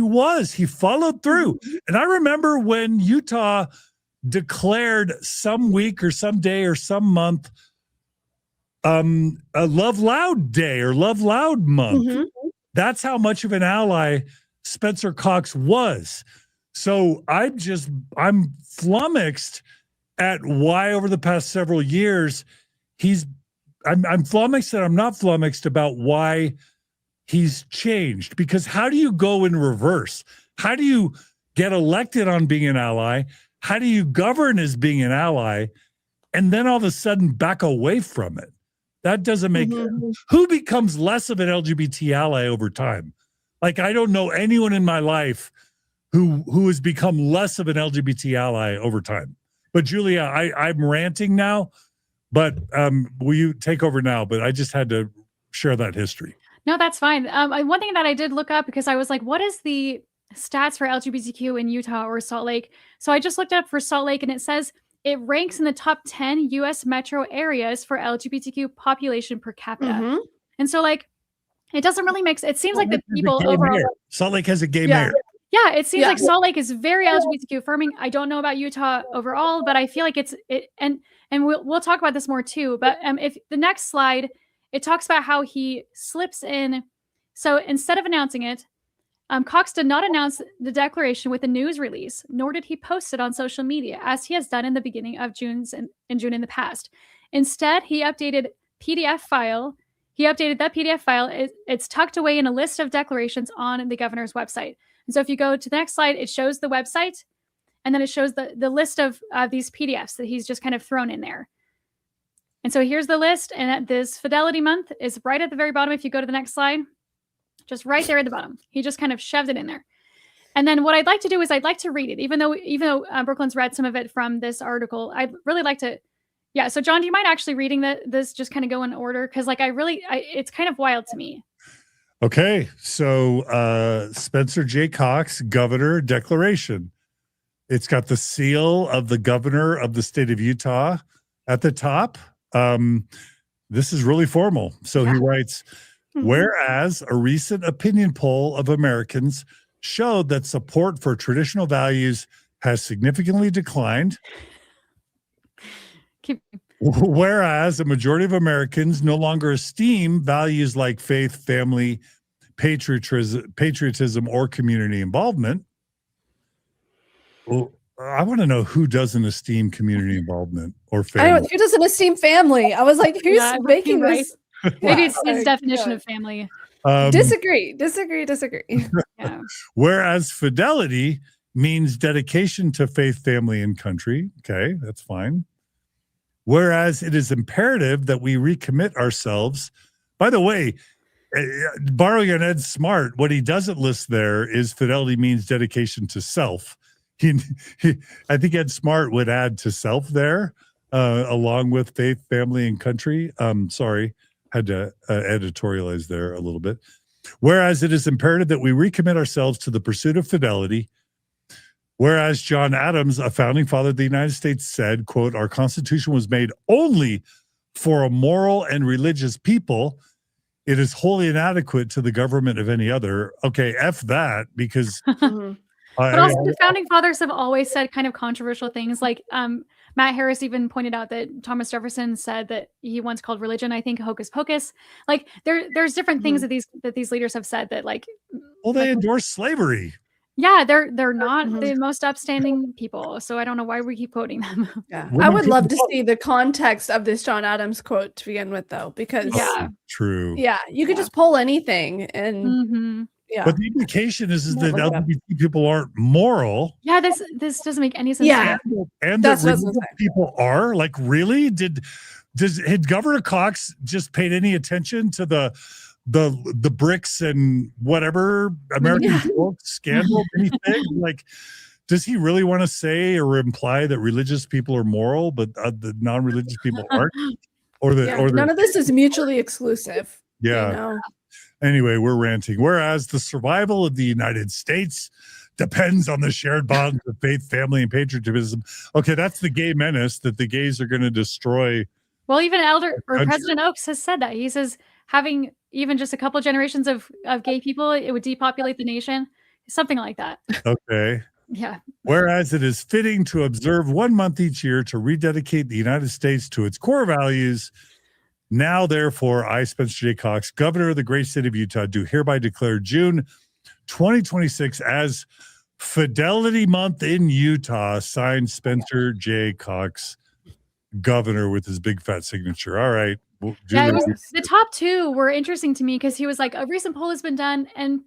followed through. And I remember when Utah declared some week or some day or some month a Love Loud Day or Love Loud Month. That's how much of an ally Spencer Cox was. So I'm flummoxed at why over the past several years I'm flummoxed and I'm not flummoxed about why he's changed, because how do you go in reverse? How do you get elected on being an ally? How do you govern as being an ally? And then all of a sudden back away from it? That doesn't make who becomes less of an LGBT ally over time? Like, I don't know anyone in my life who has become less of an LGBT ally over time. But Julia, I'm ranting now, but will you take over now? But I just had to share that history. No, that's fine. One thing that I did look up, because I was like, what is the stats for LGBTQ in Utah or Salt Lake? So I just looked up for Salt Lake, and it says it ranks in the top 10 U.S. metro areas for LGBTQ population per capita. Mhm. And so, like, it doesn't really make sense. It seems like the people Gay overall. mayor. Salt Lake has a gay Yeah. mayor. Yeah, it seems Yeah. like Salt Lake is very LGBTQ affirming. I don't know about Utah overall, but I feel like and we'll talk about this more too. But if the next slide, it talks about how he slips in. So instead of announcing it, Cox did not announce the declaration with a news release, nor did he post it on social media, as he has done in the beginning of June in the past. Instead, he updated PDF file. He updated that PDF file. It's tucked away in a list of declarations on the governor's website. And so if you go to the next slide, it shows the website, and then it shows the list of these PDFs that he's just kind of thrown in there. And so here's the list, and this Fidelity Month is right at the very bottom. If you go to the next slide, just right there at the bottom, he just kind of shoved it in there. And then what I'd like to do is I'd like to read it, even though Brooklyn's read some of it from this article. I'd really like to. Yeah. So John, do you mind actually reading this? Just kind of go in order, because like it's kind of wild to me. Okay, so Spencer J. Cox, Governor Declaration. It's got the seal of the governor of the state of Utah at the top. This is really formal. So he writes, whereas a recent opinion poll of Americans showed that support for traditional values has significantly declined. Whereas a majority of Americans no longer esteem values like faith, family, patriotism, or community involvement. Well, I want to know who doesn't esteem community involvement or family. Who doesn't esteem family? I was like, who's making this? Maybe it's his Like, definition of family. Disagree. Yeah. Whereas fidelity means dedication to faith, family, and country. Okay, that's fine. Whereas it is imperative that we recommit ourselves. By the way, borrowing on Ed Smart, what he doesn't list there is fidelity means dedication to self. I think Ed Smart would add to self there, along with faith, family, and country. Sorry, had to editorialize there a little bit. Whereas it is imperative that we recommit ourselves to the pursuit of fidelity. Whereas John Adams, a founding father of the United States, said, quote, our Constitution was made only for a moral and religious people. It is wholly inadequate to the government of any other. Okay, F that, because... But also the founding fathers have always said kind of controversial things. Like Matt Harris even pointed out that Thomas Jefferson said that he once called religion, I think, hocus pocus. Like there's different things that these leaders have said that like... Well, they endorse slavery. Yeah, they're not the most upstanding people. So I don't know why we keep quoting them. Yeah. I would love to see the context of this John Adams quote to begin with, though, because true. Yeah, you could just pull anything and But the implication is that LGBT people aren't moral. Yeah, this doesn't make any sense. Yeah, and that religious people are. Like, really? Did Governor Cox just paid any attention to the bricks and whatever American folk scandal, anything? Like, does he really want to say or imply that religious people are moral, but the non-religious people aren't? Or none of this is mutually exclusive. Yeah. You know? Anyway, we're ranting. Whereas the survival of the United States depends on the shared bonds of faith, family, and patriotism. Okay, that's the gay menace that the gays are going to destroy. Well, even President Oaks has said that. He says having even just a couple generations of gay people, it would depopulate the nation. Something like that. Okay. Yeah. Whereas it is fitting to observe 1 month each year to rededicate the United States to its core values. Now, therefore, I, Spencer J. Cox, Governor of the great state of Utah, do hereby declare June 2026 as Fidelity Month in Utah, signed Spencer J. Cox, Governor, with his big fat signature. All right. The top two were interesting to me because he was like, a recent poll has been done, and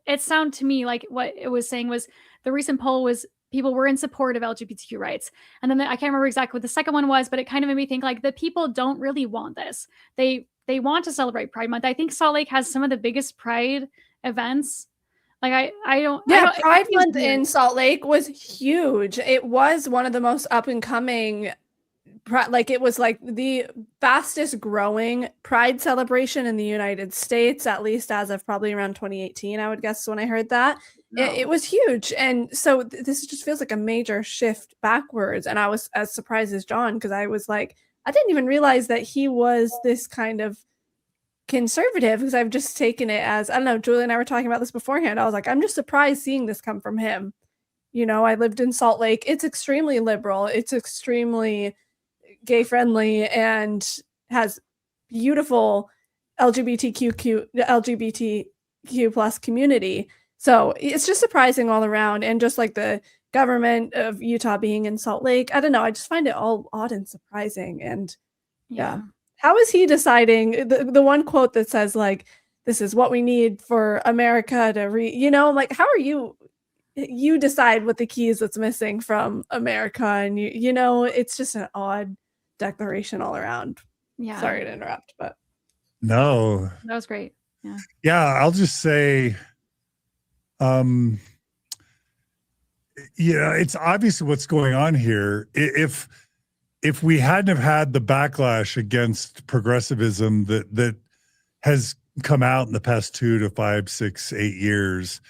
it sounded to me like what it was saying was the recent poll was people were in support of LGBTQ rights. And then I can't remember exactly what the second one was, but it kind of made me think like the people don't really want this. They want to celebrate Pride Month. I think Salt Lake has some of the biggest Pride events Like I don't. Yeah, it Pride seems Month weird. in Salt Lake was huge. It was one of the most up and coming, like it was like the fastest growing Pride celebration in the United States, at least as of probably around 2018, I would guess when I heard that. It was huge. And so this just feels like a major shift backwards. And I was as surprised as John, because I was like, I didn't even realize that he was this kind of conservative, because I've just taken it as, I don't know, Julie and I were talking about this beforehand. I was like, I'm just surprised seeing this come from him. You know, I lived in Salt Lake. It's extremely liberal. It's extremely gay friendly and has beautiful LGBTQ plus community. So it's just surprising all around. And just like the government of Utah being in Salt Lake, I don't know, I just find it all odd and surprising. And yeah. How is he deciding the one quote that says like, this is what we need for America to like, how are you decide what the key is that's missing from America? And it's just an odd declaration all around. Yeah. Sorry to interrupt, but No. That was great. Yeah. Yeah, I'll just say, it's obvious what's going on here. If we hadn't have had the backlash against progressivism that has come out in the past 2 to 5, 6, 8 years,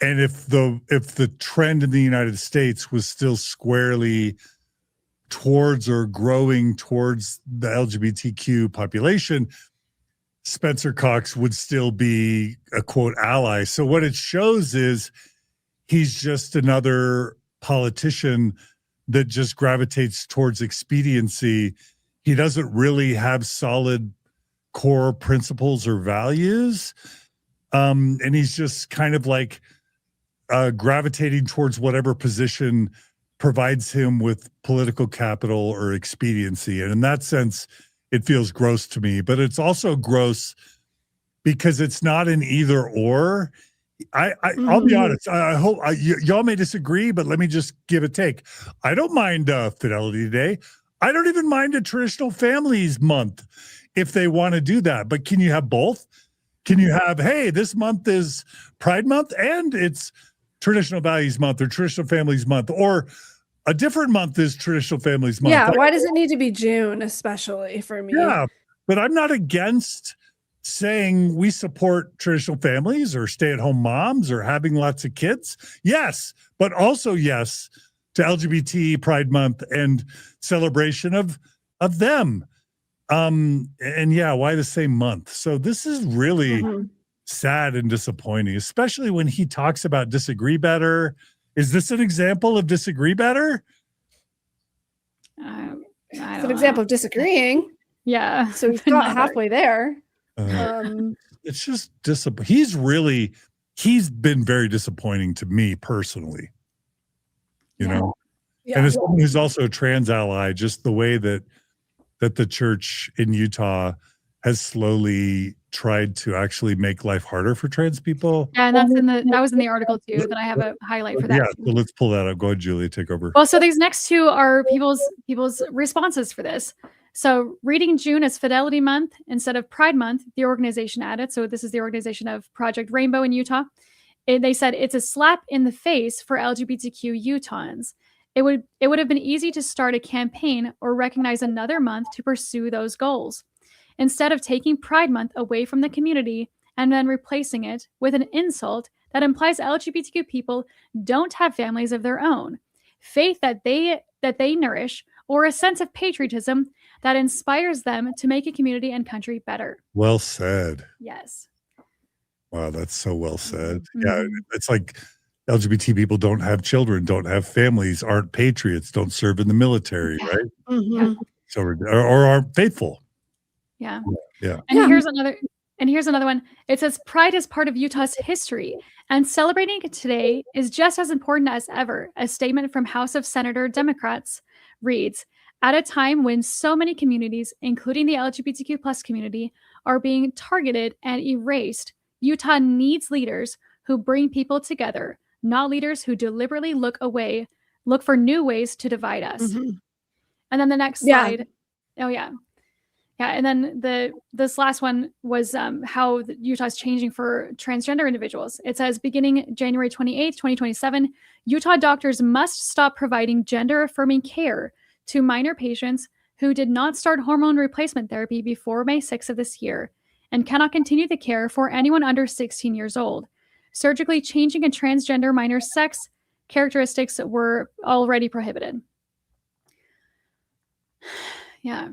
and if the trend in the United States was still squarely towards or growing towards the LGBTQ population, Spencer Cox would still be a quote ally. So what it shows is he's just another politician that just gravitates towards expediency. He doesn't really have solid core principles or values. And he's just kind of like gravitating towards whatever position provides him with political capital or expediency. And in that sense, it feels gross to me, but it's also gross because it's not an either or. I'll be honest. I hope y'all may disagree, but let me just give a take. I don't mind Fidelity Day. I don't even mind a traditional families month if they want to do that. But can you have both? Can you have, hey, this month is Pride Month and it's Traditional Values Month or Traditional Families Month, or a different month is Traditional Families Month? Yeah, why does it need to be June, especially for me? Yeah, but I'm not against saying we support traditional families or stay-at-home moms or having lots of kids. Yes, but also yes to LGBT Pride Month and celebration of them. And yeah, why the same month? So this is really sad and disappointing, especially when he talks about disagree better. Is this an example of disagree better? It's an example of disagreeing. Yeah. So he's got halfway there. It's just disappointing. He's been very disappointing to me personally. You know? Yeah. And as someone who's also a trans ally, just the way that the church in Utah has slowly tried to actually make life harder for trans people. Yeah, and that was in the article too. That I have a highlight for that. Yeah, so let's pull that up. Go ahead, Julia, take over. Well, so these next two are people's responses for this. So reading June as Fidelity Month instead of Pride Month, the organization added. So this is the organization of Project Rainbow in Utah. They said it's a slap in the face for LGBTQ Utahns. It would have been easy to start a campaign or recognize another month to pursue those goals, instead of taking Pride Month away from the community and then replacing it with an insult that implies LGBTQ people don't have families of their own, faith that they nourish, or a sense of patriotism that inspires them to make a community and country better. Well said. Yes. Wow, that's so well said. Yeah, it's like LGBT people don't have children, don't have families, aren't patriots, don't serve in the military, right? Yeah. So or aren't faithful. Yeah. Yeah. And here's another one. It says pride is part of Utah's history, and celebrating it today is just as important as ever. A statement from House of Senator Democrats reads, at a time when so many communities, including the LGBTQ plus community, are being targeted and erased, Utah needs leaders who bring people together, not leaders who deliberately look for new ways to divide us. And then the next slide. Oh, yeah. Yeah, and then this last one was how Utah is changing for transgender individuals. It says, beginning January 28th, 2027, Utah doctors must stop providing gender-affirming care to minor patients who did not start hormone replacement therapy before May 6th of this year and cannot continue the care for anyone under 16 years old. Surgically changing a transgender minor's sex characteristics were already prohibited. Yeah.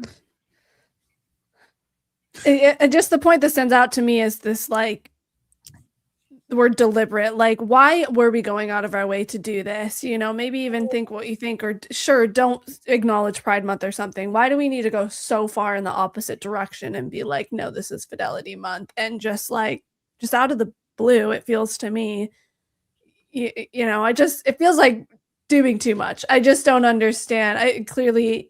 Just the point that stands out to me is this, like, we're deliberate. Like, why were we going out of our way to do this? You know, maybe even think what you think, or sure, don't acknowledge Pride Month or something. Why do we need to go so far in the opposite direction and be like, no, this is Fidelity Month? And just out of the blue, it feels to me, you know, it feels like doing too much. I just don't understand. Clearly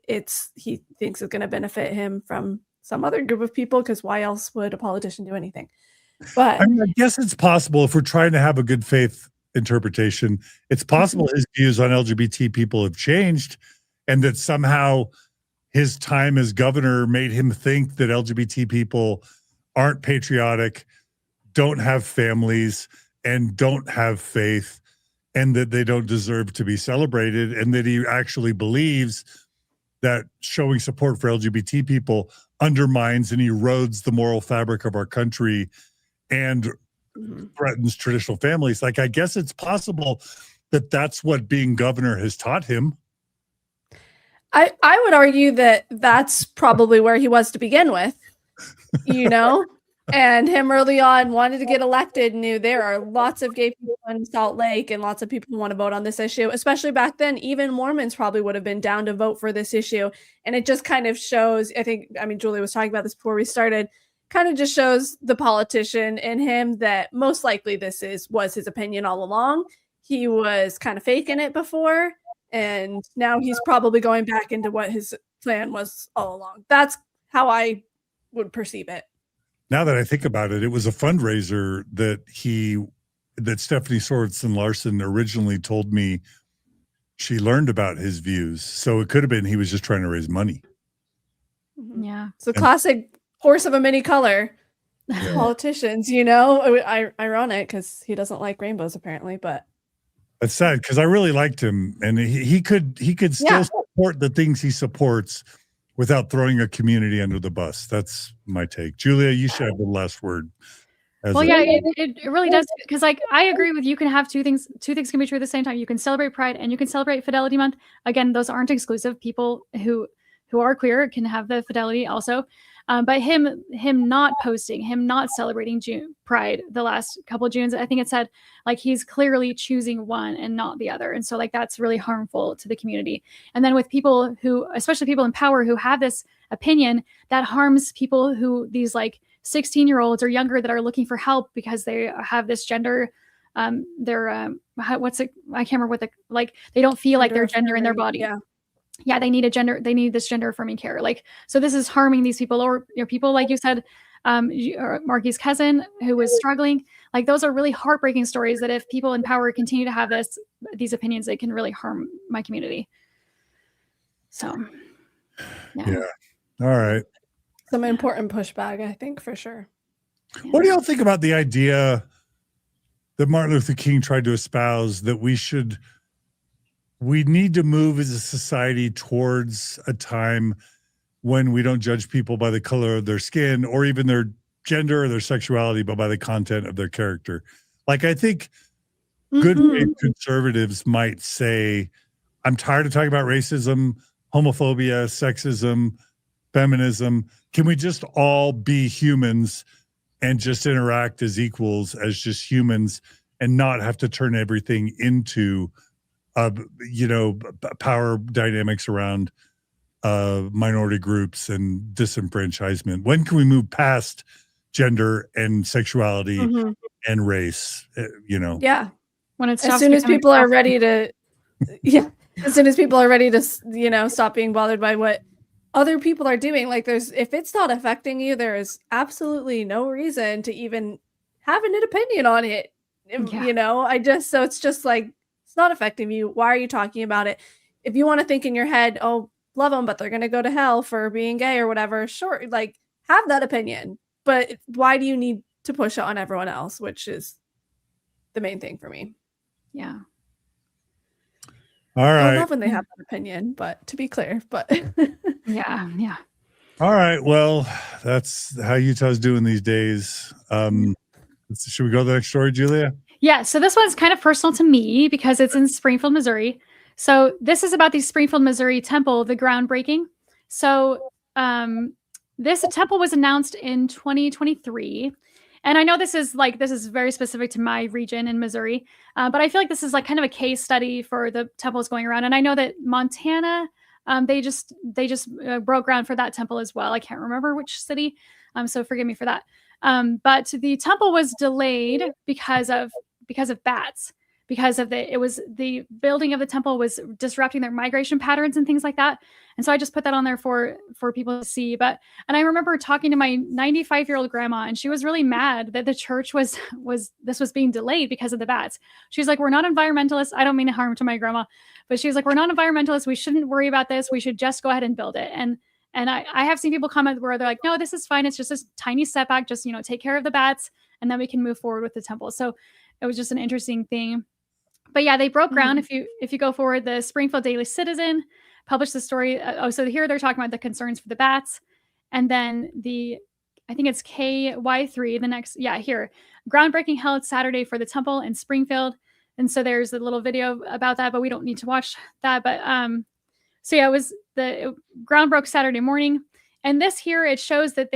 he thinks it's going to benefit him from some other group of people, because why else would a politician do anything? But I mean, I guess it's possible, if we're trying to have a good faith interpretation, it's possible his views on LGBT people have changed, and that somehow his time as governor made him think that LGBT people aren't patriotic, don't have families, and don't have faith, and that they don't deserve to be celebrated, and that he actually believes that showing support for LGBT people undermines and erodes the moral fabric of our country and threatens traditional families. Like, I guess it's possible that that's what being governor has taught him. I would argue that that's probably where he was to begin with, you know, and him early on wanted to get elected, knew there are lots of gay people in Salt Lake and lots of people who want to vote on this issue, especially back then. Even Mormons probably would have been down to vote for this issue. And it just kind of shows, I mean, Julie was talking about this before we started, kind of just shows the politician in him that most likely this was his opinion all along. He was kind of faking it before, and now he's probably going back into what his plan was all along. That's how I would perceive it. Now that I think about it, it was a fundraiser that Stephanie Sorensen Larson originally told me she learned about his views. So it could have been he was just trying to raise money. Yeah. It's a classic horse of a many color politicians, you know. Ironic, because he doesn't like rainbows apparently, but it's sad, because I really liked him, and he could still support the things he supports without throwing a community under the bus. That's my take. Julia, you should have the last word. Well, yeah, it really does, because like I agree with you. Can have two things can be true at the same time. You can celebrate Pride and you can celebrate Fidelity Month. Again, those aren't exclusive. People who are queer can have the Fidelity also. But him not posting, him not celebrating Pride the last couple of Junes, I think it said like he's clearly choosing one and not the other. And so like that's really harmful to the community. And then with people who, especially people in power who have this opinion, that harms people who, these like 16-year-olds or younger that are looking for help because they have this gender, I can't remember what they don't feel like their gender in their body. Yeah, they need this gender affirming care. Like, so this is harming these people, or people like you said, Marky's cousin who was struggling. Like, those are really heartbreaking stories that if people in power continue to have these opinions, they can really harm my community. So, yeah. All right. Some important pushback, I think, for sure. What do y'all think about the idea that Martin Luther King tried to espouse, that we need to move as a society towards a time when we don't judge people by the color of their skin or even their gender or their sexuality, but by the content of their character? Like, I think good faith conservatives might say, I'm tired of talking about racism, homophobia, sexism, feminism. Can we just all be humans and just interact as equals, as just humans, and not have to turn everything into power dynamics around minority groups and disenfranchisement? When can we move past gender and sexuality and race? Yeah. When it's as soon as people are ready to, as soon as people are ready to, stop being bothered by what other people are doing. Like, if it's not affecting you, there is absolutely no reason to even have an opinion on it. So it's just like, it's not affecting you. Why are you talking about it? If you want to think in your head, oh, love them, but they're going to go to hell for being gay or whatever. Sure. Like, have that opinion, but why do you need to push it on everyone else, which is the main thing for me. Yeah. All I right. love when they have that opinion, but to be clear, but Yeah. Yeah. All right. Well, that's how Utah's doing these days. Should we go to the next story, Julia? Yeah, so this one's kind of personal to me because it's in Springfield, Missouri. So this is about the Springfield, Missouri temple, the groundbreaking. So this temple was announced in 2023. And I know this is very specific to my region in Missouri, but I feel like this is like kind of a case study for the temples going around. And I know that Montana, they just broke ground for that temple as well. I can't remember which city, so forgive me for that. But the temple was delayed because of bats, because of the building of the temple was disrupting their migration patterns and things like that. And so I just put that on there for people to see. And I remember talking to my 95-year-old grandma, and she was really mad that the church was being delayed because of the bats. She's like, we're not environmentalists. I don't mean harm to my grandma, but she was like, we're not environmentalists. We shouldn't worry about this. We should just go ahead and build it. And I have seen people comment where they're like, no, this is fine. It's just a tiny setback. Just, take care of the bats, and then we can move forward with the temple. So it was just an interesting thing. But yeah, they broke ground. If you go forward, the Springfield Daily Citizen published the story. So here they're talking about the concerns for the bats. And then I think it's KY3, here. Groundbreaking held Saturday for the temple in Springfield. And so there's a little video about that, but we don't need to watch that. But so yeah, it ground broke Saturday morning. And this here, it shows that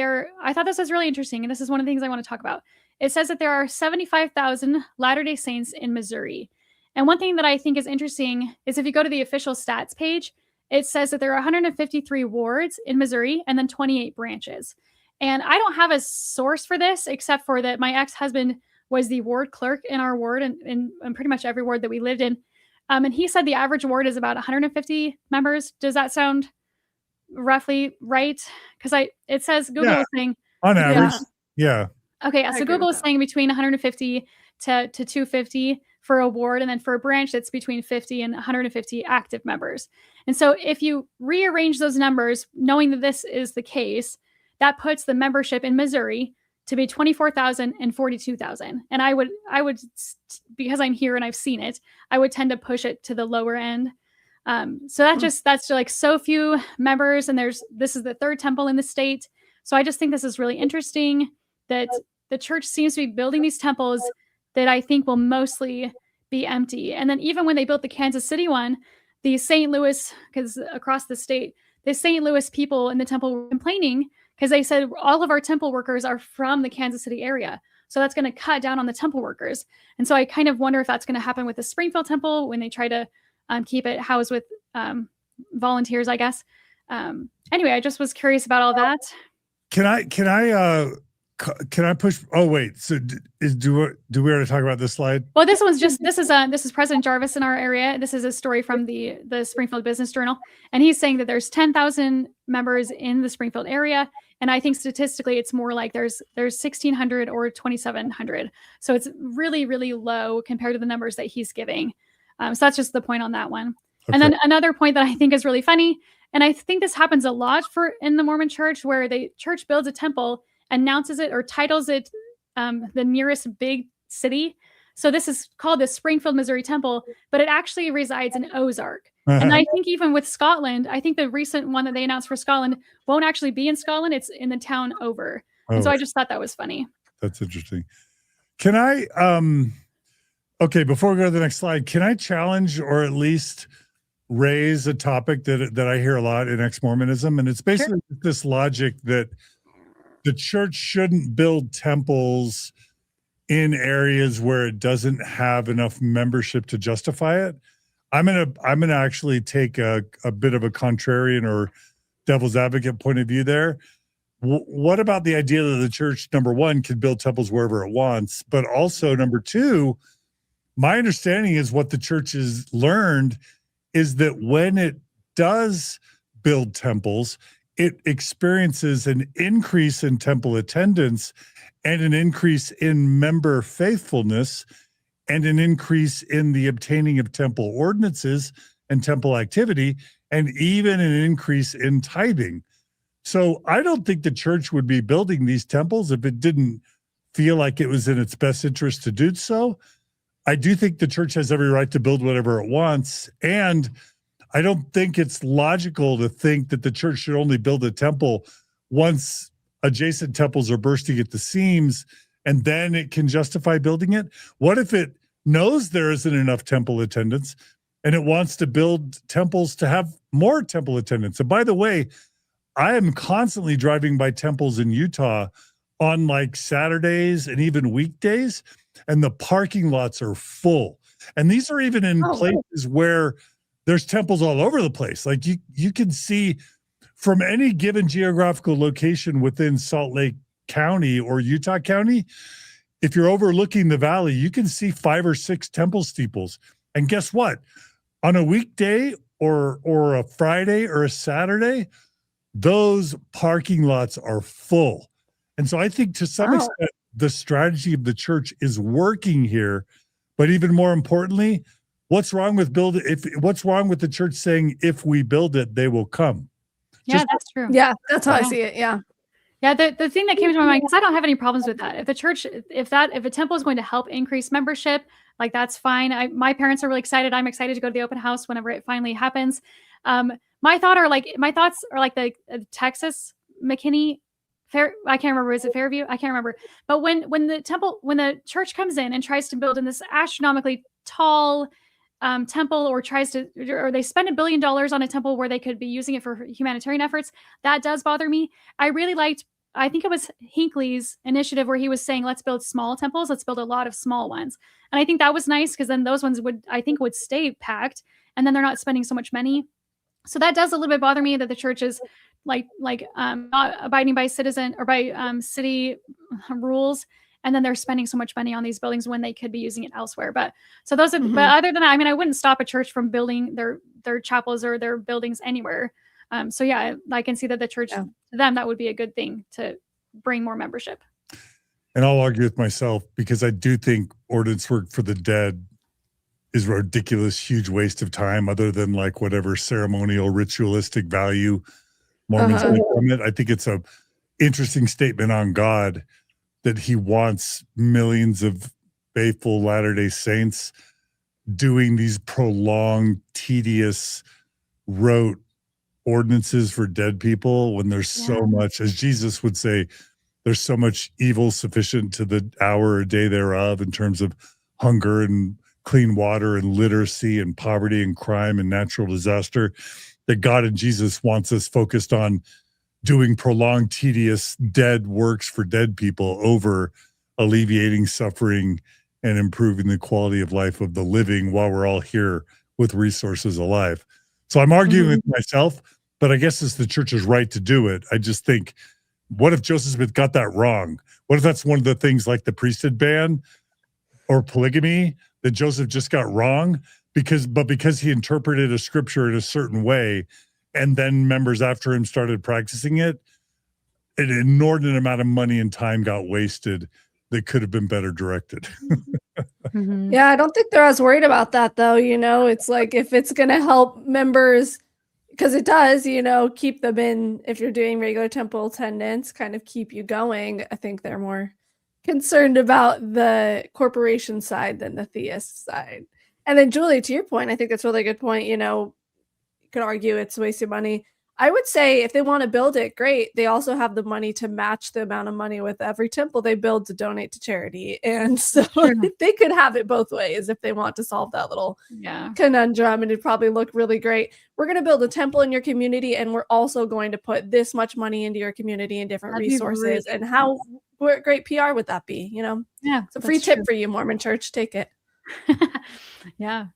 I thought this was really interesting. And this is one of the things I want to talk about. It says that there are 75,000 Latter-day Saints in Missouri. And one thing that I think is interesting is if you go to the official stats page, it says that there are 153 wards in Missouri and then 28 branches. And I don't have a source for this, except for that my ex-husband was the ward clerk in our ward and pretty much every ward that we lived in. And he said the average ward is about 150 members. Does that sound roughly right? Because it says Google is saying on average. Yeah. Okay. So Google is saying between 150 to 250 for a ward, and then for a branch that's between 50 and 150 active members. And so if you rearrange those numbers, knowing that this is the case, that puts the membership in Missouri to be 24,000 and 42,000. And I would, because I'm here and I've seen it, I would tend to push it to the lower end. So that's like so few members. And this is the third temple in the state. So I just think this is really interesting that the church seems to be building these temples that I think will mostly be empty. And then even when they built the Kansas City one, the St. Louis, because across the state, the St. Louis people in the temple were complaining because they said all of our temple workers are from the Kansas City area. So that's going to cut down on the temple workers. And so I kind of wonder if that's going to happen with the Springfield temple when they try to keep it housed with volunteers, I guess. Anyway, I just was curious about all that. Can I push? Oh, wait. So do we already talk about this slide? Well, this is President Jarvis in our area. This is a story from the Springfield Business Journal. And he's saying that there's 10,000 members in the Springfield area. And I think statistically, it's more like there's 1,600 or 2,700. So it's really, really low compared to the numbers that he's giving. So that's just the point on that one. Okay. And then another point that I think is really funny, and I think this happens a lot in the Mormon church, where the church builds a temple, announces it or titles it the nearest big city. So this is called the Springfield, Missouri Temple, but it actually resides in Ozark. And I think even with Scotland, I think the recent one that they announced for Scotland won't actually be in Scotland. It's in the town over. And so I just thought that was funny. That's interesting. Can I, okay, before we go to the next slide, can I challenge or at least raise a topic that I hear a lot in ex-Mormonism? And it's basically this logic that the church shouldn't build temples in areas where it doesn't have enough membership to justify it. I'm gonna actually take a bit of a contrarian or devil's advocate point of view there. What about the idea that the church, number one, can build temples wherever it wants, but also number two, my understanding is what the church has learned is that when it does build temples, it experiences an increase in temple attendance and an increase in member faithfulness and an increase in the obtaining of temple ordinances and temple activity, and even an increase in tithing. So I don't think the church would be building these temples if it didn't feel like it was in its best interest to do so. I do think the church has every right to build whatever it wants. And I don't think it's logical to think that the church should only build a temple once adjacent temples are bursting at the seams, and then it can justify building it. What if it knows there isn't enough temple attendance and it wants to build temples to have more temple attendance? And by the way, I am constantly driving by temples in Utah on like Saturdays and even weekdays, and the parking lots are full. And these are even in places where there's temples all over the place. Like you can see from any given geographical location within Salt Lake County or Utah County, if you're overlooking the valley, you can see 5 or 6 temple steeples. And guess what? On a weekday or a Friday or a Saturday, those parking lots are full. And so I think to some extent, the strategy of the church is working here. But even more importantly, what's wrong with what's wrong with the church saying, if we build it, they will come? Yeah, that's true. Yeah, that's how I see it. Yeah. Yeah, the thing that came to my mind, because I don't have any problems with that. If the church, if a temple is going to help increase membership, like that's fine. My parents are really excited. I'm excited to go to the open house whenever it finally happens. My thoughts are like the Texas McKinney Fair. I can't remember. Is it Fairview? I can't remember. But when the church comes in and tries to build in this astronomically tall temple, or they spend $1 billion on a temple where they could be using it for humanitarian efforts, that does bother me. I really liked, I think it was Hinckley's initiative where he was saying, let's build small temples. Let's build a lot of small ones. And I think that was nice, because then those ones would stay packed, and then they're not spending so much money. So that does a little bit bother me, that the church is not abiding by city rules, and then they're spending so much money on these buildings when they could be using it elsewhere. But so those are, but other than that, I mean, I wouldn't stop a church from building their chapels or their buildings anywhere. So yeah, I can see that the church, to them, that would be a good thing to bring more membership. And I'll argue with myself, because I do think ordinance work for the dead is a ridiculous, huge waste of time, other than like whatever ceremonial, ritualistic value Mormons get from it. I think it's a interesting statement on God that he wants millions of faithful Latter-day Saints doing these prolonged, tedious, rote ordinances for dead people, when there's so much, as Jesus would say, there's so much evil sufficient to the hour or day thereof, in terms of hunger and clean water and literacy and poverty and crime and natural disaster, that God and Jesus wants us focused on doing prolonged, tedious, dead works for dead people over alleviating suffering and improving the quality of life of the living while we're all here with resources alive. So I'm arguing with myself, but I guess it's the church's right to do it. I just think, what if Joseph Smith got that wrong? What if that's one of the things like the priesthood ban or polygamy that Joseph just got wrong because he interpreted a scripture in a certain way, and then members after him started practicing it, an inordinate amount of money and time got wasted that could have been better directed. Yeah, I don't think they're as worried about that, though. It's like, if it's going to help members, because it does, keep them in, if you're doing regular temple attendance, kind of keep you going. I think they're more concerned about the corporation side than the theist side. And then, Julie, to your point, I think that's a really good point. You could argue it's wasted money. I would say if they want to build it, great. They also have the money to match the amount of money with every temple they build to donate to charity. And so they could have it both ways if they want to solve that little conundrum, and it'd probably look really great. We're going to build a temple in your community, and we're also going to put this much money into your community and different resources. And how great PR would that be? Yeah. It's a free tip for you, Mormon Church. Take it. Yeah.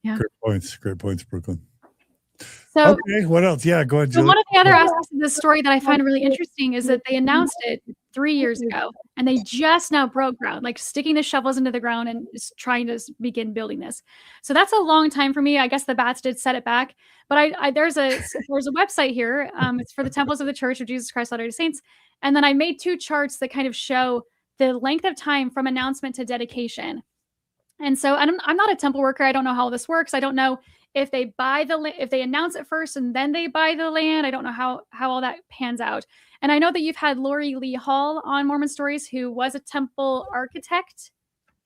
Great points, Brooklyn. So, okay, what else? Yeah, go ahead, so Julie. one of the other aspects of this story that I find really interesting is that they announced it 3 years ago, and they just now broke ground, like sticking the shovels into the ground and just trying to begin building this. So that's a long time for me. I guess the bats did set it back, but there's a website here. It's for the Temples of the Church of Jesus Christ Latter-day Saints, and then I made 2 charts that kind of show the length of time from announcement to dedication. And so I'm not a temple worker. I don't know how this works. I don't know if they buy if they announce it first and then they buy the land. I don't know how all that pans out. And I know that you've had Lori Lee Hall on Mormon Stories, who was a temple architect.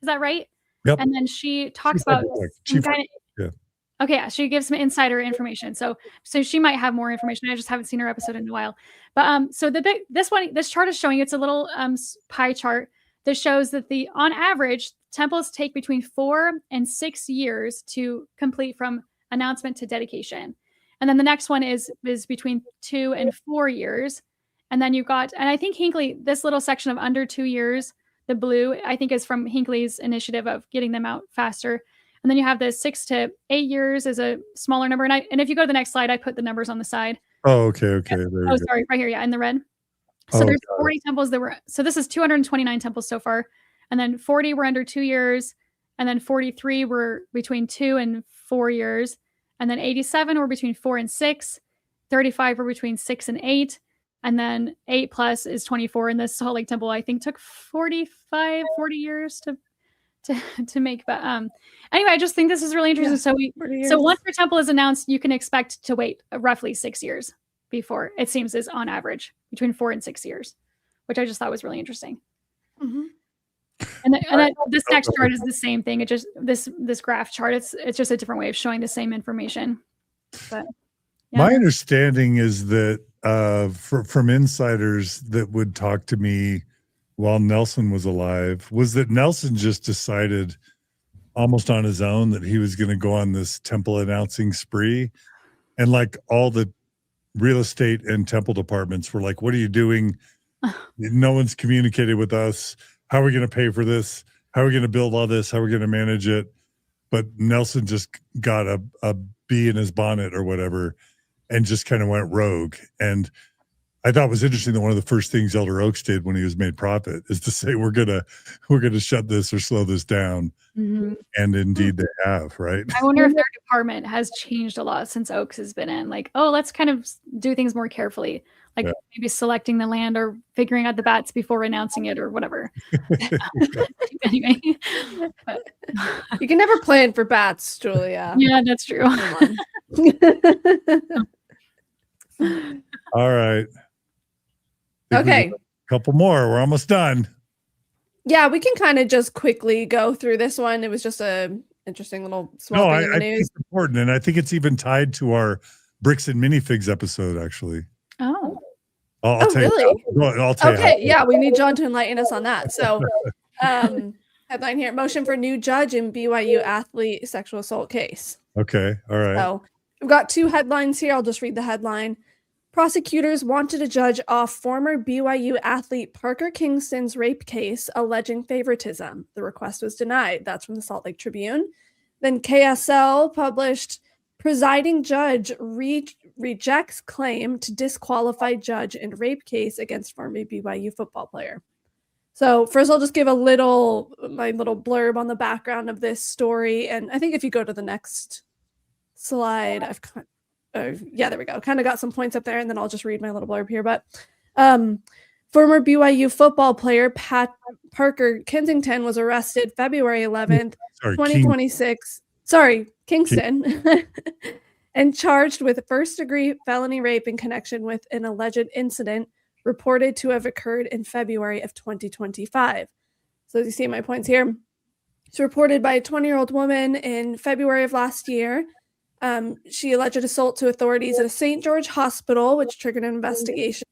Is that right? Yep. And then she talks Chief about architect. Yeah. Okay, yeah, she gives some insider information. So she might have more information. I just haven't seen her episode in a while. But so this chart is showing, it's a little pie chart that shows that on average, temples take between 4 and 6 years to complete from announcement to dedication. And then the next one is between 2 and 4 years. And then you've got, and I think Hinckley, this little section of under 2 years, the blue, I think is from Hinckley's initiative of getting them out faster. And then you have the 6 to 8 years is a smaller number. And if you go to the next slide, I put the numbers on the side. Oh, okay. Yeah. There sorry, right here. Yeah, in the red. So there's 40 temples so this is 229 temples so far. And then 40 were under 2 years. And then 43 were between 2 and 4 years. And then 87 were between 4 and 6. 35 were between 6 and 8. And then 8 plus is 24. And this Salt Lake Temple, I think, took 40 years to make. But anyway, I just think this is really interesting. Yeah, so once your temple is announced, you can expect to wait roughly 6 years before, it seems, is on average between 4 and 6 years, which I just thought was really interesting. Mm-hmm. And then this next chart is the same thing. It just this graph chart. It's just a different way of showing the same information. But yeah. My understanding is that from insiders that would talk to me while Nelson was alive, was that Nelson just decided almost on his own that he was going to go on this temple announcing spree. And like all the real estate and temple departments were like, what are you doing? No one's communicated with us. How are we going to pay for this? How are we going to build all this? How are we going to manage it? But Nelson just got a bee in his bonnet or whatever and just kind of went rogue. And I thought it was interesting that one of the first things Elder Oaks did when he was made prophet is to say, we're gonna shut this or slow this down. Mm-hmm. And indeed they have, right? I wonder if their department has changed a lot since Oaks has been in. Like, oh, let's kind of do things more carefully. Like maybe selecting the land or figuring out the bats before announcing it or whatever. Anyway. But, you can never plan for bats, Julia. Yeah, that's true. All right. Okay. A couple more. We're almost done. Yeah, we can kind of just quickly go through this one. It was just a interesting little small thing in the news. Think it's important, and I think it's even tied to our bricks and minifigs episode, actually. Oh. I'll tell really? You. I'll tell okay, you. Yeah, we need John to enlighten us on that. So, headline here: motion for new judge in BYU athlete sexual assault case. Okay, all right. So we've got two headlines here. I'll just read the headline. Prosecutors wanted to judge off former BYU athlete Parker Kingston's rape case, alleging favoritism. The request was denied. That's from the Salt Lake Tribune. Then KSL published, presiding judge rejects claim to disqualify judge in rape case against former BYU football player. So first I'll just give my little blurb on the background of this story. And I think if you go to the next slide, there we go. Kind of got some points up there, and then I'll just read my little blurb here. But former BYU football player Parker Kensington was arrested February 11th, 2026. Kingston. And charged with first-degree felony rape in connection with an alleged incident reported to have occurred in February of 2025. So as you see my points here, it's reported by a 20-year-old woman in February of last year. She alleged assault to authorities at a St. George hospital, which triggered an investigation.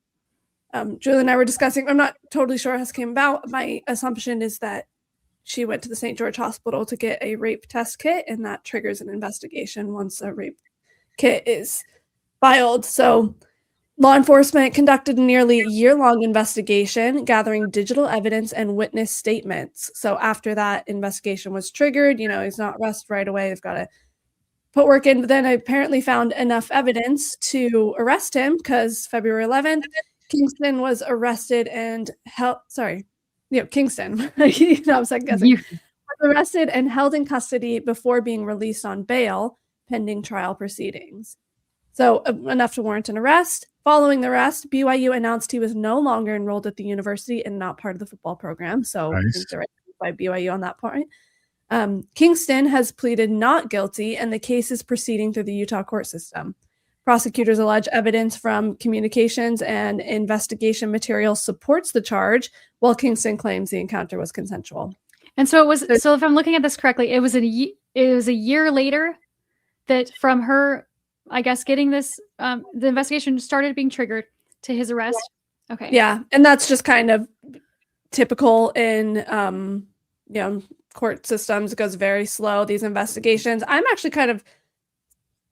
Julie and I were discussing, I'm not totally sure how this came about. My assumption is that she went to the St. George hospital to get a rape test kit, and that triggers an investigation once a rape kit is filed. So law enforcement conducted a nearly year-long investigation, gathering digital evidence and witness statements. So after that investigation was triggered, he's not arrested right away. They've got to put work in, but then I apparently found enough evidence to arrest him because February 11th, Kingston was arrested and held, Kingston, I'm second guessing, was arrested and held in custody before being released on bail pending trial proceedings. So enough to warrant an arrest. Following the arrest, BYU announced he was no longer enrolled at the university and not part of the football program. So nice. I think they're right by BYU on that point. Kingston has pleaded not guilty, and the case is proceeding through the Utah court system. Prosecutors allege evidence from communications and investigation material supports the charge, while Kingston claims the encounter was consensual. And so it was. So if I'm looking at this correctly, it was a year later that from her, I guess, getting this, the investigation started being triggered to his arrest. Okay. Yeah, and that's just kind of typical in court systems. It goes very slow, these investigations. I'm actually kind of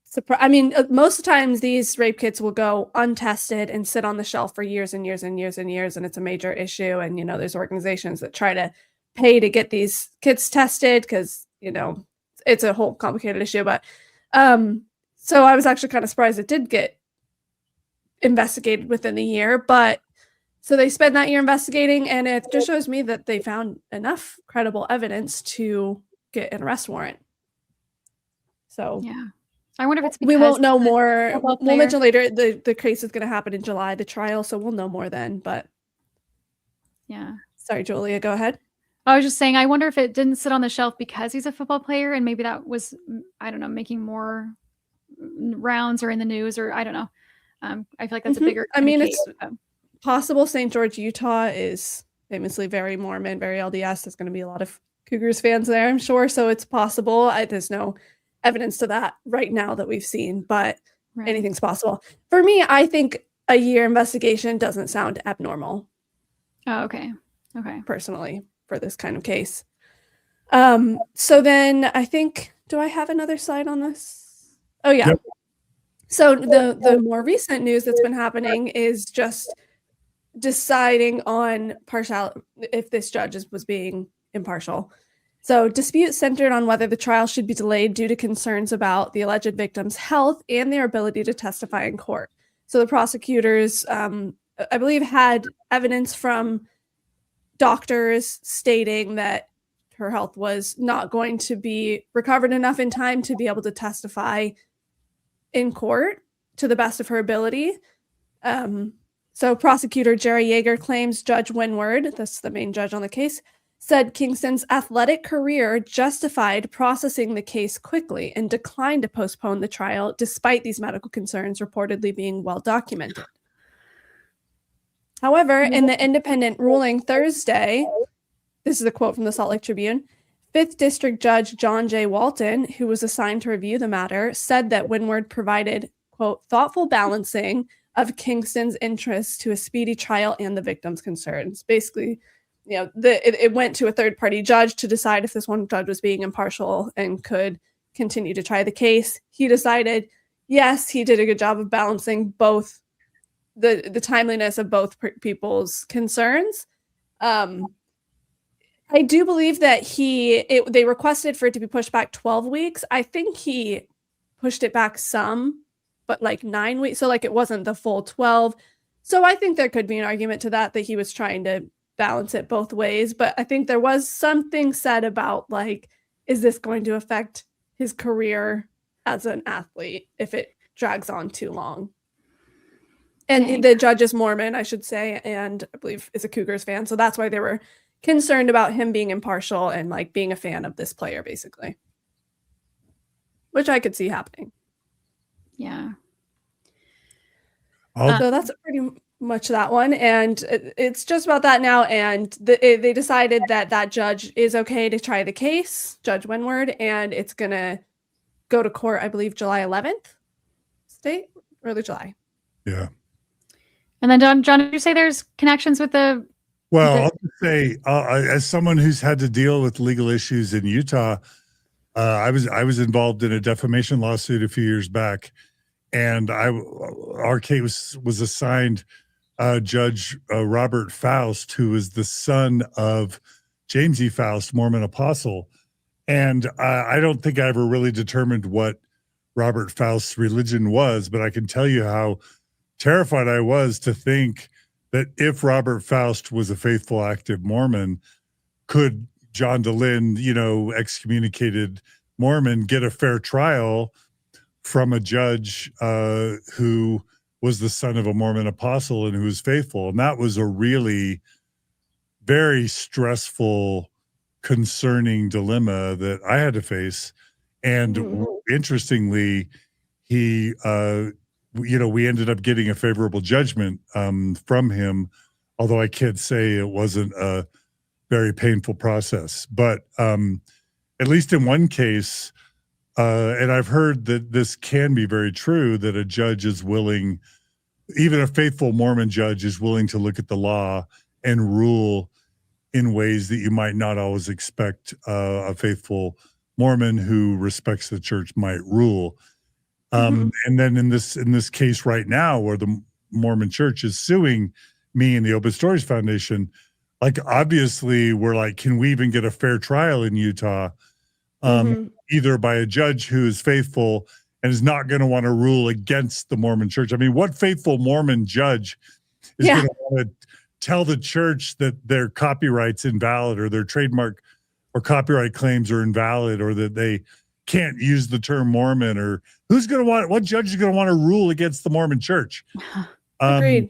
surprised. I mean, most of the times these rape kits will go untested and sit on the shelf for years and years and years and years, and it's a major issue. And, there's organizations that try to pay to get these kits tested because, it's a whole complicated issue. But so I was actually kind of surprised it did get investigated within the year. But so they spent that year investigating, and it just shows me that they found enough credible evidence to get an arrest warrant. So yeah, I wonder if it's we won't know more. football We'll mention later the case is going to happen in July, the trial, so we'll know more then. But yeah, sorry, Julia, go ahead. I was just saying, I wonder if it didn't sit on the shelf because he's a football player, and maybe that was, I don't know, making more rounds or in the news, or I don't know. I feel like that's a bigger. I mean, case. it's possible. St. George, Utah is famously very Mormon, very LDS. There's going to be a lot of Cougars fans there, I'm sure. So it's possible. There's no evidence to that right now that we've seen, but anything's possible. For me, I think a year investigation doesn't sound abnormal. Oh, okay. Okay. Personally, for this kind of case. So then I think, do I have another slide on this? Oh yeah. Yep. So the more recent news that's been happening is just deciding on partiality, if this judge was being impartial. So dispute centered on whether the trial should be delayed due to concerns about the alleged victim's health and their ability to testify in court. So the prosecutors, I believe, had evidence from doctors stating that her health was not going to be recovered enough in time to be able to testify in court to the best of her ability. So prosecutor Jerry Yeager claims Judge Winward, that's the main judge on the case, said Kingston's athletic career justified processing the case quickly and declined to postpone the trial despite these medical concerns reportedly being well documented. However, in the independent ruling Thursday, this is a quote from the Salt Lake Tribune, 5th District Judge John J. Walton, who was assigned to review the matter, said that Winward provided, quote, thoughtful balancing of Kingston's interests to a speedy trial and the victim's concerns. Basically, it went to a third-party judge to decide if this one judge was being impartial and could continue to try the case. He decided, yes, he did a good job of balancing both the timeliness of both people's concerns. I do believe that they requested for it to be pushed back 12 weeks. I think he pushed it back some, but like 9 weeks. So like it wasn't the full 12. So I think there could be an argument to that he was trying to balance it both ways. But I think there was something said about like, is this going to affect his career as an athlete if it drags on too long? And the judge is Mormon, I should say, and I believe is a Cougars fan. So that's why they were concerned about him being impartial and like being a fan of this player, basically. Which I could see happening. Yeah. So that's pretty much that one. And it's just about that now. And they decided that judge is okay to try the case, Judge Winward, and it's going to go to court, I believe, July 11th. Early July. Yeah. And then, John, did you say there's connections with the... Well, I'll just say, as someone who's had to deal with legal issues in Utah, I was involved in a defamation lawsuit a few years back, and our case was assigned Judge Robert Faust, who was the son of James E. Faust, Mormon apostle. And I don't think I ever really determined what Robert Faust's religion was, but I can tell you how terrified I was to think that if Robert Faust was a faithful, active Mormon, could John Dehlin, excommunicated Mormon, get a fair trial from a judge who was the son of a Mormon apostle and who was faithful? And that was a really very stressful concerning dilemma that I had to face. And interestingly, he, we ended up getting a favorable judgment from him, although I can't say it wasn't a very painful process. But at least in one case, and I've heard that this can be very true, that a judge is willing, even a faithful Mormon judge is willing to look at the law and rule in ways that you might not always expect a faithful Mormon who respects the church might rule. And then in this case right now, where the Mormon Church is suing me and the Open Stories Foundation, like obviously we're like, can we even get a fair trial in Utah? Either by a judge who is faithful and is not going to want to rule against the Mormon Church. I mean, what faithful Mormon judge is going to want to tell the church that their copyright's invalid or their trademark or copyright claims are invalid, or that they can't use the term Mormon? Or what judge is going to want to rule against the Mormon Church? Agreed.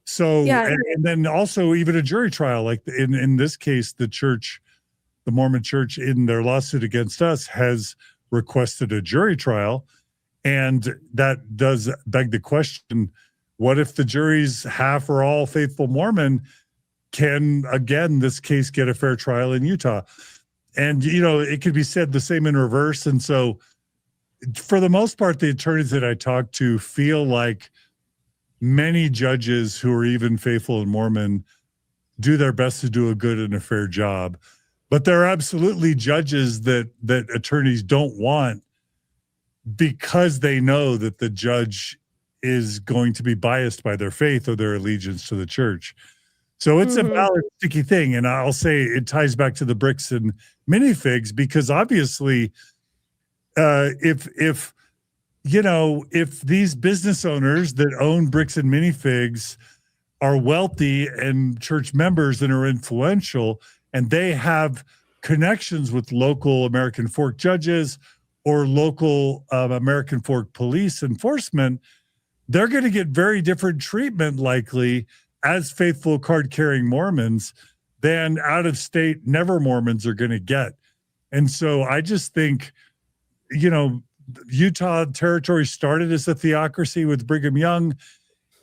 So, and then also even a jury trial, like in this case, the Mormon Church in their lawsuit against us has requested a jury trial. And that does beg the question, what if the jury's half or all faithful Mormon? Can, again, this case get a fair trial in Utah? And, it could be said the same in reverse. And so for the most part, the attorneys that I talk to feel like many judges who are even faithful and Mormon do their best to do a good and a fair job. But there are absolutely judges that attorneys don't want because they know that the judge is going to be biased by their faith or their allegiance to the church. So it's a valid, sticky thing. And I'll say it ties back to the bricks and minifigs, because obviously if these business owners that own bricks and minifigs are wealthy and church members and are influential, and they have connections with local American Fork judges or local American Fork police enforcement, they're going to get very different treatment likely as faithful card-carrying Mormons than out-of-state never Mormons are going to get. And so I just think, Utah territory started as a theocracy with Brigham Young.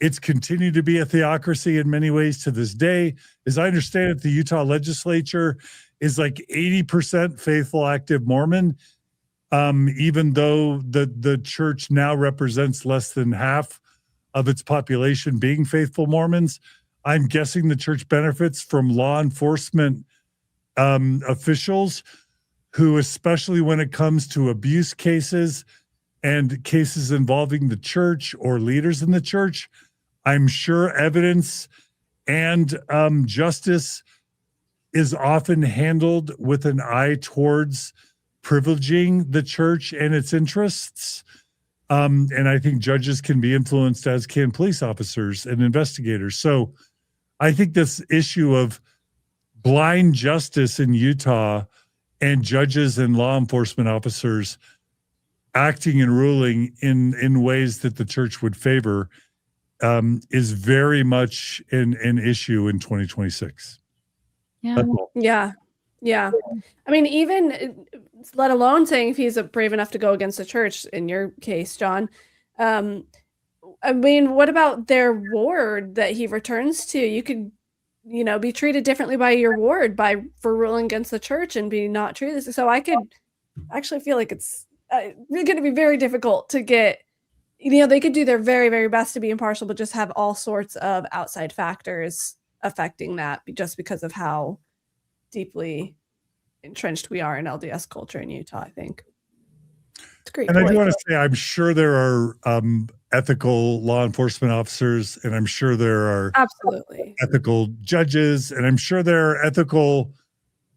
It's continued to be a theocracy in many ways to this day. As I understand it, the Utah legislature is like 80% faithful active Mormon, even though the church now represents less than half of its population being faithful Mormons. I'm guessing the church benefits from law enforcement officials who, especially when it comes to abuse cases and cases involving the church or leaders in the church, I'm sure evidence and justice is often handled with an eye towards privileging the church and its interests. And I think judges can be influenced, as can police officers and investigators. So I think this issue of blind justice in Utah and judges and law enforcement officers acting and ruling in ways that the church would favor is very much an issue in 2026. Yeah. I mean, even let alone saying if he's brave enough to go against the church, in your case, John. I mean, what about their ward that he returns to? You could, be treated differently by your ward for ruling against the church and be not treated. So I could actually feel like it's going to be very difficult to get. They could do their very, very best to be impartial, but just have all sorts of outside factors affecting that just because of how deeply entrenched we are in LDS culture in Utah, I think. It's great. And I do want to say, I'm sure there are ethical law enforcement officers, and I'm sure there are absolutely ethical judges, and I'm sure there are ethical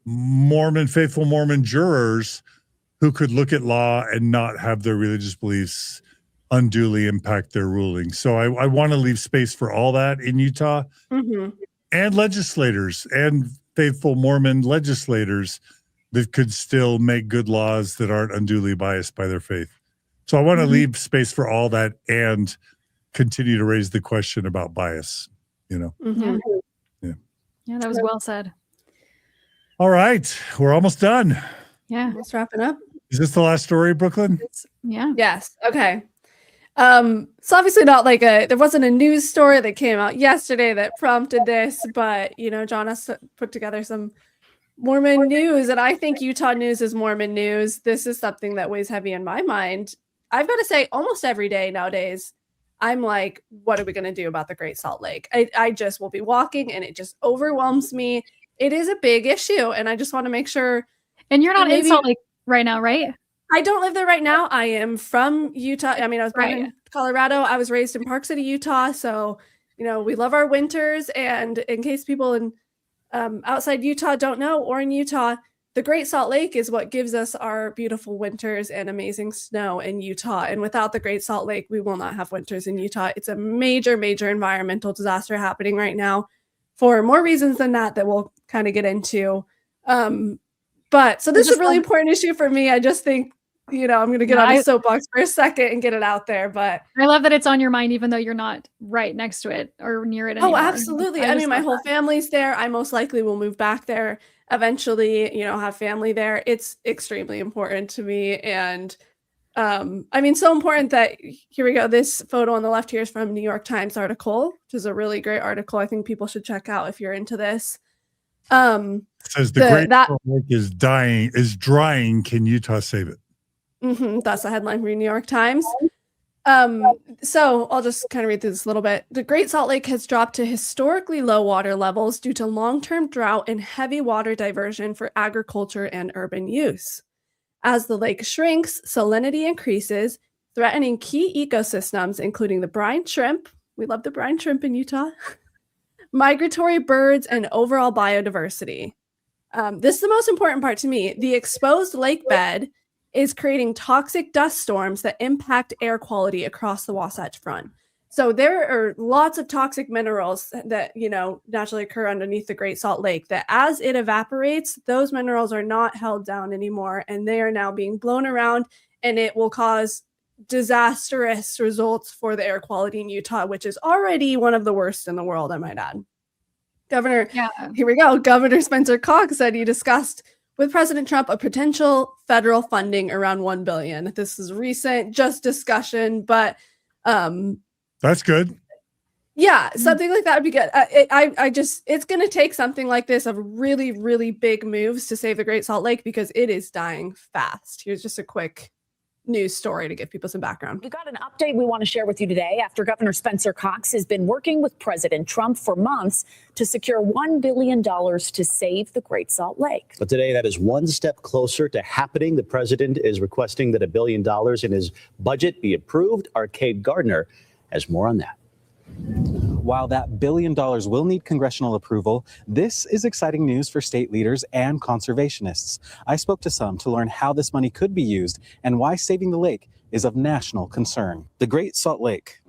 faithful Mormon jurors who could look at law and not have their religious beliefs unduly impact their ruling. So I want to leave space for all that in Utah, and legislators and faithful Mormon legislators that could still make good laws that aren't unduly biased by their faith. So I want to leave space for all that and continue to raise the question about bias, Yeah, that was well said. All right. We're almost done. Yeah. Let's wrap it up. Is this the last story, Brooklyn? Yeah. Yes. Okay. It's obviously not like there wasn't a news story that came out yesterday that prompted this, but John has put together some Mormon news, and I think Utah news is Mormon news. This is something that weighs heavy in my mind. I've got to say, almost every day nowadays, I'm like, what are we going to do about the Great Salt Lake? I just will be walking and it just overwhelms me. It is a big issue, and I just want to make sure. And you're not in Salt Lake right now, right? I don't live there right now. I am from Utah. I mean, I was born in Colorado. I was raised in Park City, Utah. So, we love our winters. And in case people in outside Utah don't know, or in Utah, the Great Salt Lake is what gives us our beautiful winters and amazing snow in Utah. And without the Great Salt Lake, we will not have winters in Utah. It's a major, major environmental disaster happening right now for more reasons than that we'll kind of get into. But so this is a really important issue for me. I just think, I'm going to get on a soapbox for a second and get it out there. But I love that it's on your mind, even though you're not right next to it or near it anymore. Oh, absolutely. I mean, my whole family's there. I most likely will move back there eventually, have family there. It's extremely important to me. And I mean, so important that here we go. This photo on the left here is from New York Times article, which is a really great article. I think people should check out if you're into this. It says the Great Salt Lake is drying. Can Utah save it? That's the headline from New York Times. So I'll just kind of read through this a little bit. The Great Salt Lake has dropped to historically low water levels due to long-term drought and heavy water diversion for agriculture and urban use. As the lake shrinks, salinity increases, threatening key ecosystems, including the brine shrimp. We love the brine shrimp in Utah. Migratory birds, and overall biodiversity. This is the most important part to me. The exposed lake bed is creating toxic dust storms that impact air quality across the Wasatch Front. So there are lots of toxic minerals that, naturally occur underneath the Great Salt Lake that as it evaporates, those minerals are not held down anymore, and they are now being blown around, and it will cause disastrous results for the air quality in Utah, which is already one of the worst in the world, I might add. Here we go. Governor Spencer Cox said he discussed with President Trump a potential federal funding around $1 billion. This is recent, just discussion, but that's good. Yeah, something like that would be good. It's going to take something like this of really, really big moves to save the Great Salt Lake because it is dying fast. Here's just a quick news story to give people some background. We got an update we want to share with you today after Governor Spencer Cox has been working with President Trump for months to secure $1 billion to save the Great Salt Lake. But today, that is one step closer to happening. The president is requesting that $1 billion in his budget be approved. Arcade Gardner has more on that. While that $1 billion will need congressional approval, this is exciting news for state leaders and conservationists. I spoke to some to learn how this money could be used and why saving the lake is of national concern. The Great Salt Lake.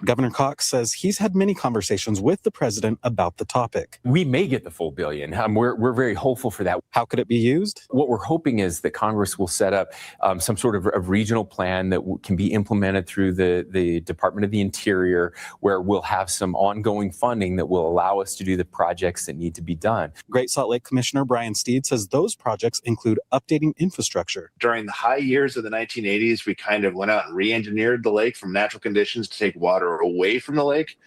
Governor Cox says he's had many conversations with the president about the topic. We may get the full $1 billion. We're very hopeful for that. How could it be used? What we're hoping is that Congress will set up some sort of a regional plan that can be implemented through the Department of the Interior, where we'll have some ongoing funding that will allow us to do the projects that need to be done. Great Salt Lake Commissioner Brian Steed says those projects include updating infrastructure. During the high years of the 1980s, we kind of went out and re-engineered the lake from natural conditions to take water away from the lake.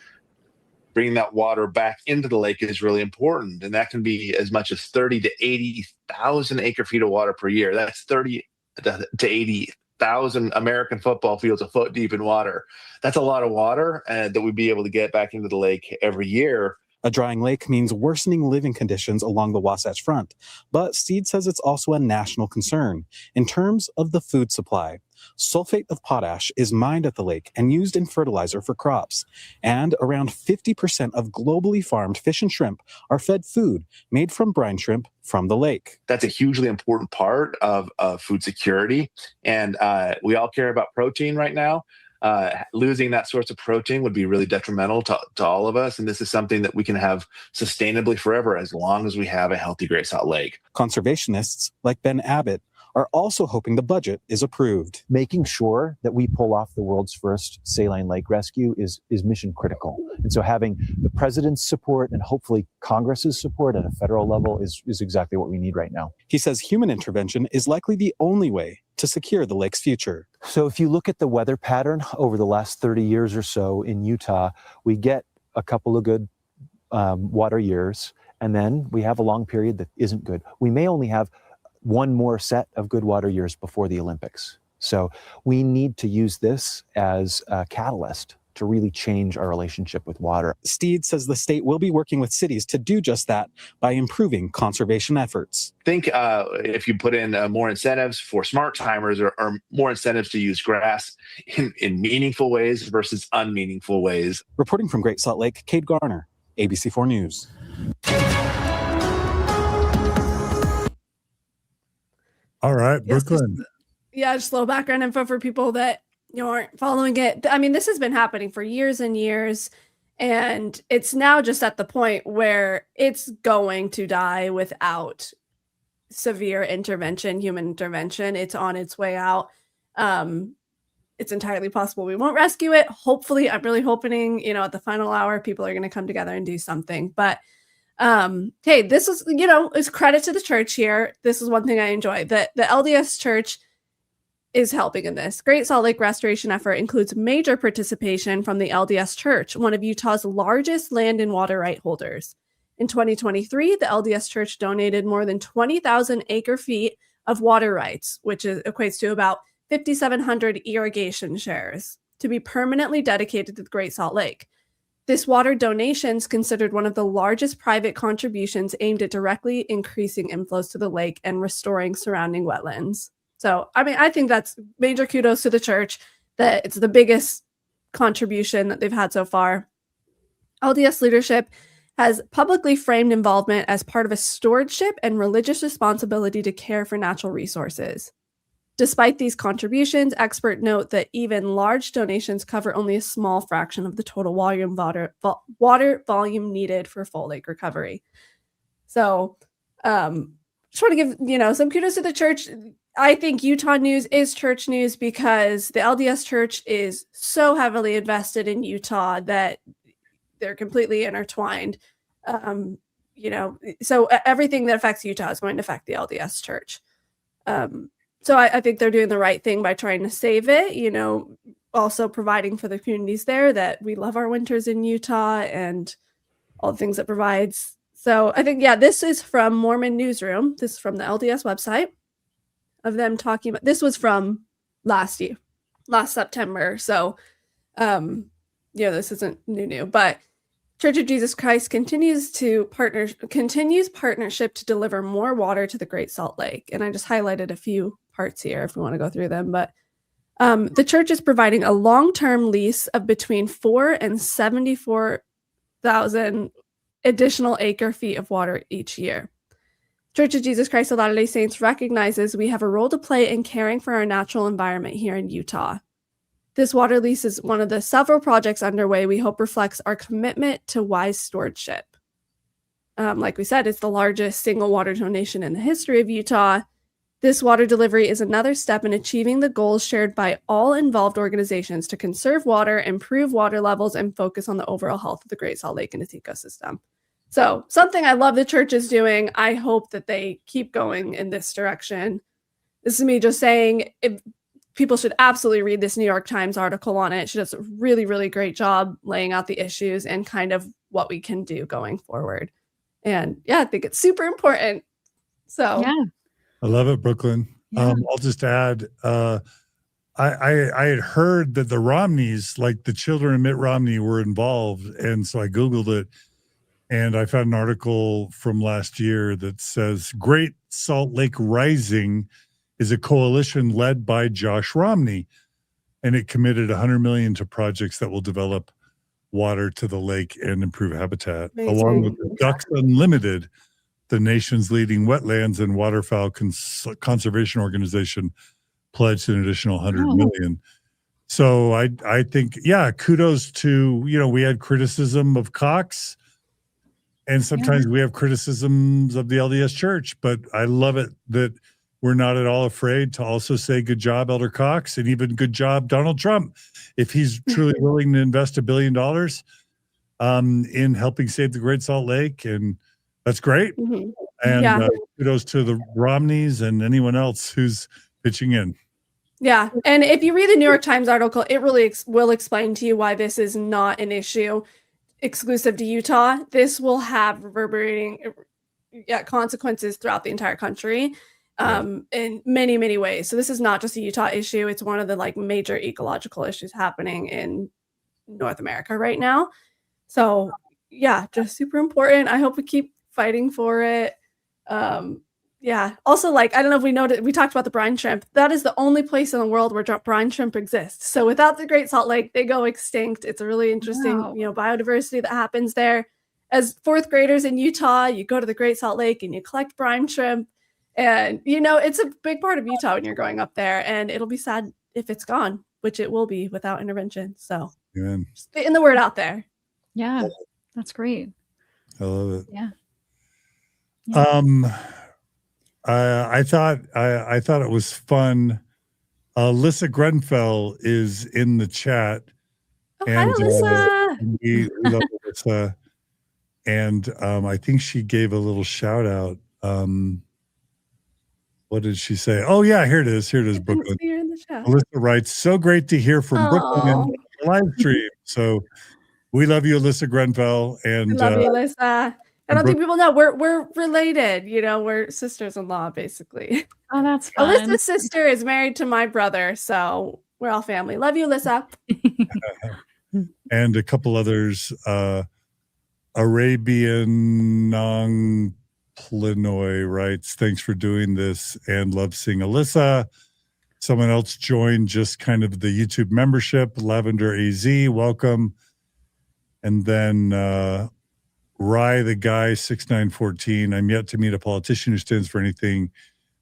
Bringing that water back into the lake is really important, and that can be as much as 30 to 80,000 acre feet of water per year. That's 30 to 80,000 American football fields a foot deep in water. That's a lot of water that we'd be able to get back into the lake every year. A drying lake means worsening living conditions along the Wasatch Front, but Steed says it's also a national concern in terms of the food supply. Sulfate of potash is mined at the lake and used in fertilizer for crops, and around 50% of globally farmed fish and shrimp are fed food made from brine shrimp from the lake. That's a hugely important part of food security, and we all care about protein right now. Losing that source of protein would be really detrimental to all of us. And this is something that we can have sustainably forever as long as we have a healthy Great Salt Lake. Conservationists like Ben Abbott are also hoping the budget is approved. Making sure that we pull off the world's first saline lake rescue is mission critical. And so having the president's support and hopefully Congress's support at a federal level is exactly what we need right now. He says human intervention is likely the only way to secure the lake's future. So if you look at the weather pattern over the last 30 years or so in Utah, we get a couple of good water years, and then we have a long period that isn't good. We may only have one more set of good water years before the Olympics. So we need to use this as a catalyst to really change our relationship with water. Steed says the state will be working with cities to do just that by improving conservation efforts. Think if you put in more incentives for smart timers or more incentives to use grass in meaningful ways versus unmeaningful ways. Reporting from Great Salt Lake, Cade Garner, ABC4 News. All right, Brooklyn. Just a little background info for people that aren't following it. I mean, this has been happening for years and years, and it's now just at the point where it's going to die without severe intervention, human intervention. It's on its way out. It's entirely possible we won't rescue it. Hopefully, I'm really hoping, at the final hour, people are going to come together and do something. But hey, this is, is credit to the church here. This is one thing I enjoy. The LDS Church is helping in this. Great Salt Lake restoration effort includes major participation from the LDS Church, one of Utah's largest land and water right holders. In 2023, the LDS Church donated more than 20,000 acre-feet of water rights, which equates to about 5,700 irrigation shares, to be permanently dedicated to the Great Salt Lake. This water donation is considered one of the largest private contributions aimed at directly increasing inflows to the lake and restoring surrounding wetlands. So, I mean, I think that's major kudos to the church that it's the biggest contribution that they've had so far. LDS leadership has publicly framed involvement as part of a stewardship and religious responsibility to care for natural resources. Despite these contributions, experts note that even large donations cover only a small fraction of the total water volume needed for full lake recovery. So, just want to give, some kudos to the church. I think Utah news is church news because the LDS Church is so heavily invested in Utah that they're completely intertwined. So everything that affects Utah is going to affect the LDS Church. So I think they're doing the right thing by trying to save it, also providing for the communities there that we love our winters in Utah and all the things it provides. So I think, this is from Mormon Newsroom. This is from the LDS website of them talking about, this was from last September. So, this isn't new, but Church of Jesus Christ continues partnership to deliver more water to the Great Salt Lake. And I just highlighted a few parts here if we want to go through them. But the church is providing a long-term lease of between 4 and 74,000 additional acre-feet of water each year. Church of Jesus Christ of Latter-day Saints recognizes we have a role to play in caring for our natural environment here in Utah. This water lease is one of the several projects underway we hope reflects our commitment to wise stewardship. Like we said, it's the largest single water donation in the history of Utah. This water delivery is another step in achieving the goals shared by all involved organizations to conserve water, improve water levels, and focus on the overall health of the Great Salt Lake and its ecosystem. So something I love the church is doing. I hope that they keep going in this direction. This is me just saying people should absolutely read this New York Times article on it. She does a really, really great job laying out the issues and kind of what we can do going forward. And I think it's super important. So I love it, Brooklyn. I'll just add, I had heard that the Romneys, like the children of Mitt Romney, were involved. And so I Googled it and I found an article from last year that says Great Salt Lake Rising is a coalition led by Josh Romney, and it committed $100 million to projects that will develop water to the lake and improve habitat. Amazing. Along with the Ducks Unlimited, the nation's leading wetlands and waterfowl conservation organization, pledged an additional $100 million. So I think, kudos to, we had criticism of Cox, and sometimes we have criticisms of the LDS Church, but I love it that we're not at all afraid to also say good job, Elder Cox, and even good job, Donald Trump, if he's truly willing to invest $1 billion in helping save the Great Salt Lake. And that's great. Mm-hmm. And kudos to the Romneys and anyone else who's pitching in. Yeah. And if you read the New York Times article, it really will explain to you why this is not an issue exclusive to Utah. This will have reverberating consequences throughout the entire country in many, many ways. So this is not just a Utah issue. It's one of the like major ecological issues happening in North America right now. So yeah, just super important. I hope we keep fighting for it. Also, like, I don't know if we noted, we talked about the brine shrimp. That is the only place in the world where brine shrimp exists. So without the Great Salt Lake, they go extinct. It's a really interesting, biodiversity that happens there. As fourth graders in Utah, you go to the Great Salt Lake and you collect brine shrimp. And, it's a big part of Utah when you're growing up there. And it'll be sad if it's gone, which it will be without intervention. So just getting the word out there. Yeah, that's great. I love it. Yeah. I thought it was fun. Alyssa Grenfell is in the chat. Hi, Alyssa. We love Alyssa. And I think she gave a little shout out. What did she say? Oh yeah, here it is, Brooklyn. Alyssa writes, so great to hear from Brooklyn in the live stream. So we love you, Alyssa Grenfell. And I love you, Alyssa. I don't think people know we're related. We're sisters-in-law, basically. Oh, that's fun. Alyssa's sister is married to my brother, so we're all family. Love you, Alyssa. And a couple others. Arabian Nong Plinoy writes, thanks for doing this and love seeing Alyssa. Someone else joined just kind of the YouTube membership. Lavender AZ, welcome. And then Rye the Guy 6914. I'm yet to meet a politician who stands for anything.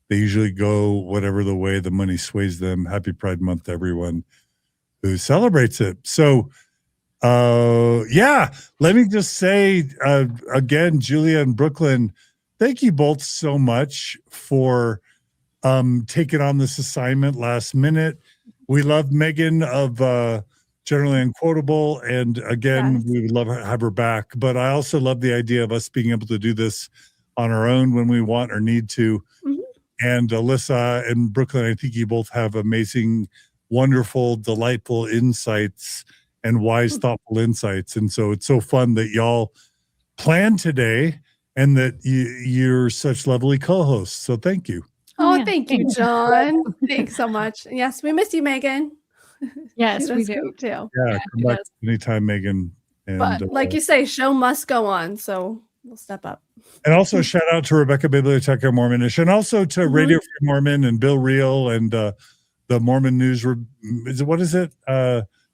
They usually go whatever the way the money sways them. Happy Pride Month to everyone who celebrates it. So let me just say again, Julia and Brooklyn, thank you both so much for taking on this assignment last minute. We love Megan of Generally Unquotable, and again, we would love to have her back. But I also love the idea of us being able to do this on our own when we want or need to. Mm-hmm. And Alyssa and Brooklyn, I think you both have amazing, wonderful, delightful insights and wise, thoughtful insights. And so it's so fun that y'all planned today and that you're such lovely co-hosts. So thank you. Oh, thank you, John. Thanks so much. Yes, we miss you, Megan. Yes, we do too. Yeah, come back anytime, Megan. And, but like you say, show must go on. So we'll step up. And also shout out to Rebecca Biblioteca Mormonish, and also to Radio Free Mormon and Bill Reel and the Mormon News. What is it?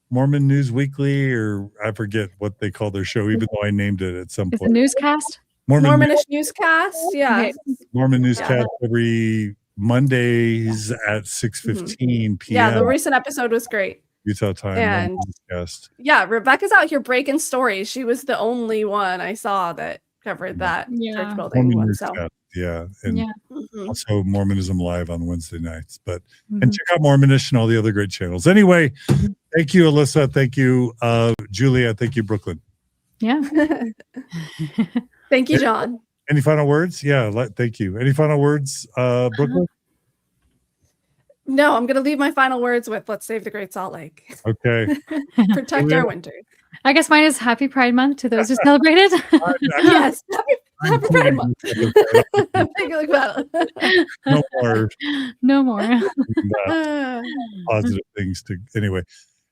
Mormon News Weekly, or I forget what they call their show, even though I named it at some point. The newscast? Mormonish newscast. Yeah. Okay. Mormon newscast every Mondays at 6:15 p.m. Yeah, the recent episode was great. Utah time. And yeah, Rebecca's out here breaking stories. She was the only one I saw that covered that church building one. So and also Mormonism Live on Wednesday nights. But and check out Mormonish and all the other great channels. Anyway, thank you, Alyssa. Thank you, Julia. Thank you, Brooklyn. Yeah. Thank you, John. Any final words? Yeah, thank you. Any final words, Brooklyn? No, I'm going to leave my final words with let's save the Great Salt Lake. Okay. Protect our winter. I guess mine is Happy Pride Month to those who celebrate it. Yes. Happy Pride Month. No more. Positive things to anyway.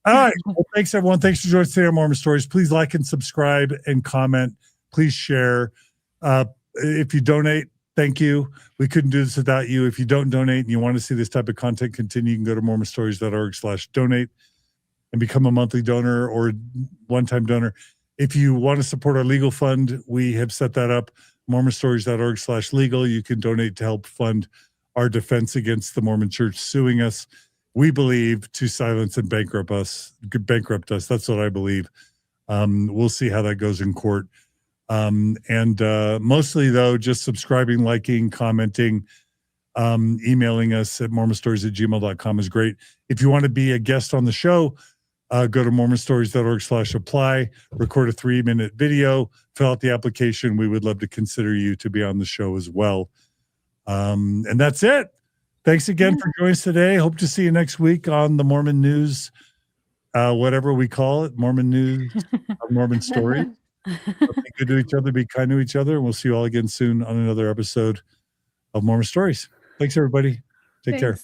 All right. Well, thanks everyone. Thanks for joining us today on Mormon Stories. Please like and subscribe and comment. Please share. If you donate, thank you. We couldn't do this without you. If you don't donate and you want to see this type of content continue, you can go to mormonstories.org/donate and become a monthly donor or one-time donor. If you want to support our legal fund, we have set that up, mormonstories.org/legal. You can donate to help fund our defense against the Mormon Church suing us. We believe to silence and bankrupt us. That's what I believe. We'll see how that goes in court. And mostly though, just subscribing, liking, commenting, Emailing us at mormonstories@gmail.com is great. If you want to be a guest on the show, go to mormonstories.org/apply, record a 3-minute video, fill out the application. We would love to consider you to be on the show as well. And that's it. Thanks again for joining us today. Hope to see you next week on the Mormon News, whatever we call it, Mormon News, Mormon Stories. Be good to each other, be kind to each other, and we'll see you all again soon on another episode of Mormon Stories. Thanks, everybody. Take care.